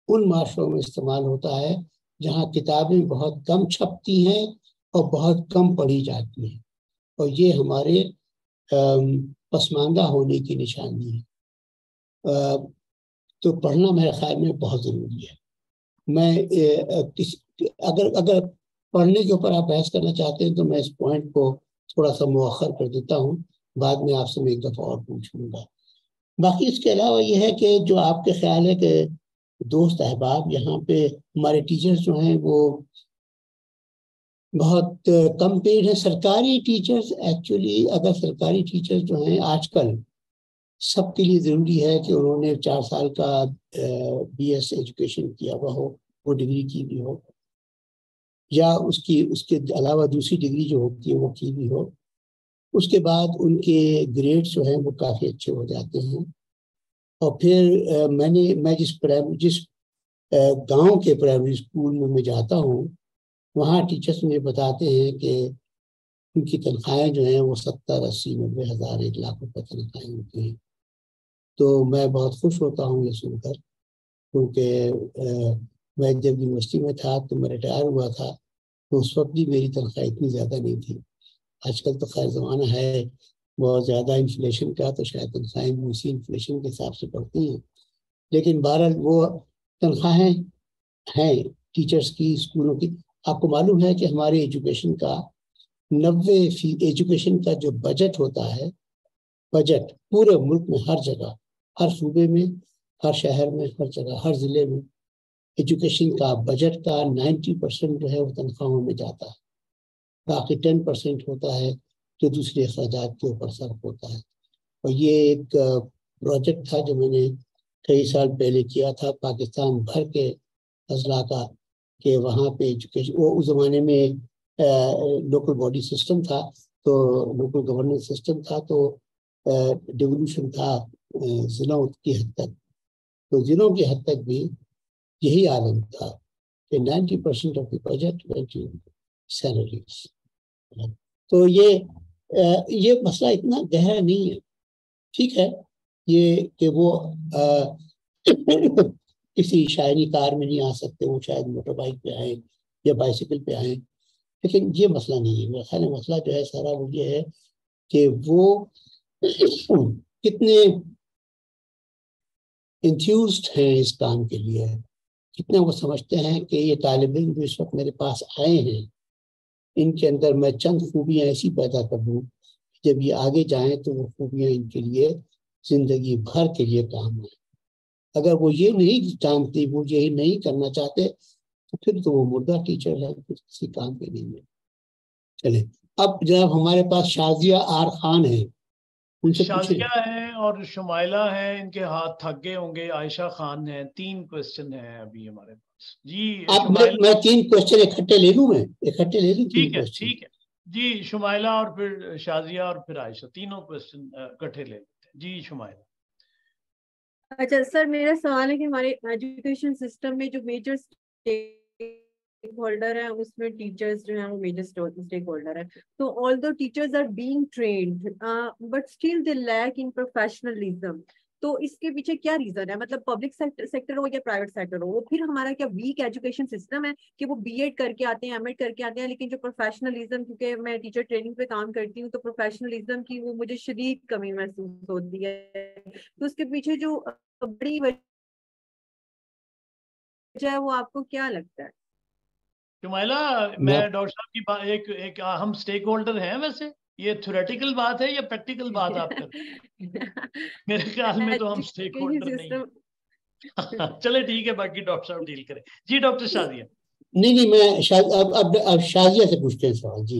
ان معاشروں میں استعمال ہوتا ہے جہاں کتابیں بہت کم چھپتی ہیں اور بہت کم پڑھی جاتی ہیں، اور یہ ہمارے پسماندہ ہونے کی نشانی ہے. تو پڑھنا میرے خیال میں بہت ضروری ہے. میں اگر پڑھنے کے اوپر آپ بحث کرنا چاہتے ہیں تو میں اس پوائنٹ کو تھوڑا سا مؤخر کر دیتا ہوں، بعد میں آپ سے میں ایک دفعہ اور پوچھوں گا. باقی اس کے علاوہ یہ ہے کہ جو آپ کے خیال ہے کہ دوست احباب یہاں پہ ہمارے ٹیچرز جو ہیں وہ بہت کم پیڈ ہیں. سرکاری ٹیچرز ایکچولی، اگر سرکاری ٹیچرز جو ہیں آج کل سب کے لیے ضروری ہے کہ انہوں نے 4 سال کا BS ایجوکیشن کیا ہوا ہو، وہ ڈگری کی بھی ہو، یا اس کے علاوہ دوسری ڈگری جو ہوتی ہے وہ کی بھی ہو. اس کے بعد ان کے گریڈ جو ہیں وہ کافی اچھے ہو جاتے ہیں. اور پھر میں جس گاؤں کے پرائمری اسکول میں جاتا ہوں وہاں ٹیچرس مجھے بتاتے ہیں کہ ان کی تنخواہیں جو ہیں وہ 70, 80, 90 ہزار 1 لاکھ روپے تنخواہیں ہوتی ہیں. تو میں بہت خوش ہوتا ہوں یہ سن کر، کیونکہ میں جب یونیورسٹی میں تھا تو میں ریٹائر ہوا تھا تو اس وقت بھی میری تنخواہ اتنی زیادہ نہیں تھی. آج کل تو خیر زمانہ ہے بہت زیادہ انفلیشن کا، تو شاید تنخواہیں بھی اسی انفلیشن کے حساب سے بڑھتی ہیں. لیکن بہرحال وہ تنخواہیں ہیں ٹیچرز کی، اسکولوں کی. آپ کو معلوم ہے کہ ہمارے ایجوکیشن کا 90% ایجوکیشن کا جو بجٹ ہوتا ہے، بجٹ پورے ملک میں ہر جگہ، ہر صوبے میں، ہر شہر میں، ہر جگہ، ہر ضلع میں ایجوکیشن کا بجٹ کا 90% جو ہے وہ تنخواہوں میں جاتا ہے. باقی 10% ہوتا ہے جو دوسرے اخراجات کے اوپر صرف ہوتا ہے. اور یہ ایک پروجیکٹ تھا جو میں نے کئی سال پہلے کیا تھا پاکستان بھر کے اضلاع کا، کہ وہاں پہ ایجوکیشن، وہ اس زمانے میں لوکل باڈی سسٹم تھا، تو لوکل گورننس سسٹم تھا، تو ڈیولوشن تھا ضلعوں کی حد تک. تو ضلعوں کی حد تک بھی یہی عالم تھا کہ 90% of the budget went to salaries. تو یہ مسئلہ اتنا گہرا نہیں ہے. ٹھیک ہے یہ کہ وہ کسی شاعری کار میں نہیں آ سکتے، وہ شاید موٹر بائک پہ آئیں یا بائسیکل پہ آئیں، لیکن یہ مسئلہ نہیں ہے. میرا خیال مسئلہ جو ہے سارا وہ یہ ہے کہ وہ کتنے انتھیوزڈ ہیں اس کام کے لیے، کتنے وہ سمجھتے ہیں کہ یہ طالب علم جو اس وقت میرے پاس آئے ہیں ان کے اندر میں چند خوبیاں ایسی پیدا کر دوں جب یہ آگے جائیں تو وہ خوبیاں ان کے لیے زندگی بھر کے لیے کام آئیں. اگر وہ یہ نہیں جانتے، وہ یہی نہیں کرنا چاہتے، تو پھر تو وہ مردہ ٹیچر ہے، پھر کسی کام کے نہیں ہے. چلیں اب جناب ہمارے پاس شازیہ آر خان ہے، ان سے پوچھیں. شازیہ ہے اور شمائلہ ہے، ان کے ہاتھ تھک گئے ہوں گے. عائشہ خان ہے. 3 کوسچن ہیں ابھی ہمارے پاس. جی میں 3 کوسچن اکٹھے لے لوں، میں اکٹھے لے لوں 3 کوسچن. ٹھیک ہے جی. شمائلہ اور پھر شازیہ اور پھر عائشہ، تینوں کوسچن اکٹھے لے لیتے ہیں. جی شمائلہ. اچھا سر، میرا سوال ہے کہ ہمارے ایجوکیشن سسٹم میں جو میجر اسٹیک ہولڈر ہیں اس میں ٹیچرز جو ہیں وہ میجر اسٹیک ہولڈر ہیں. تو although teachers are being trained but still they lack in professionalism. تو اس کے پیچھے کیا ریزن ہے؟ مطلب پبلک سیکٹر ہو یا پرائیویٹ سیکٹر ہو، وہ پھر ہمارا کیا ویک ایجوکیشن سسٹم ہے کہ وہ BEd کر کے آتے ہیں، M.Ed کر کے آتے ہیں، لیکن جو پروفیشنلزم، کیونکہ میں ٹیچر ٹریننگ پہ کام کرتی ہوں تو پروفیشنلزم کی وہ مجھے شدید کمی محسوس ہوتی ہے. تو اس کے پیچھے جو بڑی وجہ ہے وہ آپ کو کیا لگتا ہے؟ شمائلہ، میں ڈاکٹر صاحب کی ایک ہم سٹیک ہولڈر ہیں. ویسے یہ تھیوریٹیکل بات ہے یا پریکٹیکل بات آپ کر رہے ہیں؟ میرے خیال میں تو ہم سٹیک ہولڈر نہیں ہیں. چلے ٹھیک ہے، باقی ڈاکٹر صاحب ڈیل کریں. جی ڈاکٹر شازیہ. نہیں میں اب شازیہ سے پوچھتے ہیں سوال. جی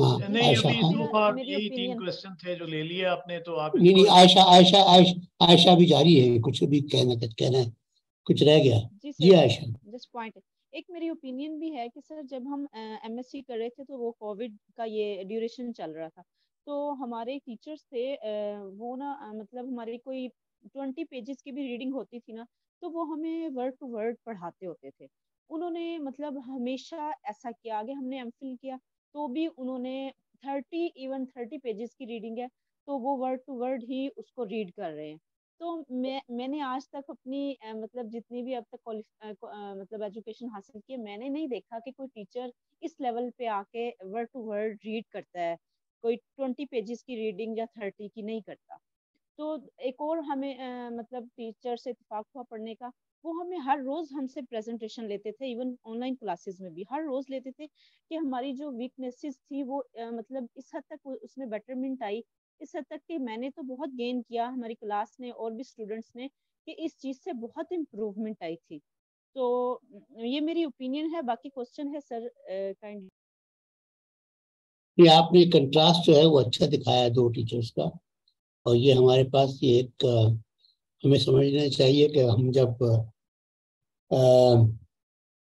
ہاں نہیں عائشہ، ابھی ہاں so far میری یہی 3 opinion- کوسچن تھے جو لے لیے آپ نے، تو آپ نہیں نہیں، عائشہ بھی جاری ہے، کچھ بھی کہنا ہے، کچھ رہ گیا؟ جی جی سر، عائشہ. جسٹ پوائنٹ ایک میری اوپینین بھی ہے کہ سر جب ہم ایم ایس سی کر رہے تھے تو وہ کووڈ کا یہ ڈیوریشن چل رہا تھا، تو ہمارے ٹیچرس تھے وہ نا مطلب ہماری کوئی 20 پیجز کی بھی ریڈنگ ہوتی تھی نا، تو وہ ہمیں ورڈ ٹو ورڈ پڑھاتے ہوتے تھے. انہوں نے مطلب ہمیشہ ایسا کیا. آگے ہم نے ایم فل کیا تو بھی انہوں نے 30 پیجز کی ریڈنگ ہے تو وہ ورڈ ٹو ورڈ ہی اس کو ریڈ کر رہے ہیں. تو میں نے آج تک اپنی مطلب جتنی بھی اب تک مطلب ایجوکیشن حاصل کی ہے، میں نے نہیں دیکھا کہ کوئی ٹیچر اس لیول پہ آ کے ورڈ ٹو ورڈ ریڈ کرتا ہے. کوئی 20 پیجز کی ریڈنگ یا 30 کی نہیں کرتا. تو ایک اور ہمیں مطلب ٹیچر سے اتفاق ہوا پڑھنے کا، وہ ہمیں ہر روز ہم سے پریزنٹیشن لیتے تھے، ایون آن لائن کلاسز میں بھی ہر روز لیتے تھے، کہ ہماری جو ویکنیسز تھی وہ مطلب اس حد تک اس میں بیٹرمنٹ آئی، اس حد تک کہ میں نے تو بہت گین کیا، ہماری کلاس نے اور بھی اسٹوڈنٹس نے، کہ اس چیز سے بہت امپروومنٹ آئی تھی. تو یہ میری اوپینین ہے. باقی کوسچن ہے سر کائنڈلی. یہ آپ نے کنٹراسٹ جو ہے وہ اچھا دکھایا دو ٹیچرز کا، اور یہ ہمارے پاس یہ ایک ہمیں سمجھنا چاہیے کہ ہم جب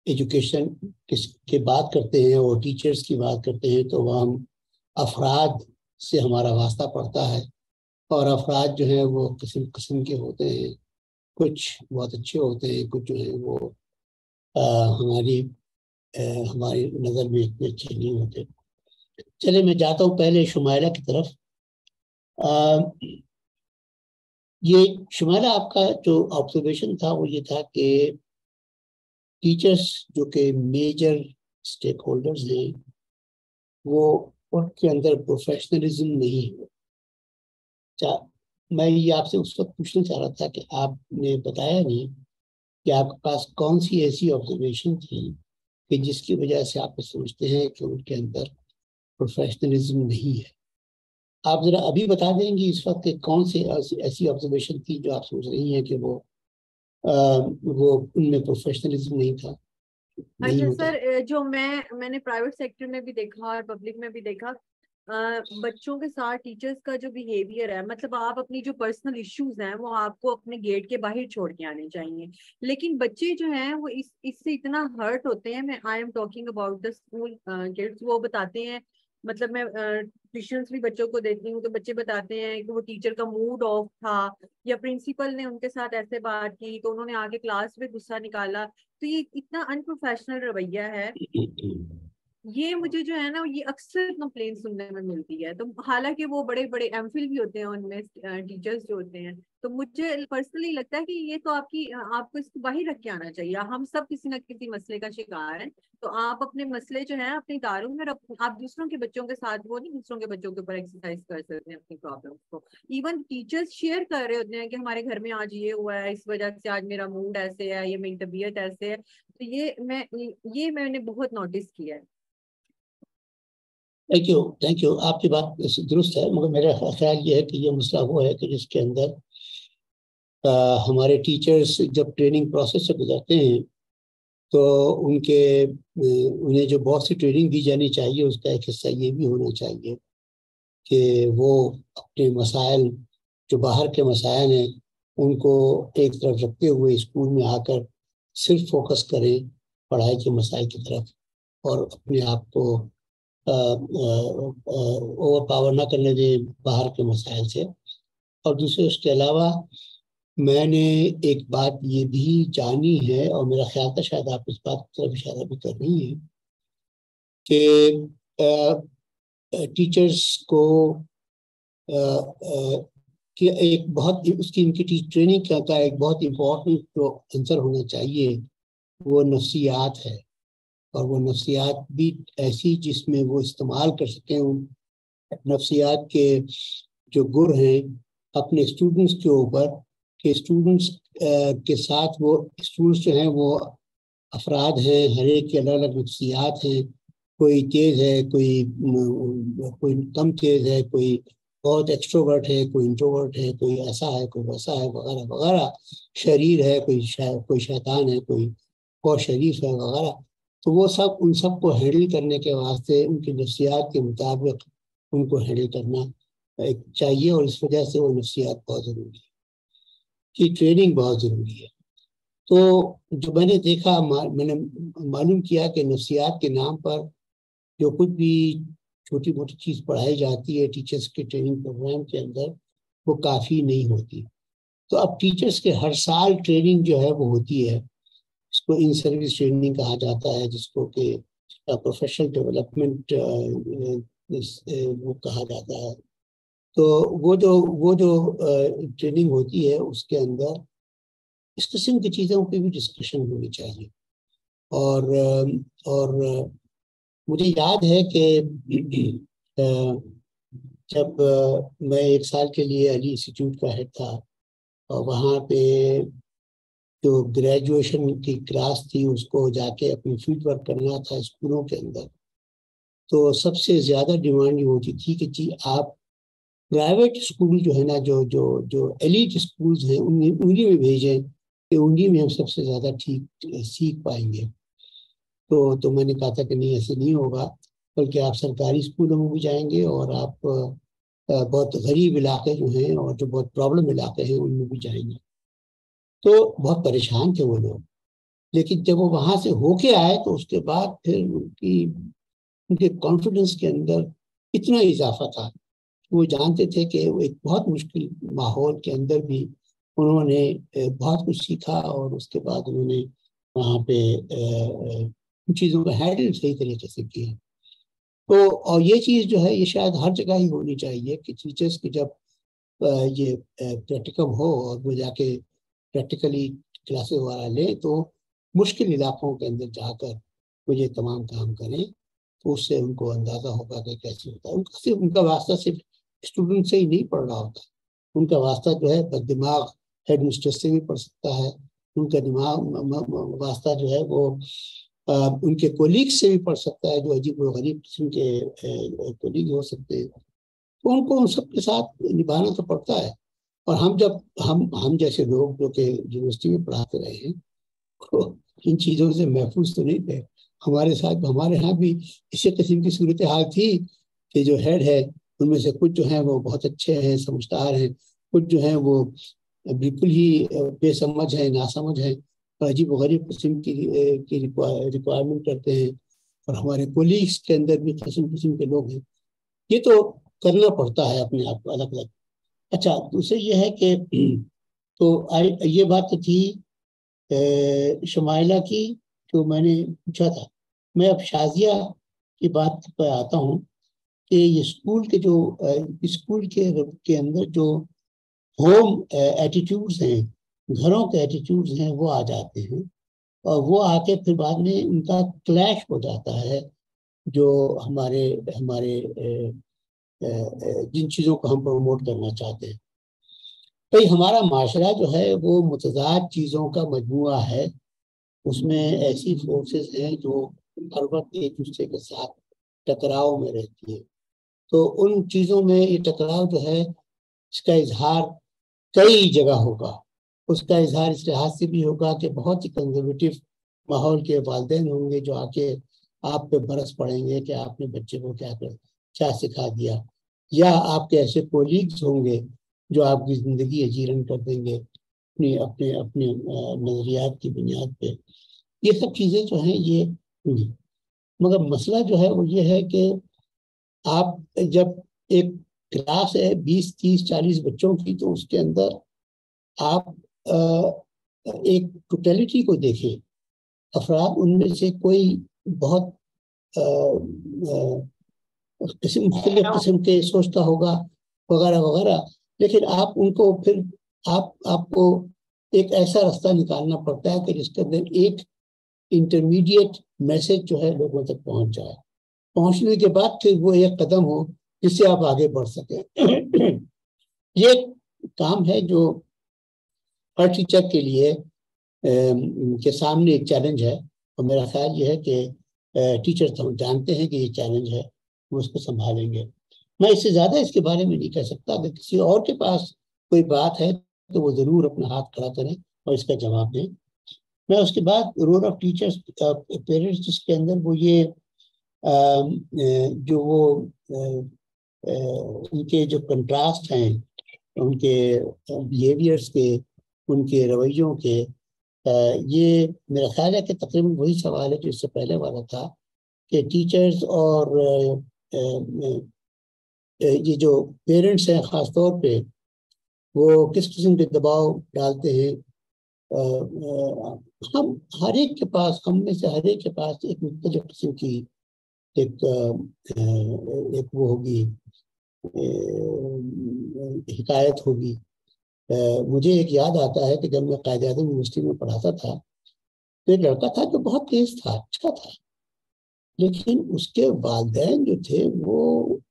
ایجوکیشن کی بات کرتے ہیں اور ٹیچرز کی بات کرتے ہیں تو وہ ہم افراد سے ہمارا واسطہ پڑتا ہے، اور افراد جو ہیں وہ قسم قسم کے ہوتے ہیں. کچھ بہت اچھے ہوتے ہیں، کچھ جو ہیں وہ ہماری نظر میں اتنے اچھے نہیں ہوتے. چلے میں جاتا ہوں پہلے شمائلہ کی طرف. یہ شمائلہ آپ کا جو آبزرویشن تھا وہ یہ تھا کہ ٹیچرز جو کہ میجر اسٹیک ہولڈرز ہیں وہ ان کے اندر پروفیشنلزم نہیں ہے. میں یہ آپ سے اس وقت پوچھنا چاہ رہا تھا کہ آپ نے بتایا نہیں کہ آپ کے پاس کون سی ایسی آبزرویشن تھی کہ جس کی وجہ سے آپ سمجھتے ہیں کہ ان کے اندر پروفیشنلزم نہیں ہے. آپ ذرا ابھی بتا دیں گی اس وقت کہ کون سی ایسی آبزرویشن تھی جو آپ سوچ رہی ہیں کہ وہ ان میں پروفیشنلزم نہیں تھا. اچھا سر، جو میں نے پرائیویٹ سیکٹر میں بھی دیکھا اور پبلک میں بھی دیکھا، بچوں کے ساتھ ٹیچرز کا جو بیہیویئر ہے، مطلب آپ اپنی جو پرسنل ایشوز ہیں وہ آپ کو اپنے گیٹ کے باہر چھوڑ کے آنے چاہیے، لیکن بچے جو ہیں وہ اس سے اتنا ہرٹ ہوتے ہیں. میں I am talking about the school kids. وہ بتاتے ہیں، مطلب میں ٹیوشنس بھی بچوں کو دیتی ہوں تو بچے بتاتے ہیں کہ وہ ٹیچر کا موڈ آف تھا یا پرنسپل نے ان کے ساتھ ایسے بات کی تو انہوں نے آگے کلاس میں غصہ نکالا. تو یہ اتنا انپروفیشنل رویہ ہے. یہ مجھے جو ہے نا یہ اکثر کمپلین سننے میں ملتی ہے. تو حالانکہ وہ بڑے بڑے ایم فل بھی ہوتے ہیں ان میں ٹیچرز جو ہوتے ہیں. تو مجھے پرسنلی لگتا ہے کہ یہ تو آپ کو اس کو باہر رکھ کے آنا چاہیے. ہم سب کسی نہ کسی مسئلے کا شکار ہیں، تو آپ اپنے مسئلے جو ہیں اپنے اداروں میں آپ دوسروں کے بچوں کے ساتھ وہ نہیں دوسروں کے بچوں کے اوپر ایکسرسائز کر سکتے ہیں اپنی پرابلمس کو. ایون ٹیچرز شیئر کر رہے ہوتے ہیں کہ ہمارے گھر میں آج یہ ہوا ہے، اس وجہ سے آج میرا موڈ ایسے ہے، یہ میری طبیعت ایسے ہے. تو یہ میں نے بہت نوٹس کیا ہے. Thank you. آپ کی بات درست ہے، مگر میرا خیال یہ ہے کہ یہ مسئلہ وہ ہے کہ جس کے اندر ہمارے ٹیچرز جب ٹریننگ پروسیس سے گزرتے ہیں تو انہیں جو بہت سی ٹریننگ دی جانی چاہیے اس کا ایک حصہ یہ بھی ہونا چاہیے کہ وہ اپنے مسائل جو باہر کے مسائل ہیں ان کو ایک طرف رکھتے ہوئے اسکول میں آ کر صرف فوکس کریں پڑھائی کے مسائل کی طرف، اور اپنے آپ کو اوور پاور نہ کرنے دیں باہر کے مسائل سے. اور دوسرے اس کے علاوہ میں نے ایک بات یہ بھی جانی ہے، اور میرا خیال تھا شاید آپ اس بات کی طرف اشارہ بھی کر رہی ہیں، کہ ٹیچرز کو کہ ایک بہت اس کی ان کی ٹریننگ کا ایک بہت امپورٹنٹ جو عنصر ہونا چاہیے وہ نفسیات ہے. اور وہ نفسیات بھی ایسی جس میں وہ استعمال کر سکیں ان نفسیات کے جو گر ہیں اپنے اسٹوڈنٹس کے اوپر، کہ اسٹوڈنٹس کے ساتھ وہ اسٹوڈنٹس جو ہیں وہ افراد ہیں، ہر ایک کی الگ الگ نفسیات ہیں. کوئی تیز ہے، کوئی کم تیز ہے، کوئی بہت ایکسٹروورٹ ہے، کوئی انٹروورٹ ہے، کوئی ایسا ہے، کوئی ویسا ہے، وغیرہ وغیرہ. شریر ہے، کوئی شیطان ہے، کوئی بہت شریف ہے، وغیرہ. تو وہ سب ان سب کو ہینڈل کرنے کے واسطے ان کی نفسیات کے مطابق ان کو ہینڈل کرنا چاہیے، اور اس وجہ سے وہ نفسیات بہت ضروری ہے، کی ٹریننگ بہت ضروری ہے۔ تو جو میں نے دیکھا، میں نے معلوم کیا کہ نفسیات کے نام پر جو کچھ بھی چھوٹی موٹی چیز پڑھائی جاتی ہے ٹیچرز کے ٹریننگ پروگرام کے اندر، وہ کافی نہیں ہوتی۔ تو اب ٹیچرز کے ہر سال ٹریننگ جو ہے وہ ہوتی ہے، اس کو ان سروس ٹریننگ کہا جاتا ہے، جس کو کہ پروفیشنل ڈیولپمنٹ وہ کہا جاتا ہے۔ تو وہ جو ٹریننگ ہوتی ہے اس کے اندر اس قسم کی چیزوں پہ بھی ڈسکشن ہونی چاہیے۔ اور مجھے یاد ہے کہ جب میں 1 سال کے لیے علی انسٹیٹیوٹ کا ہیڈ تھا، اور وہاں پہ جو گریجویشن کی کلاس تھی اس کو جا کے اپنی فیلڈ ورک کرنا تھا اسکولوں کے اندر، تو سب سے زیادہ ڈیمانڈ یہ ہوتی تھی کہ جی آپ پرائیویٹ اسکول جو ہے نا، جو ایلیٹ اسکولز ہیں انہی میں بھیجیں کہ انہی میں ہم سب سے زیادہ ٹھیک سیکھ پائیں گے۔ تو میں نے کہا تھا کہ نہیں، ایسے نہیں ہوگا، بلکہ آپ سرکاری اسکولوں میں بھی جائیں گے، اور آپ بہت غریب علاقے جو ہیں اور جو بہت پرابلم علاقے ہیں ان میں بھی جائیں گے۔ تو بہت پریشان تھے وہ لوگ، لیکن جب وہ وہاں سے ہو کے آئے تو اس کے بعد پھر ان کے کانفیڈنس کے اندر اتنا اضافہ تھا، وہ جانتے تھے کہ وہ ایک بہت مشکل ماحول کے اندر بھی انہوں نے بہت کچھ سیکھا، اور اس کے بعد انہوں نے وہاں پہ ان چیزوں کا ہینڈل صحیح طریقے سے کیا۔ تو اور یہ چیز جو ہے یہ شاید ہر جگہ ہی ہونی چاہیے کہ ٹیچرس کی جب یہ پریکٹیکم ہو اور وہ جا کے پریکٹیکلی کلاسز وغیرہ لیں، تو مشکل علاقوں کے اندر جا کر وہ یہ تمام کام کریں، تو اس سے ان کو اندازہ ہوگا کہ کیسے ہوتا ہے۔ ان کا واسطہ صرف اسٹوڈنٹ سے ہی نہیں پڑھ رہا ہوتا، ان کا واسطہ جو ہے دماغ ہیڈ مسٹر سے بھی پڑھ سکتا ہے، ان کا دماغ واسطہ جو ہے وہ ان کے کولیگ سے بھی پڑھ سکتا ہے، جو عجیب و غریب قسم کے کولیگ ہو سکتے ہیں۔ تو ان کو ان سب کے ساتھ نبھانا تو پڑتا ہے۔ اور ہم جیسے لوگ جو کہ یونیورسٹی میں پڑھاتے رہے ہیں، ان چیزوں سے محفوظ تو نہیں تھے۔ ہمارے ہاں بھی اسی قسم کی صورتحال تھی کہ جو ہیڈ ہے ان میں سے کچھ جو ہیں وہ بہت اچھے ہیں، سمجھدار ہیں، کچھ جو ہیں وہ بالکل ہی بے سمجھ ہیں، ناسمجھ ہیں، اور عجیب و غریب قسم کی ریکوائرمنٹ کرتے ہیں، اور ہمارے کولیگس کے اندر بھی قسم کے لوگ ہیں۔ یہ تو کرنا پڑتا ہے اپنے آپ کو الگ الگ۔ اچھا، دوسرے یہ ہے کہ تو یہ بات تو تھی شمائلہ کی جو میں نے پوچھا تھا۔ میں اب شازیہ کی بات پہ آتا ہوں کہ یہ اسکول کے اندر جو ہوم ایٹیٹیوڈز ہیں، گھروں کے ایٹیٹیوڈز ہیں، وہ آ جاتے ہیں، اور وہ آ کے پھر بعد میں ان کا کلیش ہو جاتا ہے جو ہمارے جن چیزوں کو ہم پروموٹ کرنا چاہتے ہیں۔ بھئی ہمارا معاشرہ جو ہے وہ متضاد چیزوں کا مجموعہ ہے، اس میں ایسی فورسز ہیں جو ہر وقت ایک دوسرے کے ساتھ ٹکراؤ میں رہتی ہے۔ تو ان چیزوں میں یہ ٹکراؤ جو ہے اس کا اظہار کئی جگہ ہوگا۔ اس کا اظہار اس لحاظ سے بھی ہوگا کہ بہت ہی کنزرویٹو ماحول کے والدین ہوں گے جو آ کے آپ پہ برس پڑیں گے کہ آپ نے بچے کو کیا سکھا دیا، یا آپ کے ایسے کولیگز ہوں گے جو آپ کی زندگی اجیرن کر دیں گے اپنے نظریات کی بنیاد پہ۔ یہ سب چیزیں جو ہیں یہ مگر مسئلہ جو ہے وہ یہ ہے کہ آپ جب ایک کلاس ہے 20 30 40 بچوں کی، تو اس کے اندر آپ ایک ٹوٹیلٹی کو دیکھیں، افراد ان میں سے کوئی بہت مختلف قسم کے سوچتا ہوگا وغیرہ وغیرہ، لیکن آپ ان کو پھر آپ کو ایک ایسا راستہ نکالنا پڑتا ہے کہ جس کے اندر ایک انٹرمیڈیٹ میسج جو ہے لوگوں تک پہنچ جائے، پہنچنے کے بعد پھر وہ ایک قدم ہو جس سے آپ آگے بڑھ سکیں۔ یہ کام ہے جو ہر ٹیچر کے لیے کے سامنے ایک چیلنج ہے، اور میرا خیال یہ ہے کہ ٹیچر جانتے ہیں کہ یہ چیلنج ہے، وہ اس کو سنبھالیں گے۔ میں اس سے زیادہ اس کے بارے میں نہیں کہہ سکتا۔ اگر کسی اور کے پاس کوئی بات ہے تو وہ ضرور اپنا ہاتھ کھڑا کریں اور اس کا جواب دیں۔ میں اس کے بعد رول آف ٹیچرس پیرنٹس جس کے اندر وہ یہ جو وہ ان کے جو کنٹراسٹ ہیں ان کے بیہیویئرس کے، ان کے رویوں کے، یہ میرا خیال ہے کہ تقریباً وہی سوال ہے جو اس سے پہلے والا تھا کہ ٹیچرز اور یہ جو پیرنٹس ہیں خاص طور پہ وہ کس قسم کے دباؤ ڈالتے ہیں. ہم ہر ایک کے پاس، ہم میں سے ہر ایک کے پاس ایک مختلف قسم کی ایک وہ ہوگی، حکایت ہوگی. مجھے ایک یاد آتا ہے کہ جب میں قائد اعظم یونیورسٹی میں پڑھاتا تھا تو ایک لڑکا تھا جو بہت تیز تھا، اچھا تھا، لیکن اس کے والدین جو تھے وہ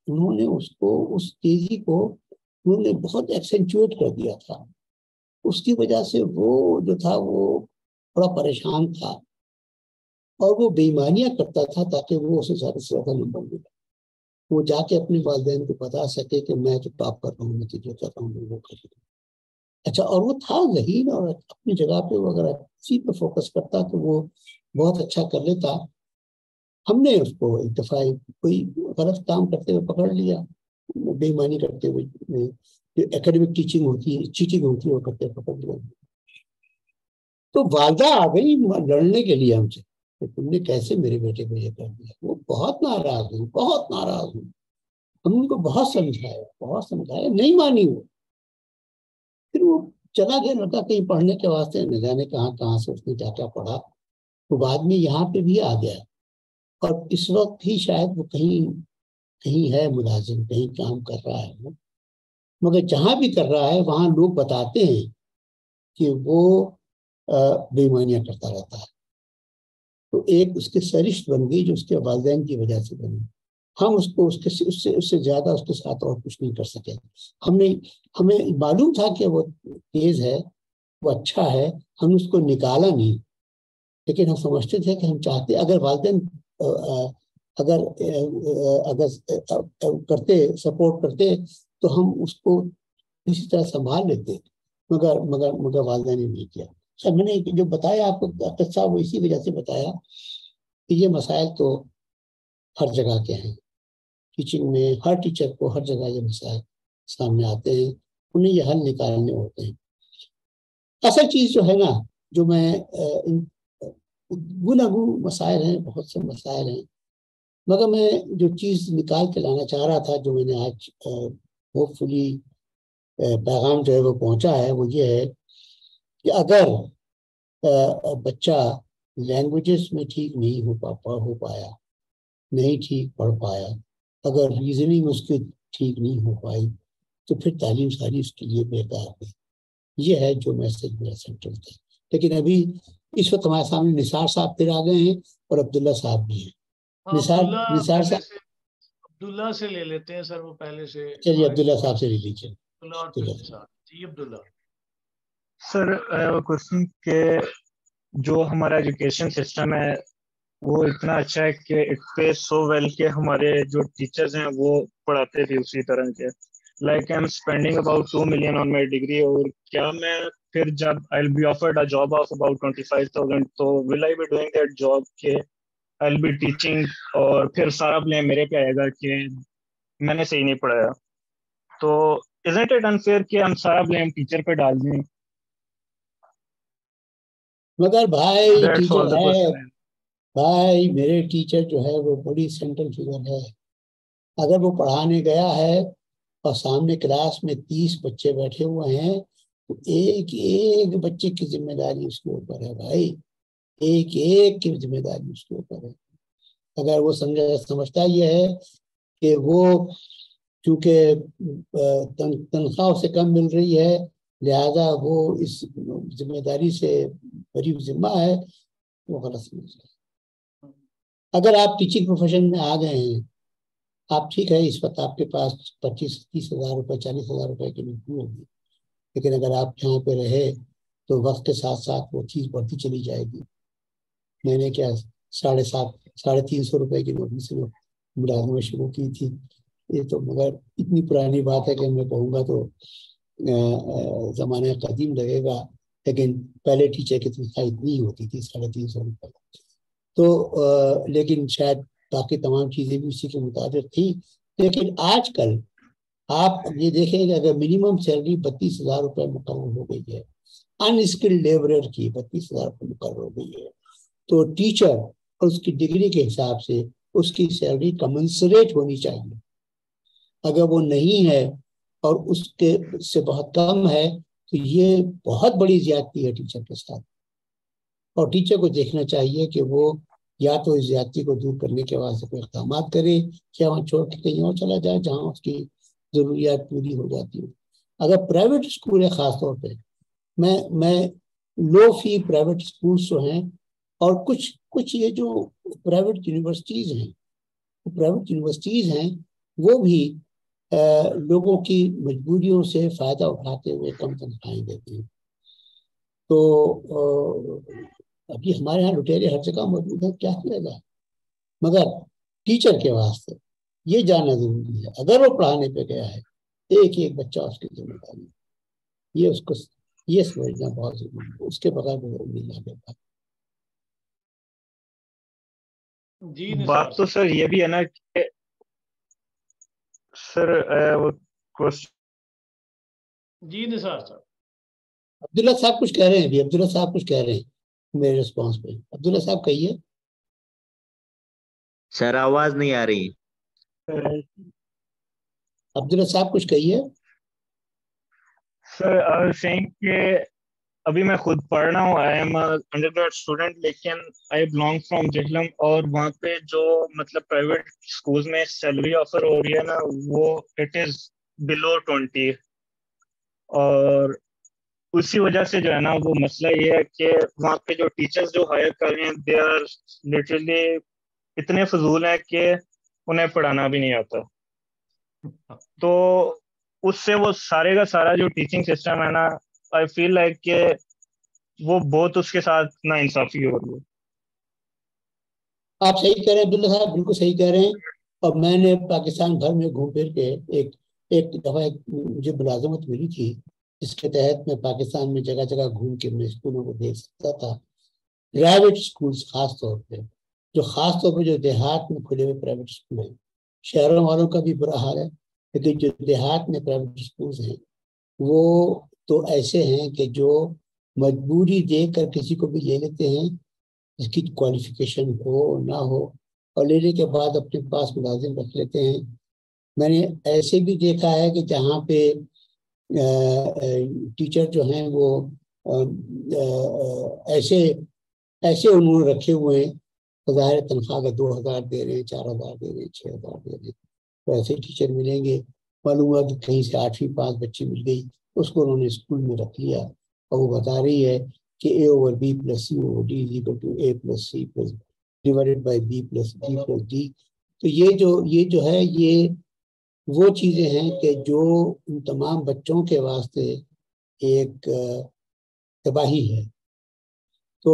انہوں نے اس کو، اس تیزی کو انہوں نے بہت ایکسینچویٹ کر دیا تھا. اس کی وجہ سے وہ جو تھا وہ بڑا پریشان تھا اور وہ بے ایمانیاں کرتا تھا تاکہ وہ اسے زیادہ سے زیادہ نمبر ملے، وہ جا کے اپنے والدین کو بتا سکے کہ میں جو ٹاپ کر رہا ہوں، میں جو کر رہا ہوں وہ کر رہا ہوں. اچھا، اور وہ تھا ذہین اور اپنی جگہ پہ وہ اگر اسی پہ فوکس کرتا تو وہ بہت اچھا کر لیتا. ہم نے اس کو ایک دفعہ کوئی غلط کام کرتے ہوئے پکڑ لیا، بے ایمانی کرتے ہوئے، جو اکیڈمک ٹیچنگ ہوتی ہے، چیٹنگ ہوتی ہے، وہ کرتے پکڑ لیا. تو والدہ آ گئی لڑنے کے لیے ہم سے کہ تم نے کیسے میرے بیٹے کو یہ کر دیا. وہ بہت ناراض ہوں، بہت ناراض ہوں. ہم ان کو بہت سمجھایا، نہیں مانی وہ. پھر وہ چلا گیا لڑکا کہیں پڑھنے کے واسطے، نہ جانے کہاں سے اس نے کیا کیا پڑھا. وہ بعد میں یہاں پہ بھی آ گیا اور اس وقت ہی شاید وہ کہیں ہے ملازم، کہیں کام کر رہا ہے. مگر جہاں بھی کر رہا ہے وہاں لوگ بتاتے ہیں کہ وہ بے ایمانیاں کرتا رہتا ہے. تو ایک اس کی سرشت بن گئی جو اس کے والدین کی وجہ سے بنی. ہم اس کو اس سے زیادہ اس کے ساتھ اور کچھ نہیں کر سکے. ہمیں معلوم تھا کہ وہ تیز ہے، وہ اچھا ہے، ہم اس کو نکالا نہیں، لیکن ہم سمجھتے تھے کہ ہم چاہتے اگر والدین اگر کرتے، سپورٹ کرتے تو ہم اس کو اسی طرح سنبھال لیتے، مگر والدین نے نہیں کیا. سر میں نے جو بتایا آپ کو قصہ وہ اسی وجہ سے بتایا کہ یہ مسائل تو ہر جگہ کے ہیں. ٹیچنگ میں ہر ٹیچر کو ہر جگہ یہ مسائل سامنے آتے ہیں، انہیں یہ حل نکالنے ہوتے ہیں. اصل چیز جو ہے نا، جو میں گناگو مسائل ہیں، بہت سے مسائل ہیں، مگر میں جو چیز نکال کے لانا چاہ رہا تھا، جو میں نے آج ہوپ فلی پیغام جو ہے وہ پہنچا ہے، وہ یہ ہے کہ اگر بچہ لینگویجز میں ٹھیک نہیں ہو پایا، نہیں ٹھیک پڑھ پایا، اگر ریزننگ اس کی ٹھیک نہیں ہو پائی تو پھر تعلیم ساری اس کے لیے بیکار ہے. یہ ہے جو میسج میرا سینٹرل تھا. لیکن ابھی اس وقت ہمارے سامنے نثار صاحب پھر آ گئے ہیں اور عبداللہ صاحب بھی ہیں. نثار صاحب عبداللہ سے لے لیتے ہیں سر، وہ پہلے سے. چلیے عبداللہ صاحب سے لے لیجیے. جی عبداللہ. سر کوشچن کہ جو ہمارا ایجوکیشن سسٹم ہے وہ اتنا اچھا ہے کہ اٹ پے سو ویل کہ ہمارے جو ٹیچرز ہیں وہ پڑھاتے بھی اسی طرح کے. Like I am spending about 2 million on my degree, اور کیا میں پھر جب I will be offered a job of about 25,000 تو will I be doing that job کہ آئی ول بی ٹیچنگ، اور پھر سارا بلیم میرے پہ آئے گا کہ میں نے صحیح نہیں پڑھایا. تو isn't it unfair کہ ہم سارا بلیم ٹیچر پہ ڈال دیں؟ مگر بھائی ٹیچر ہے، بھائی میرے ٹیچر جو ہے وہ بڑی سینٹرل فگر ہے. اگر وہ پڑھانے گیا ہے اور سامنے کلاس میں 30 بچے بیٹھے ہوئے ہیں تو ایک ایک بچے کی ذمہ داری اس کے اوپر ہے بھائی، ایک ایک کی ذمہ داری اس کے اوپر ہے. اگر وہ سمجھتا یہ ہے کہ وہ چونکہ تنخواہ سے کم مل رہی ہے لہذا وہ اس ذمہ داری سے بری ذمہ ہے، وہ غلط سمجھ رہا ہے. اگر آپ ٹیچنگ پروفیشن میں آ گئے ہیں، آپ ٹھیک ہے اس وقت آپ کے پاس 25-30 ہزار روپے 40 ہزار روپے کی نوکری ہوگی، لیکن اگر آپ یہاں پہ رہے تو وقت کے ساتھ ساتھ وہ چیز بڑھتی چلی جائے گی. میں نے کیا 350 روپے کی نوکری سے ملازمت شروع کی تھی. یہ تو مگر اتنی پرانی بات ہے کہ میں کہوں گا تو زمانہ قدیم لگے گا، لیکن پہلے ٹیچر کی تنخواہ اتنی ہوتی تھی 350 روپے. تو لیکن شاید باقی تمام چیزیں بھی اسی کے مطابق تھی. لیکن آج کل آپ یہ دیکھیں کہ اگر منیمم سیلری 32,000 روپے مقرر ہو گئی ہے, ان اسکلڈ لیبرر کی 32,000 روپے مقرر ہو گئی ہے, تو ٹیچر اور اس کی ڈگری کے حساب سے اس کی سیلری کمنسریٹ ہونی چاہیے. اگر وہ نہیں ہے اور اس کے سے بہت کم ہے تو یہ بہت بڑی زیادتی ہے ٹیچر کے ساتھ. اور ٹیچر کو دیکھنا چاہیے کہ وہ یا تو اس زیادتی کو دور کرنے کے واسطے کوئی اقدامات کرے, یا وہاں چھوڑ کے کہیں اور چلا جائے جہاں اس کی ضروریات پوری ہو جاتی ہوں. اگر پرائیویٹ اسکول ہے, خاص طور پہ میں لو فی پرائیویٹ اسکولس جو ہیں, اور کچھ یہ جو پرائیویٹ یونیورسٹیز ہیں وہ بھی لوگوں کی مجبوریوں سے فائدہ اٹھاتے ہوئے کم تنخواہیں دیتے ہیں. تو ابھی ہمارے یہاں لٹیرے ہر جگہ موجود ہیں, کیا کیا جائے. مگر ٹیچر کے واسطے یہ جاننا ضروری ہے, اگر وہ پڑھانے پہ گیا ہے ایک ایک بچہ اس کی ذمہ داری, یہ اس کو یہ سمجھنا بہت ضروری ہے. اس کے بغیر وہ نہیں آ پاتا. جی بات تو سر یہ بھی ہے نا کہ سر جی نثار صاحب, عبداللہ صاحب کچھ کہہ رہے ہیں. عبداللہ صاحب کچھ کہہ رہے ہیں میرے رسپانس پہ. عبداللہ صاحب کہیے. سر آواز نہیں آ رہی. عبداللہ صاحب کچھ کہیے. سر سینگ کہ ابھی میں خود پڑھ رہا ہوں, I am under graduate student, لیکن آئی بلانگ فرام جہلم, اور وہاں پہ جو مطلب پرائیویٹ اسکول میں سیلری آفر ہو رہی ہے نا, وہ اٹ از بلو 20. اور اسی وجہ سے جو ہے نا وہ مسئلہ یہ ہے کہ وہاں پہ جو ٹیچرز جو ہائر کر رہے ہیں دے آر لٹرلی اتنے فضول ہیں کہ انہیں پڑھانا بھی نہیں آتا. تو اس سے وہ سارے کا سارا جو ٹیچنگ سسٹم ہے نا, آئی فیل لائک کہ وہ بہت اس کے ساتھ نا انصافی ہو رہی ہے. آپ صحیح کہہ رہے ہیں عبداللہ صاحب, بالکل صحیح کہہ رہے ہیں. اور میں نے پاکستان بھر میں گھوم پھر کے ایک دفعہ مجھے ملازمت ملی تھی, جس کے تحت میں پاکستان میں جگہ جگہ گھوم کے میں اسکولوں کو دیکھ سکتا تھا. پرائیویٹ اسکولس خاص طور پہ جو دیہات میں کھلے ہوئے پرائیویٹ اسکول ہیں, شہروں والوں کا بھی برا حال ہے, لیکن جو دیہات میں پرائیویٹ اسکولس ہیں وہ تو ایسے ہیں کہ جو مجبوری دیکھ کر کسی کو بھی لے لیتے ہیں, اس کی کوالیفیکیشن ہو نہ ہو, اور لینے کے بعد اپنے پاس ملازم رکھ لیتے ہیں. میں نے ایسے بھی دیکھا ہے کہ جہاں پہ ٹیچر جو ہیں وہ ایسے انہوں نے رکھے ہوئے ہیں, ظاہر تنخواہ کا 2,000 دے رہے ہیں, 4,000 دے رہے ہیں, 6,000 دے رہے ہیں. تو ایسے ٹیچر ملیں گے, معلوم ہوا کہ کہیں سے 8ویں پاس بچی مل گئی, اس کو انہوں نے اسکول میں رکھ لیا, اور وہ بتا رہی ہے کہ A/B + C/D = A+C+ divided by B + D. تو یہ جو ہے یہ وہ چیزیں ہیں کہ جو ان تمام بچوں کے واسطے ایک تباہی ہے. تو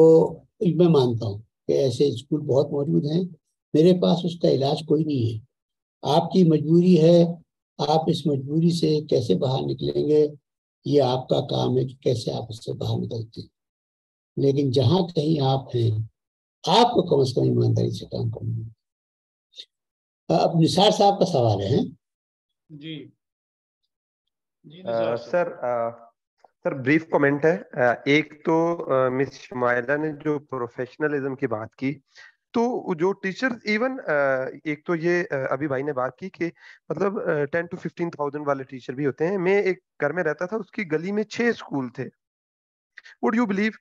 میں مانتا ہوں کہ ایسے اسکول بہت موجود ہیں, میرے پاس اس کا علاج کوئی نہیں ہے. آپ کی مجبوری ہے, آپ اس مجبوری سے کیسے باہر نکلیں گے یہ آپ کا کام ہے کہ کیسے آپ اس سے باہر نکلتے ہیں. لیکن جہاں کہیں آپ ہیں, آپ کو کم از کم ایمانداری سے کام کرنا ہے. اب نثار صاحب کا سوال ہے. جی سر بریف کمنٹ ہے. ایک تو مس شمائلہ نے جو پروفیشنلزم کی بات کی, تو جو ٹیچر ایون ایک تو یہ ابھی بھائی نے بات کی کہ مطلب 10 to 15,000 والے ٹیچر بھی ہوتے ہیں. میں ایک گھر میں رہتا تھا, اس کی گلی میں 6 اسکول تھے. وڈ یو بلیو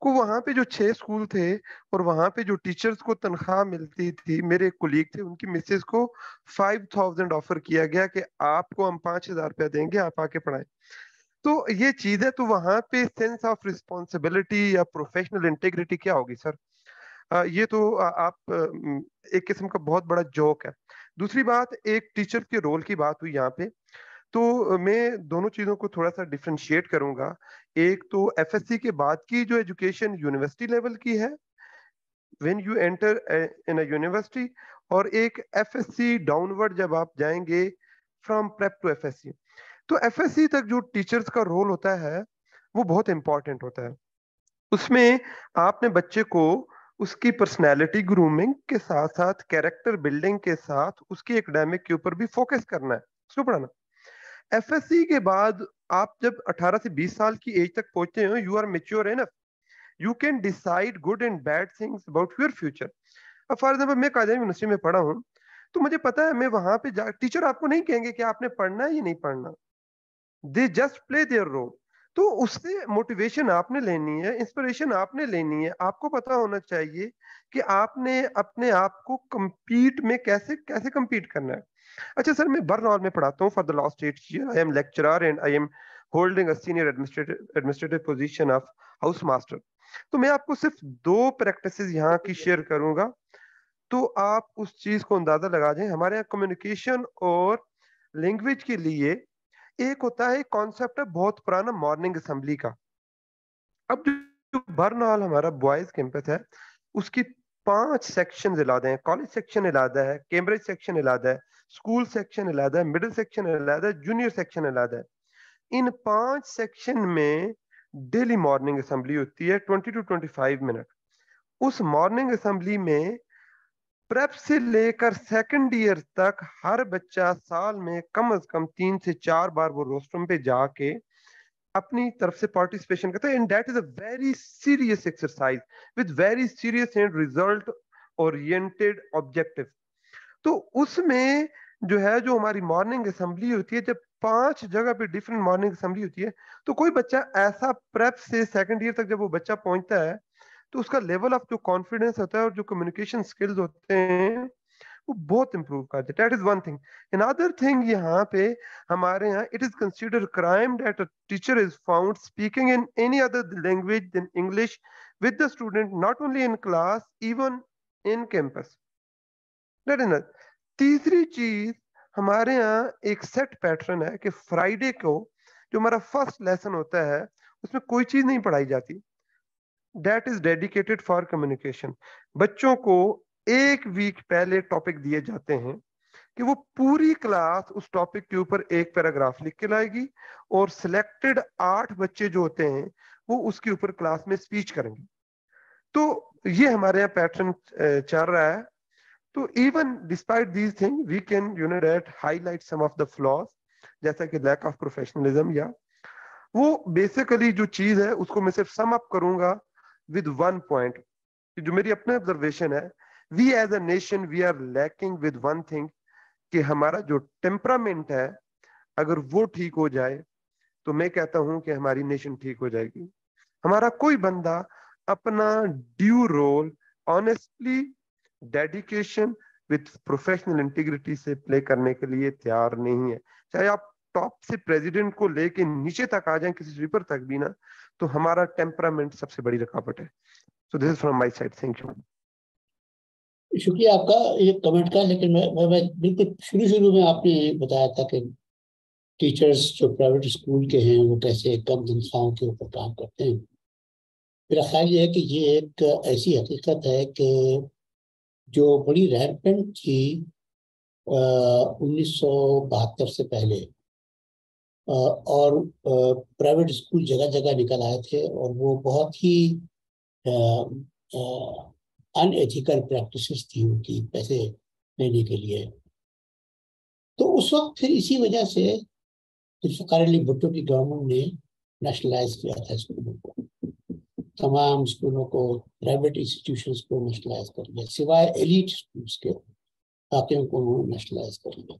کو وہاں پہ جو 6 اسکول تھے اور وہاں پہ جو ٹیچرز کو تنخواہ ملتی تھی, میرے ایک کولیگ تھے, ان کی مسز کو 5,000 آفر کیا گیا کہ آپ کو ہم 5,000 روپیہ دیں گے, آپ آ کے پڑھائیں. تو یہ چیز ہے, تو وہاں پہ سینس آف ریسپانسبلٹی یا پروفیشنل انٹیگریٹی کیا ہوگی سر؟ یہ تو آپ ایک قسم کا بہت بڑا جوک ہے. دوسری بات, ایک ٹیچر کے رول کی بات ہوئی یہاں پہ, تو میں دونوں چیزوں کو تھوڑا سا ڈیفرینشیٹ کروں گا. ایک تو ایف ایس سی کے بعد کی جو ایجوکیشن یونیورسٹی لیول کی ہے, when you enter in a university, اور ایک ایف ایس سی ڈاؤنورڈ جب آپ جائیں گے from prep to F S C. تو ایف ایس سی تک جو ٹیچرز کا رول ہوتا ہے وہ بہت امپورٹنٹ ہوتا ہے. اس میں آپ نے بچے کو اس کی پرسنالٹی گرومنگ کے ساتھ ساتھ کیریکٹر بلڈنگ کے ساتھ اس کی ایکڈیمک کے اوپر بھی فوکس کرنا ہے, اس کو پڑھانا. ایف ایس سی کے بعد آپ جب 18 سے 20 سال کی ایج تک پہنچتے ہیں, you are mature enough, you can decide good and bad things about your future. اب فار ایگزامپل میں قائد اعظم یونیورسٹی میں پڑھا ہوں, تو مجھے پتا ہے میں وہاں پہ ٹیچر آپ کو نہیں کہیں گے کہ آپ نے پڑھنا ہے یا نہیں پڑھنا, they just play their role. تو اس سے موٹیویشن آپ نے لینی ہے, انسپریشن آپ نے لینی ہے. آپ کو پتا ہونا چاہیے کہ آپ نے اپنے آپ کو کمپیٹ میں کیسے کمپیٹ کرنا ہے. اچھا سر, میں برنال میں پڑھاتا ہوں for the last 8 years. I am lecturer and I am holding a senior administrative position of house master. تو میں آپ کو صرف 2 پریکٹسز یہاں کی شیئر کروں گا, تو آپ اس چیز کو اندازہ لگا جائیں. ہمارے یہاں کمیونیکیشن اور لینگویج کے لیے ایک ہوتا ہے کانسیپٹ ہے بہت پرانا مارننگ اسمبلی کا. اب جو برنال ہمارا بوائز کیمپس ہے, اس کی 5 سیکشن علیحدہ ہیں. کالج سیکشن علیحدہ ہے, کیمبرج سیکشن علیحدہ ہے, اسکول سیکشن علیحدہ ہے, مڈل سیکشن علیحدہ ہے, جونیئر سیکشن علیحدہ ہے. ان 5 سیکشن میں ڈیلی مارننگ اسمبلی ہوتی ہے 20 to 25 منٹ. اس مارننگ اسمبلی میں پریپ سے لے کر سیکنڈ ایئر تک ہر بچہ سال میں کم از کم 3 سے 4 بار وہ روسٹرم پہ جا کے اپنی طرف سے پارٹیسپیشن کرتا ہے. And that is a very serious exercise with very serious and result oriented objective. تو اس میں جو ہے جو ہماری مارننگ اسمبلی ہوتی ہے, جب 5 جگہ پہ ڈفرنٹ مارننگ اسمبلی ہوتی ہے, تو کوئی بچہ ایسا پریپ سے سیکنڈ ایئر تک جب وہ بچہ پہنچتا ہے, تو اس کا لیول آف جو کانفیڈنس ہوتا ہے اور جو کمیونیکیشن سکلز ہوتے ہیں وہ بہت امپروو کرتے ہیں. That is one thing. another thing یہاں پہ ہمارے یہاں it is considered crime that a teacher is found speaking in any other language than English with the student, not only in class, even in campus. تیسری چیز, ہمارے یہاں ایک set pattern ہے کہ فرائیڈے کو جو ہمارا فرسٹ لیسن ہوتا ہے اس میں کوئی چیز نہیں پڑھائی جاتی. That is dedicated for communication. بچوں کو 1 ویک پہلے ٹاپک دیے جاتے ہیں کہ وہ پوری کلاس اس ٹاپک کے اوپر ایک پیراگراف لکھ کے لائے گی, اور سلیکٹڈ 8 بچے جو ہوتے ہیں وہ اس کے اوپر کلاس میں اسپیچ کریں گے. تو یہ ہمارے یہاں پیٹرن چل رہا ہے. تو even despite these thing we can that highlight some of the flaws, جیسا کہ لیک آف پروفیشنلزم, یا وہ بیسیکلی جو چیز ہے اس کو میں صرف سم اپ کروں گا with one point, جو میری اپنا observation ہے, we as a nation we are lacking with one thing, کہ ہمارا جو ٹیمپرامنٹ ہے اگر وہ ٹھیک ہو جائے تو میں کہتا ہوں کہ ہماری نیشن ٹھیک ہو جائے گی. ہمارا کوئی بندہ اپنا due role honestly dedication with professional integrity سے پلے کرنے کے لیے تیار نہیں ہے. چاہے آپ ٹاپ سے پریزیڈنٹ کو لے کے نیچے تک آ جائیں, کسی سویپر تک بھی نا, تو ہمارا ٹیمپرامنٹ سب سے بڑی رکاوٹ ہے. So this is from my side. Thank you. شکریہ آپ کا یہ کمنٹ کا. لیکن میں بالکل شروع میں آپ نے بتایا تھا کہ ٹیچرز جو پرائیویٹ اسکول کے ہیں وہ کیسے کم تنخواہوں کے اوپر کام کرتے ہیں. میرا خیال یہ ہے کہ یہ ایک ایسی حقیقت ہے کہ جو بڑی ریمپنٹ تھی 1972 سے پہلے, اور پرائیویٹ اسکول جگہ جگہ نکل آئے تھے, اور وہ بہت ہی ان ایتھیکل پریکٹسز تھی ان کی پیسے لینے کے لیے. تو اس وقت پھر اسی وجہ سے ذوالفقار علی بھٹو کی گورنمنٹ نے نیشنلائز کیا تھا اسکولوں کو, تمام اسکولوں کو, پرائیویٹ انسٹیٹیوشنس کو نیشنلائز کر لیا, سوائے ایلیٹ اسکولس کے باقیوں کو انہوں نے نیشنلائز کر لیا.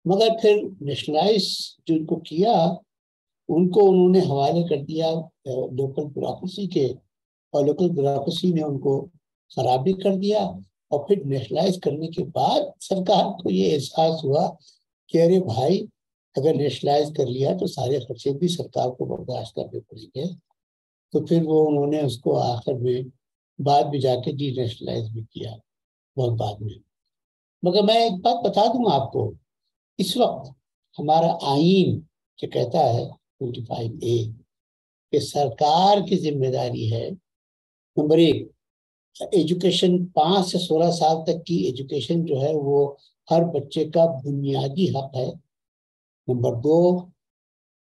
مگر پھر نیشنلائز جو ان کو کیا ان کو انہوں نے حوالے کر دیا لوکل بیوروکریسی کے, اور لوکل بیوروکریسی نے ان کو خراب بھی کر دیا. اور پھر نیشنلائز کرنے کے بعد سرکار کو یہ احساس ہوا کہ ارے بھائی اگر نیشنلائز کر لیا تو سارے خرچے بھی سرکار کو برداشت کرنے پڑیں گے. تو پھر وہ انہوں نے اس کو آخر میں بعد میں جا کے ڈی نیشنلائز بھی کیا بہت بعد میں. مگر میں ایک بات بتا دوں آپ کو, اس وقت ہمارا آئین جو کہتا ہے 25A کہ سرکار کی ذمہ داری ہے نمبر 1 ایجوکیشن 5 سے 16 سال تک کی ایجوکیشن جو ہے وہ ہر بچے کا بنیادی حق ہے. نمبر 2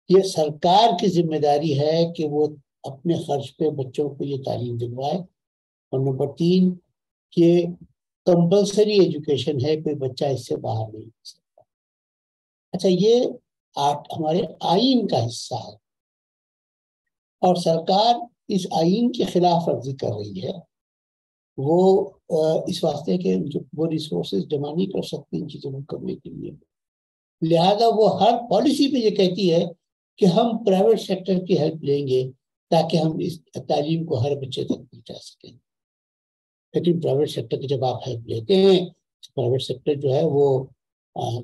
یہ سرکار کی ذمہ داری ہے کہ وہ اپنے خرچ پہ بچوں کو یہ تعلیم دلوائے. اور نمبر 3 کہ کمپلسری ایجوکیشن ہے، کوئی بچہ اس سے باہر نہیں ہو سکتا. اچھا، یہ ہمارے آئین کا حصہ ہے اور سرکار اس آئین کی خلاف ورزی کر رہی ہے. وہ اس واسطے کہ وہ ریسورسز جمع نہیں کر سکتی ان چیزوں کو کرنے کے لیے، لہذا وہ ہر پالیسی پہ یہ کہتی ہے کہ ہم پرائیویٹ سیکٹر کی ہیلپ لیں گے تاکہ ہم اس تعلیم کو ہر بچے تک پہنچا سکیں. لیکن پرائیویٹ سیکٹر کی جب آپ ہیلپ لیتے ہیں، پرائیویٹ سیکٹر جو ہے وہ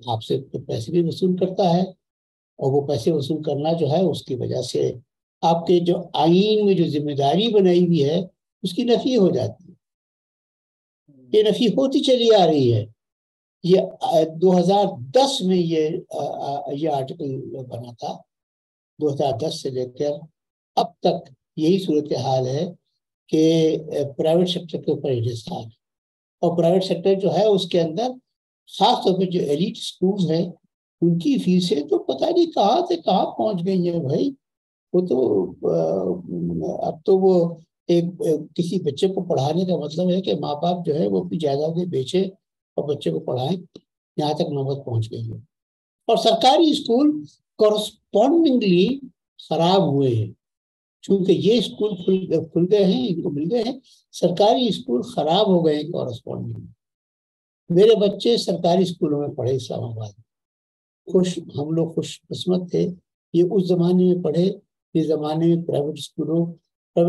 آپ سے پیسے بھی وصول کرتا ہے، اور وہ پیسے وصول کرنا جو ہے اس کی وجہ سے آپ کے جو آئین میں جو ذمہ داری بنائی ہوئی ہے اس کی نفی ہو جاتی ہے. یہ نفی ہوتی چلی آ رہی ہے. یہ 2010 میں یہ آرٹیکل بنا تھا. 2010 سے لے کر اب تک یہی صورتحال ہے کہ پرائیویٹ سیکٹر کے اوپر انحصار ہے. اور پرائیویٹ سیکٹر جو ہے اس کے اندر خاص طور پہ جو ایلیٹ اسکولز ہیں ان کی فیسیں تو پتہ نہیں کہاں سے کہاں پہنچ گئی ہیں بھائی. وہ تو اب تو وہ کسی بچے کو پڑھانے کا مطلب ہے کہ ماں باپ جو ہے وہ اپنی جائیدادیں بیچے اور بچے کو پڑھائیں، یہاں تک نوبت پہنچ گئی ہے. اور سرکاری اسکول کورسپونڈنگلی خراب ہوئے ہیں، چونکہ یہ اسکول کھل گئے ہیں، ان کو مل گئے ہیں. سرکاری اسکول خراب ہو گئے ہیں کورسپونڈنگلی. میرے بچے سرکاری اسکولوں میں پڑھے اسلام آباد میں. ہم لوگ خوش قسمت تھے. یہ اس زمانے میں پڑھے جس زمانے میں پرائیویٹ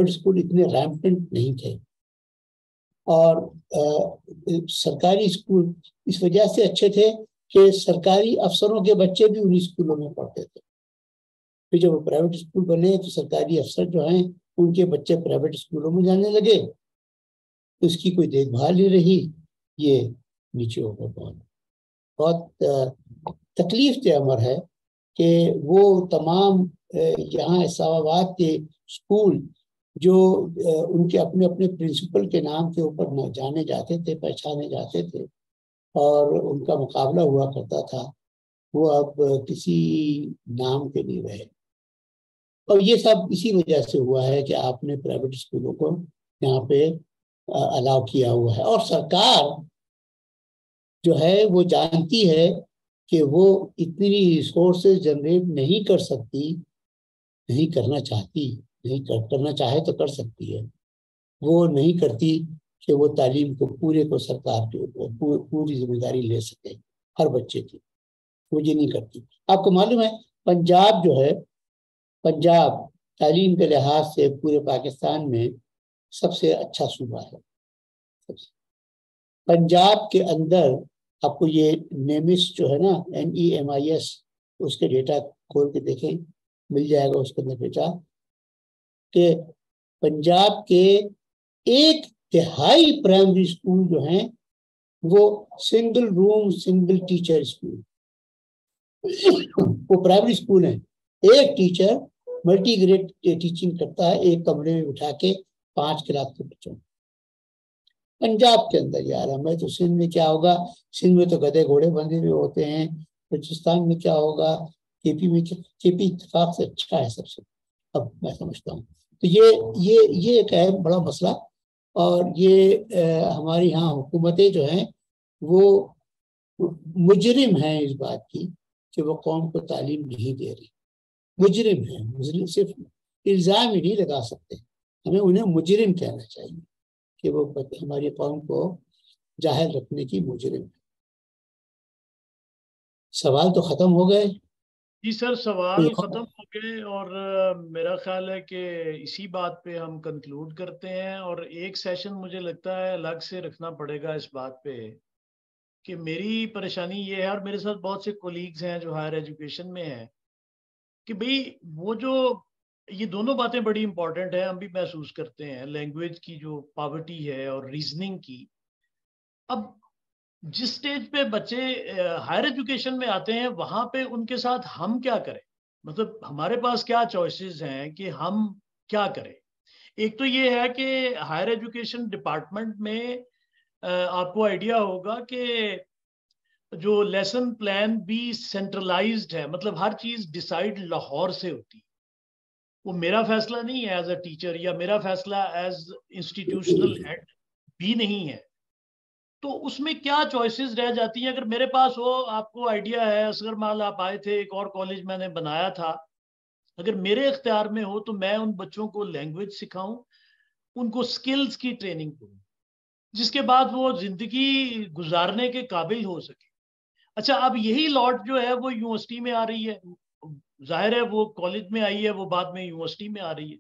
اسکول اتنے ریمپنٹ نہیں تھے. اور سرکاری اسکول اس وجہ سے اچھے تھے کہ سرکاری افسروں کے بچے بھی انہیں اسکولوں میں پڑھتے تھے. پھر جب وہ پرائیویٹ اسکول بنے تو سرکاری افسر جو ہیں ان کے بچے پرائیویٹ اسکولوں میں جانے لگے، اس کی کوئی دیکھ بھال نہیں رہی. یہ نیچے ہو کر بہت تکلیف دہ امر ہے کہ وہ تمام یہاں اسلام آباد کے اسکول جو ان کے اپنے اپنے پرنسپل کے نام کے اوپر جانے جاتے تھے، پہچانے جاتے تھے اور ان کا مقابلہ ہوا کرتا تھا، وہ اب کسی نام کے نہیں رہے. اور یہ سب اسی وجہ سے ہوا ہے کہ آپ نے پرائیویٹ اسکولوں کو یہاں پہ الاؤ کیا ہوا ہے. اور سرکار جو ہے وہ جانتی ہے کہ وہ اتنی ریسورسز جنریٹ نہیں کر سکتی، نہیں کرنا چاہتی، نہیں کرنا چاہے تو کر سکتی ہے، وہ نہیں کرتی کہ وہ تعلیم کو پورے کو سرکار کے اوپر پوری ذمہ داری لے سکے ہر بچے کی. وہ یہ نہیں کرتی. آپ کو معلوم ہے پنجاب جو ہے، پنجاب تعلیم کے لحاظ سے پورے پاکستان میں سب سے اچھا صوبہ ہے. پنجاب کے اندر آپ کو یہ نیمس جو ہے نا NEMIS اس کے ڈیٹا کھول کے دیکھیں، مل جائے گا اس کے اندر ڈیٹا کہ پنجاب کے 1/3 پرائمری اسکول جو ہیں وہ single room single teacher school, وہ پرائمری اسکول ہیں. ایک ٹیچر ملٹی گریڈ ٹیچنگ کرتا ہے ایک کمرے میں بٹھا کے 5 کلاس کے بچوں. پنجاب کے اندر یار ہمیں تو سندھ میں کیا ہوگا، سندھ میں تو گدے گھوڑے بندھے ہوئے ہوتے ہیں. بلوچستان میں کیا ہوگا، KP میں KP اتفاق سے اچھا ہے سب سے، اب میں سمجھتا ہوں. تو یہ ایک ہے بڑا مسئلہ. اور یہ ہماری یہاں حکومتیں جو ہیں وہ مجرم ہیں اس بات کی کہ وہ قوم کو تعلیم نہیں دے رہی. مجرم ہیں. مجرم صرف الزام ہی نہیں لگا سکتے، ہمیں انہیں مجرم کہنا چاہیے کہ وہ ہماری قوم کو جاہل رکھنے کی مجرم ہے. سوال تو ختم ہو گئے. جی سر، سوال ختم ہو گئے اور میرا خیال ہے کہ اسی بات پہ ہم کنکلوڈ کرتے ہیں. اور ایک سیشن مجھے لگتا ہے الگ سے رکھنا پڑے گا اس بات پہ کہ میری پریشانی یہ ہے، اور میرے ساتھ بہت سے کولیگز ہیں جو ہائر ایجوکیشن میں ہیں، کہ بھئی وہ جو یہ دونوں باتیں بڑی امپورٹنٹ ہیں، ہم بھی محسوس کرتے ہیں، لینگویج کی جو پاورٹی ہے اور ریزننگ کی. اب جس سٹیج پہ بچے ہائر ایجوکیشن میں آتے ہیں وہاں پہ ان کے ساتھ ہم کیا کریں، مطلب ہمارے پاس کیا چوائسیز ہیں کہ ہم کیا کریں. ایک تو یہ ہے کہ ہائر ایجوکیشن ڈپارٹمنٹ میں آپ کو آئیڈیا ہوگا کہ جو لیسن پلان بھی سینٹرلائزڈ ہے, مطلب ہر چیز ڈیسائیڈ لاہور سے ہوتی ہے. وہ میرا فیصلہ نہیں ہے ایز اے ٹیچر, یا میرا فیصلہ ایز انسٹیٹیوشنل ہیڈ بھی نہیں ہے. تو اس میں کیا چوائسیز رہ جاتی ہیں. اگر میرے پاس ہو, آپ کو آئیڈیا ہے اصغر مال آپ آئے تھے, ایک اور کالج میں نے بنایا تھا, اگر میرے اختیار میں ہو تو میں ان بچوں کو لینگویج سکھاؤں, ان کو سکلز کی ٹریننگ کروں, جس کے بعد وہ زندگی گزارنے کے قابل ہو سکے. اچھا, اب یہی لاٹ جو ہے وہ یونیورسٹی میں آ رہی ہے, ظاہر ہے وہ کالج میں آئی ہے, وہ بعد میں یونیورسٹی میں آ رہی ہے.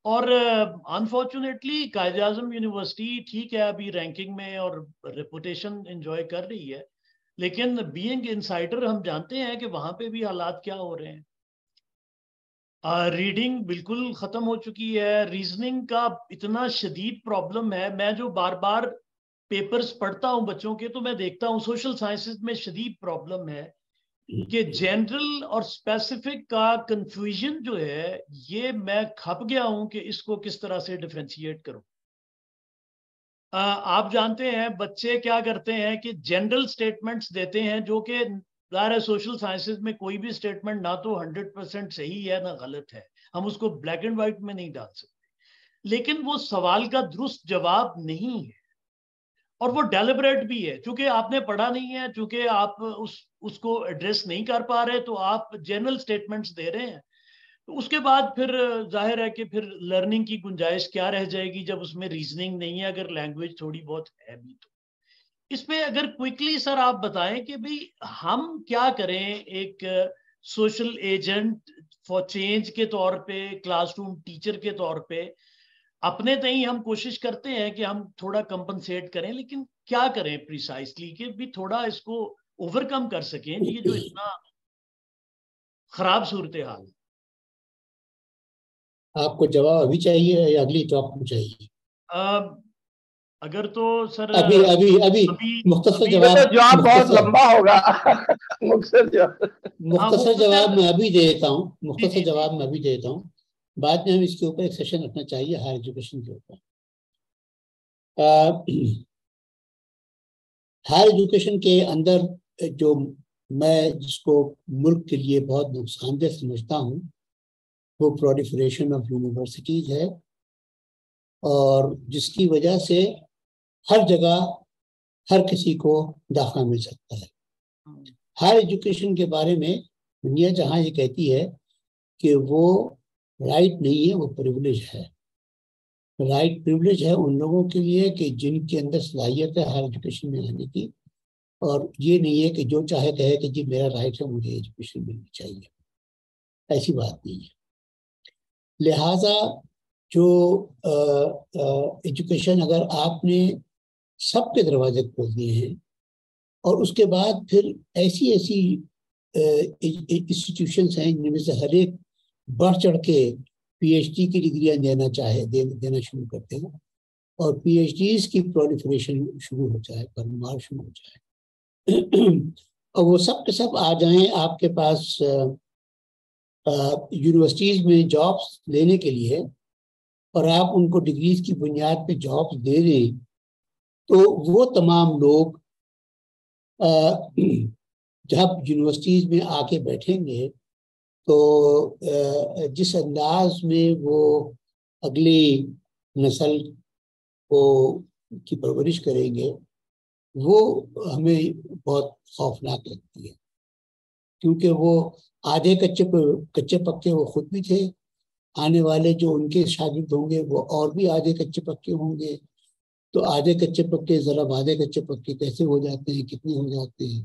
اور انفارچونیٹلی قائد اعظم یونیورسٹی ٹھیک ہے ابھی رینکنگ میں اور ریپوٹیشن انجوائے کر رہی ہے, لیکن بینگ انسائڈر ہم جانتے ہیں کہ وہاں پہ بھی حالات کیا ہو رہے ہیں. ریڈنگ بالکل ختم ہو چکی ہے, ریزننگ کا اتنا شدید پرابلم ہے. میں جو بار بار پیپرز پڑھتا ہوں بچوں کے, تو میں دیکھتا ہوں سوشل سائنسز میں شدید پرابلم ہے کہ جنرل اور اسپیسیفک کا کنفیوژن جو ہے, یہ میں کھپ گیا ہوں کہ اس کو کس طرح سے ڈیفرینشیٹ کروں. آپ جانتے ہیں بچے کیا کرتے ہیں کہ جنرل سٹیٹمنٹس دیتے ہیں, جو کہ ظاہر ہے سوشل سائنسز میں کوئی بھی سٹیٹمنٹ نہ تو 100% صحیح ہے نہ غلط ہے, ہم اس کو بلیک اینڈ وائٹ میں نہیں ڈال سکتے, لیکن وہ سوال کا درست جواب نہیں ہے, اور وہ ڈیلیبریٹ بھی ہے. چونکہ آپ نے پڑھا نہیں ہے, چونکہ آپ اس کو ایڈریس نہیں کر پا رہے, تو آپ جنرل سٹیٹمنٹس دے رہے ہیں. تو اس کے بعد پھر ظاہر ہے کہ پھر لرننگ کی گنجائش کیا رہ جائے گی جب اس میں ریزننگ نہیں ہے, اگر لینگویج تھوڑی بہت ہے بھی. تو اس میں اگر کوئکلی سر آپ بتائیں کہ بھئی ہم کیا کریں ایک سوشل ایجنٹ فار چینج کے طور پہ, کلاس روم ٹیچر کے طور پہ. اپنے تئیں ہم کوشش کرتے ہیں کہ ہم تھوڑا کمپنسیٹ کریں, لیکن کیا کریں پریسائسلی کہ بھی تھوڑا اس کو اوور کم کر سکیں یہ جو اتنا خراب صورتحال ہے. آپ کو جواب ابھی چاہیے یا اگلی ٹاک میں چاہیے؟ اگر تو سر ابھی مختصر جواب بہت لمبا ہوگا. مختصر جواب میں ابھی دے دیتا ہوں, مختصر جواب میں ابھی دے دیتا ہوں. بعد میں ہم اس کے اوپر ایک سیشن رکھنا چاہیے ہائر ایجوکیشن کے اوپر. ہائر ایجوکیشن کے اندر جو میں جس کو ملک کے لیے بہت نقصان دہ سمجھتا ہوں وہ پرولیفریشن آف یونیورسٹیز ہے, اور جس کی وجہ سے ہر جگہ ہر کسی کو داخلہ مل سکتا ہے. ہائر ایجوکیشن کے بارے میں دنیا جہاں یہ کہتی ہے کہ وہ رائٹ نہیں ہے, وہ پریولیج ہے. رائٹ پریولیج ہے ان لوگوں کے لیے کہ جن کے اندر صلاحیت ہے ہائر ایجوکیشن میں آنے کی, اور یہ نہیں ہے کہ جو چاہے کہے کہ جی میرا رائٹ ہے مجھے ایجوکیشن ملنی چاہیے. ایسی بات نہیں ہے. لہٰذا جو ایجوکیشن اگر آپ نے سب کے دروازے کھول دیے ہیں, اور اس کے بعد پھر ایسی انسٹیٹیوشنس ہیں جن میں سے ہر ایک بڑھ چڑھ کے پی ایچ ڈی کی ڈگریاں دینا شروع کرتے ہیں, اور پی ایچ ڈیز کی پرولیفریشن شروع ہو جائے, برمار شروع ہو جائے, اور وہ سب کے سب آ جائیں آپ کے پاس یونیورسٹیز میں جابس لینے کے لیے, اور آپ ان کو ڈگریز کی بنیاد پہ جابس دے دیں, تو وہ تمام لوگ جب یونیورسٹیز میں آ کے بیٹھیں گے تو جس انداز میں وہ اگلی نسل کی پرورش کریں گے وہ ہمیں بہت خوفناک لگتی ہے, کیونکہ وہ آدھے کچے پکے وہ خود بھی تھے, آنے والے جو ان کے شاگرد ہوں گے وہ اور بھی آدھے کچے پکے ہوں گے. تو آدھے کچے پکے ذرا آدھے کچے پکے کیسے ہو جاتے ہیں, کتنے ہو جاتے ہیں,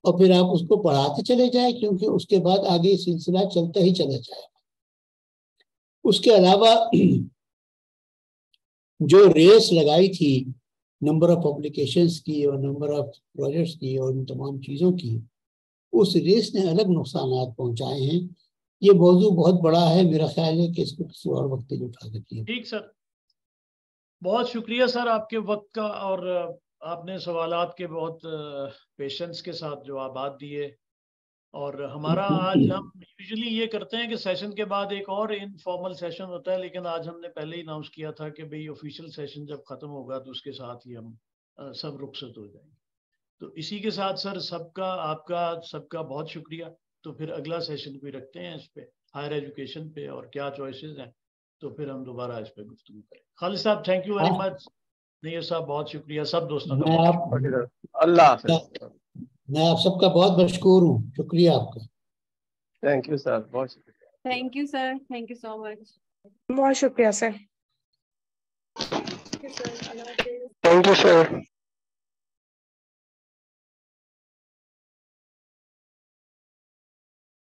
اور پھر آپ اس کو پڑھاتے چلے جائیں, کیونکہ اس کے بعد آگے سلسلہ چلتا ہی چلا جائے. اس کے علاوہ جو ریس لگائی تھی نمبر آف پبلیکیشنز کی اور نمبر آف پروجیکٹس کی اور ان تمام چیزوں کی, اس ریس نے الگ نقصانات پہنچائے ہیں. یہ موضوع بہت بڑا ہے, میرا خیال ہے کہ اس کو کسی اور وقت میں اٹھا سکتے ہیں. ٹھیک سر, بہت شکریہ سر آپ کے وقت کا, اور آپ نے سوالات کے بہت پیشنس کے ساتھ جوابات دیے. اور ہمارا آج ہم یوزلی یہ کرتے ہیں کہ سیشن کے بعد ایک اور انفارمل سیشن ہوتا ہے, لیکن آج ہم نے پہلے ہی اناؤنس کیا تھا کہ بھئی آفیشیل سیشن جب ختم ہوگا تو اس کے ساتھ ہی ہم سب رخصت ہو جائیں گے. تو اسی کے ساتھ سر سب کا آپ کا سب کا بہت شکریہ. تو پھر اگلا سیشن کوئی رکھتے ہیں اس پہ ہائر ایجوکیشن پہ اور کیا چوائسیز ہیں, تو پھر ہم دوبارہ اس پہ گفتگو کریں. خالد صاحب thank you very much. Near صاحب بہت شکریہ. سب دوستوں کا اللہ حافظ. میں آپ سب کا بہت مشکور ہوں. شکریہ آپ کا. Thank you sir. بہت شکریہ. Thank you sir. Thank you so much. بہت شکریہ sir. Thank you, sir. Allah Hafiz. Thank you sir.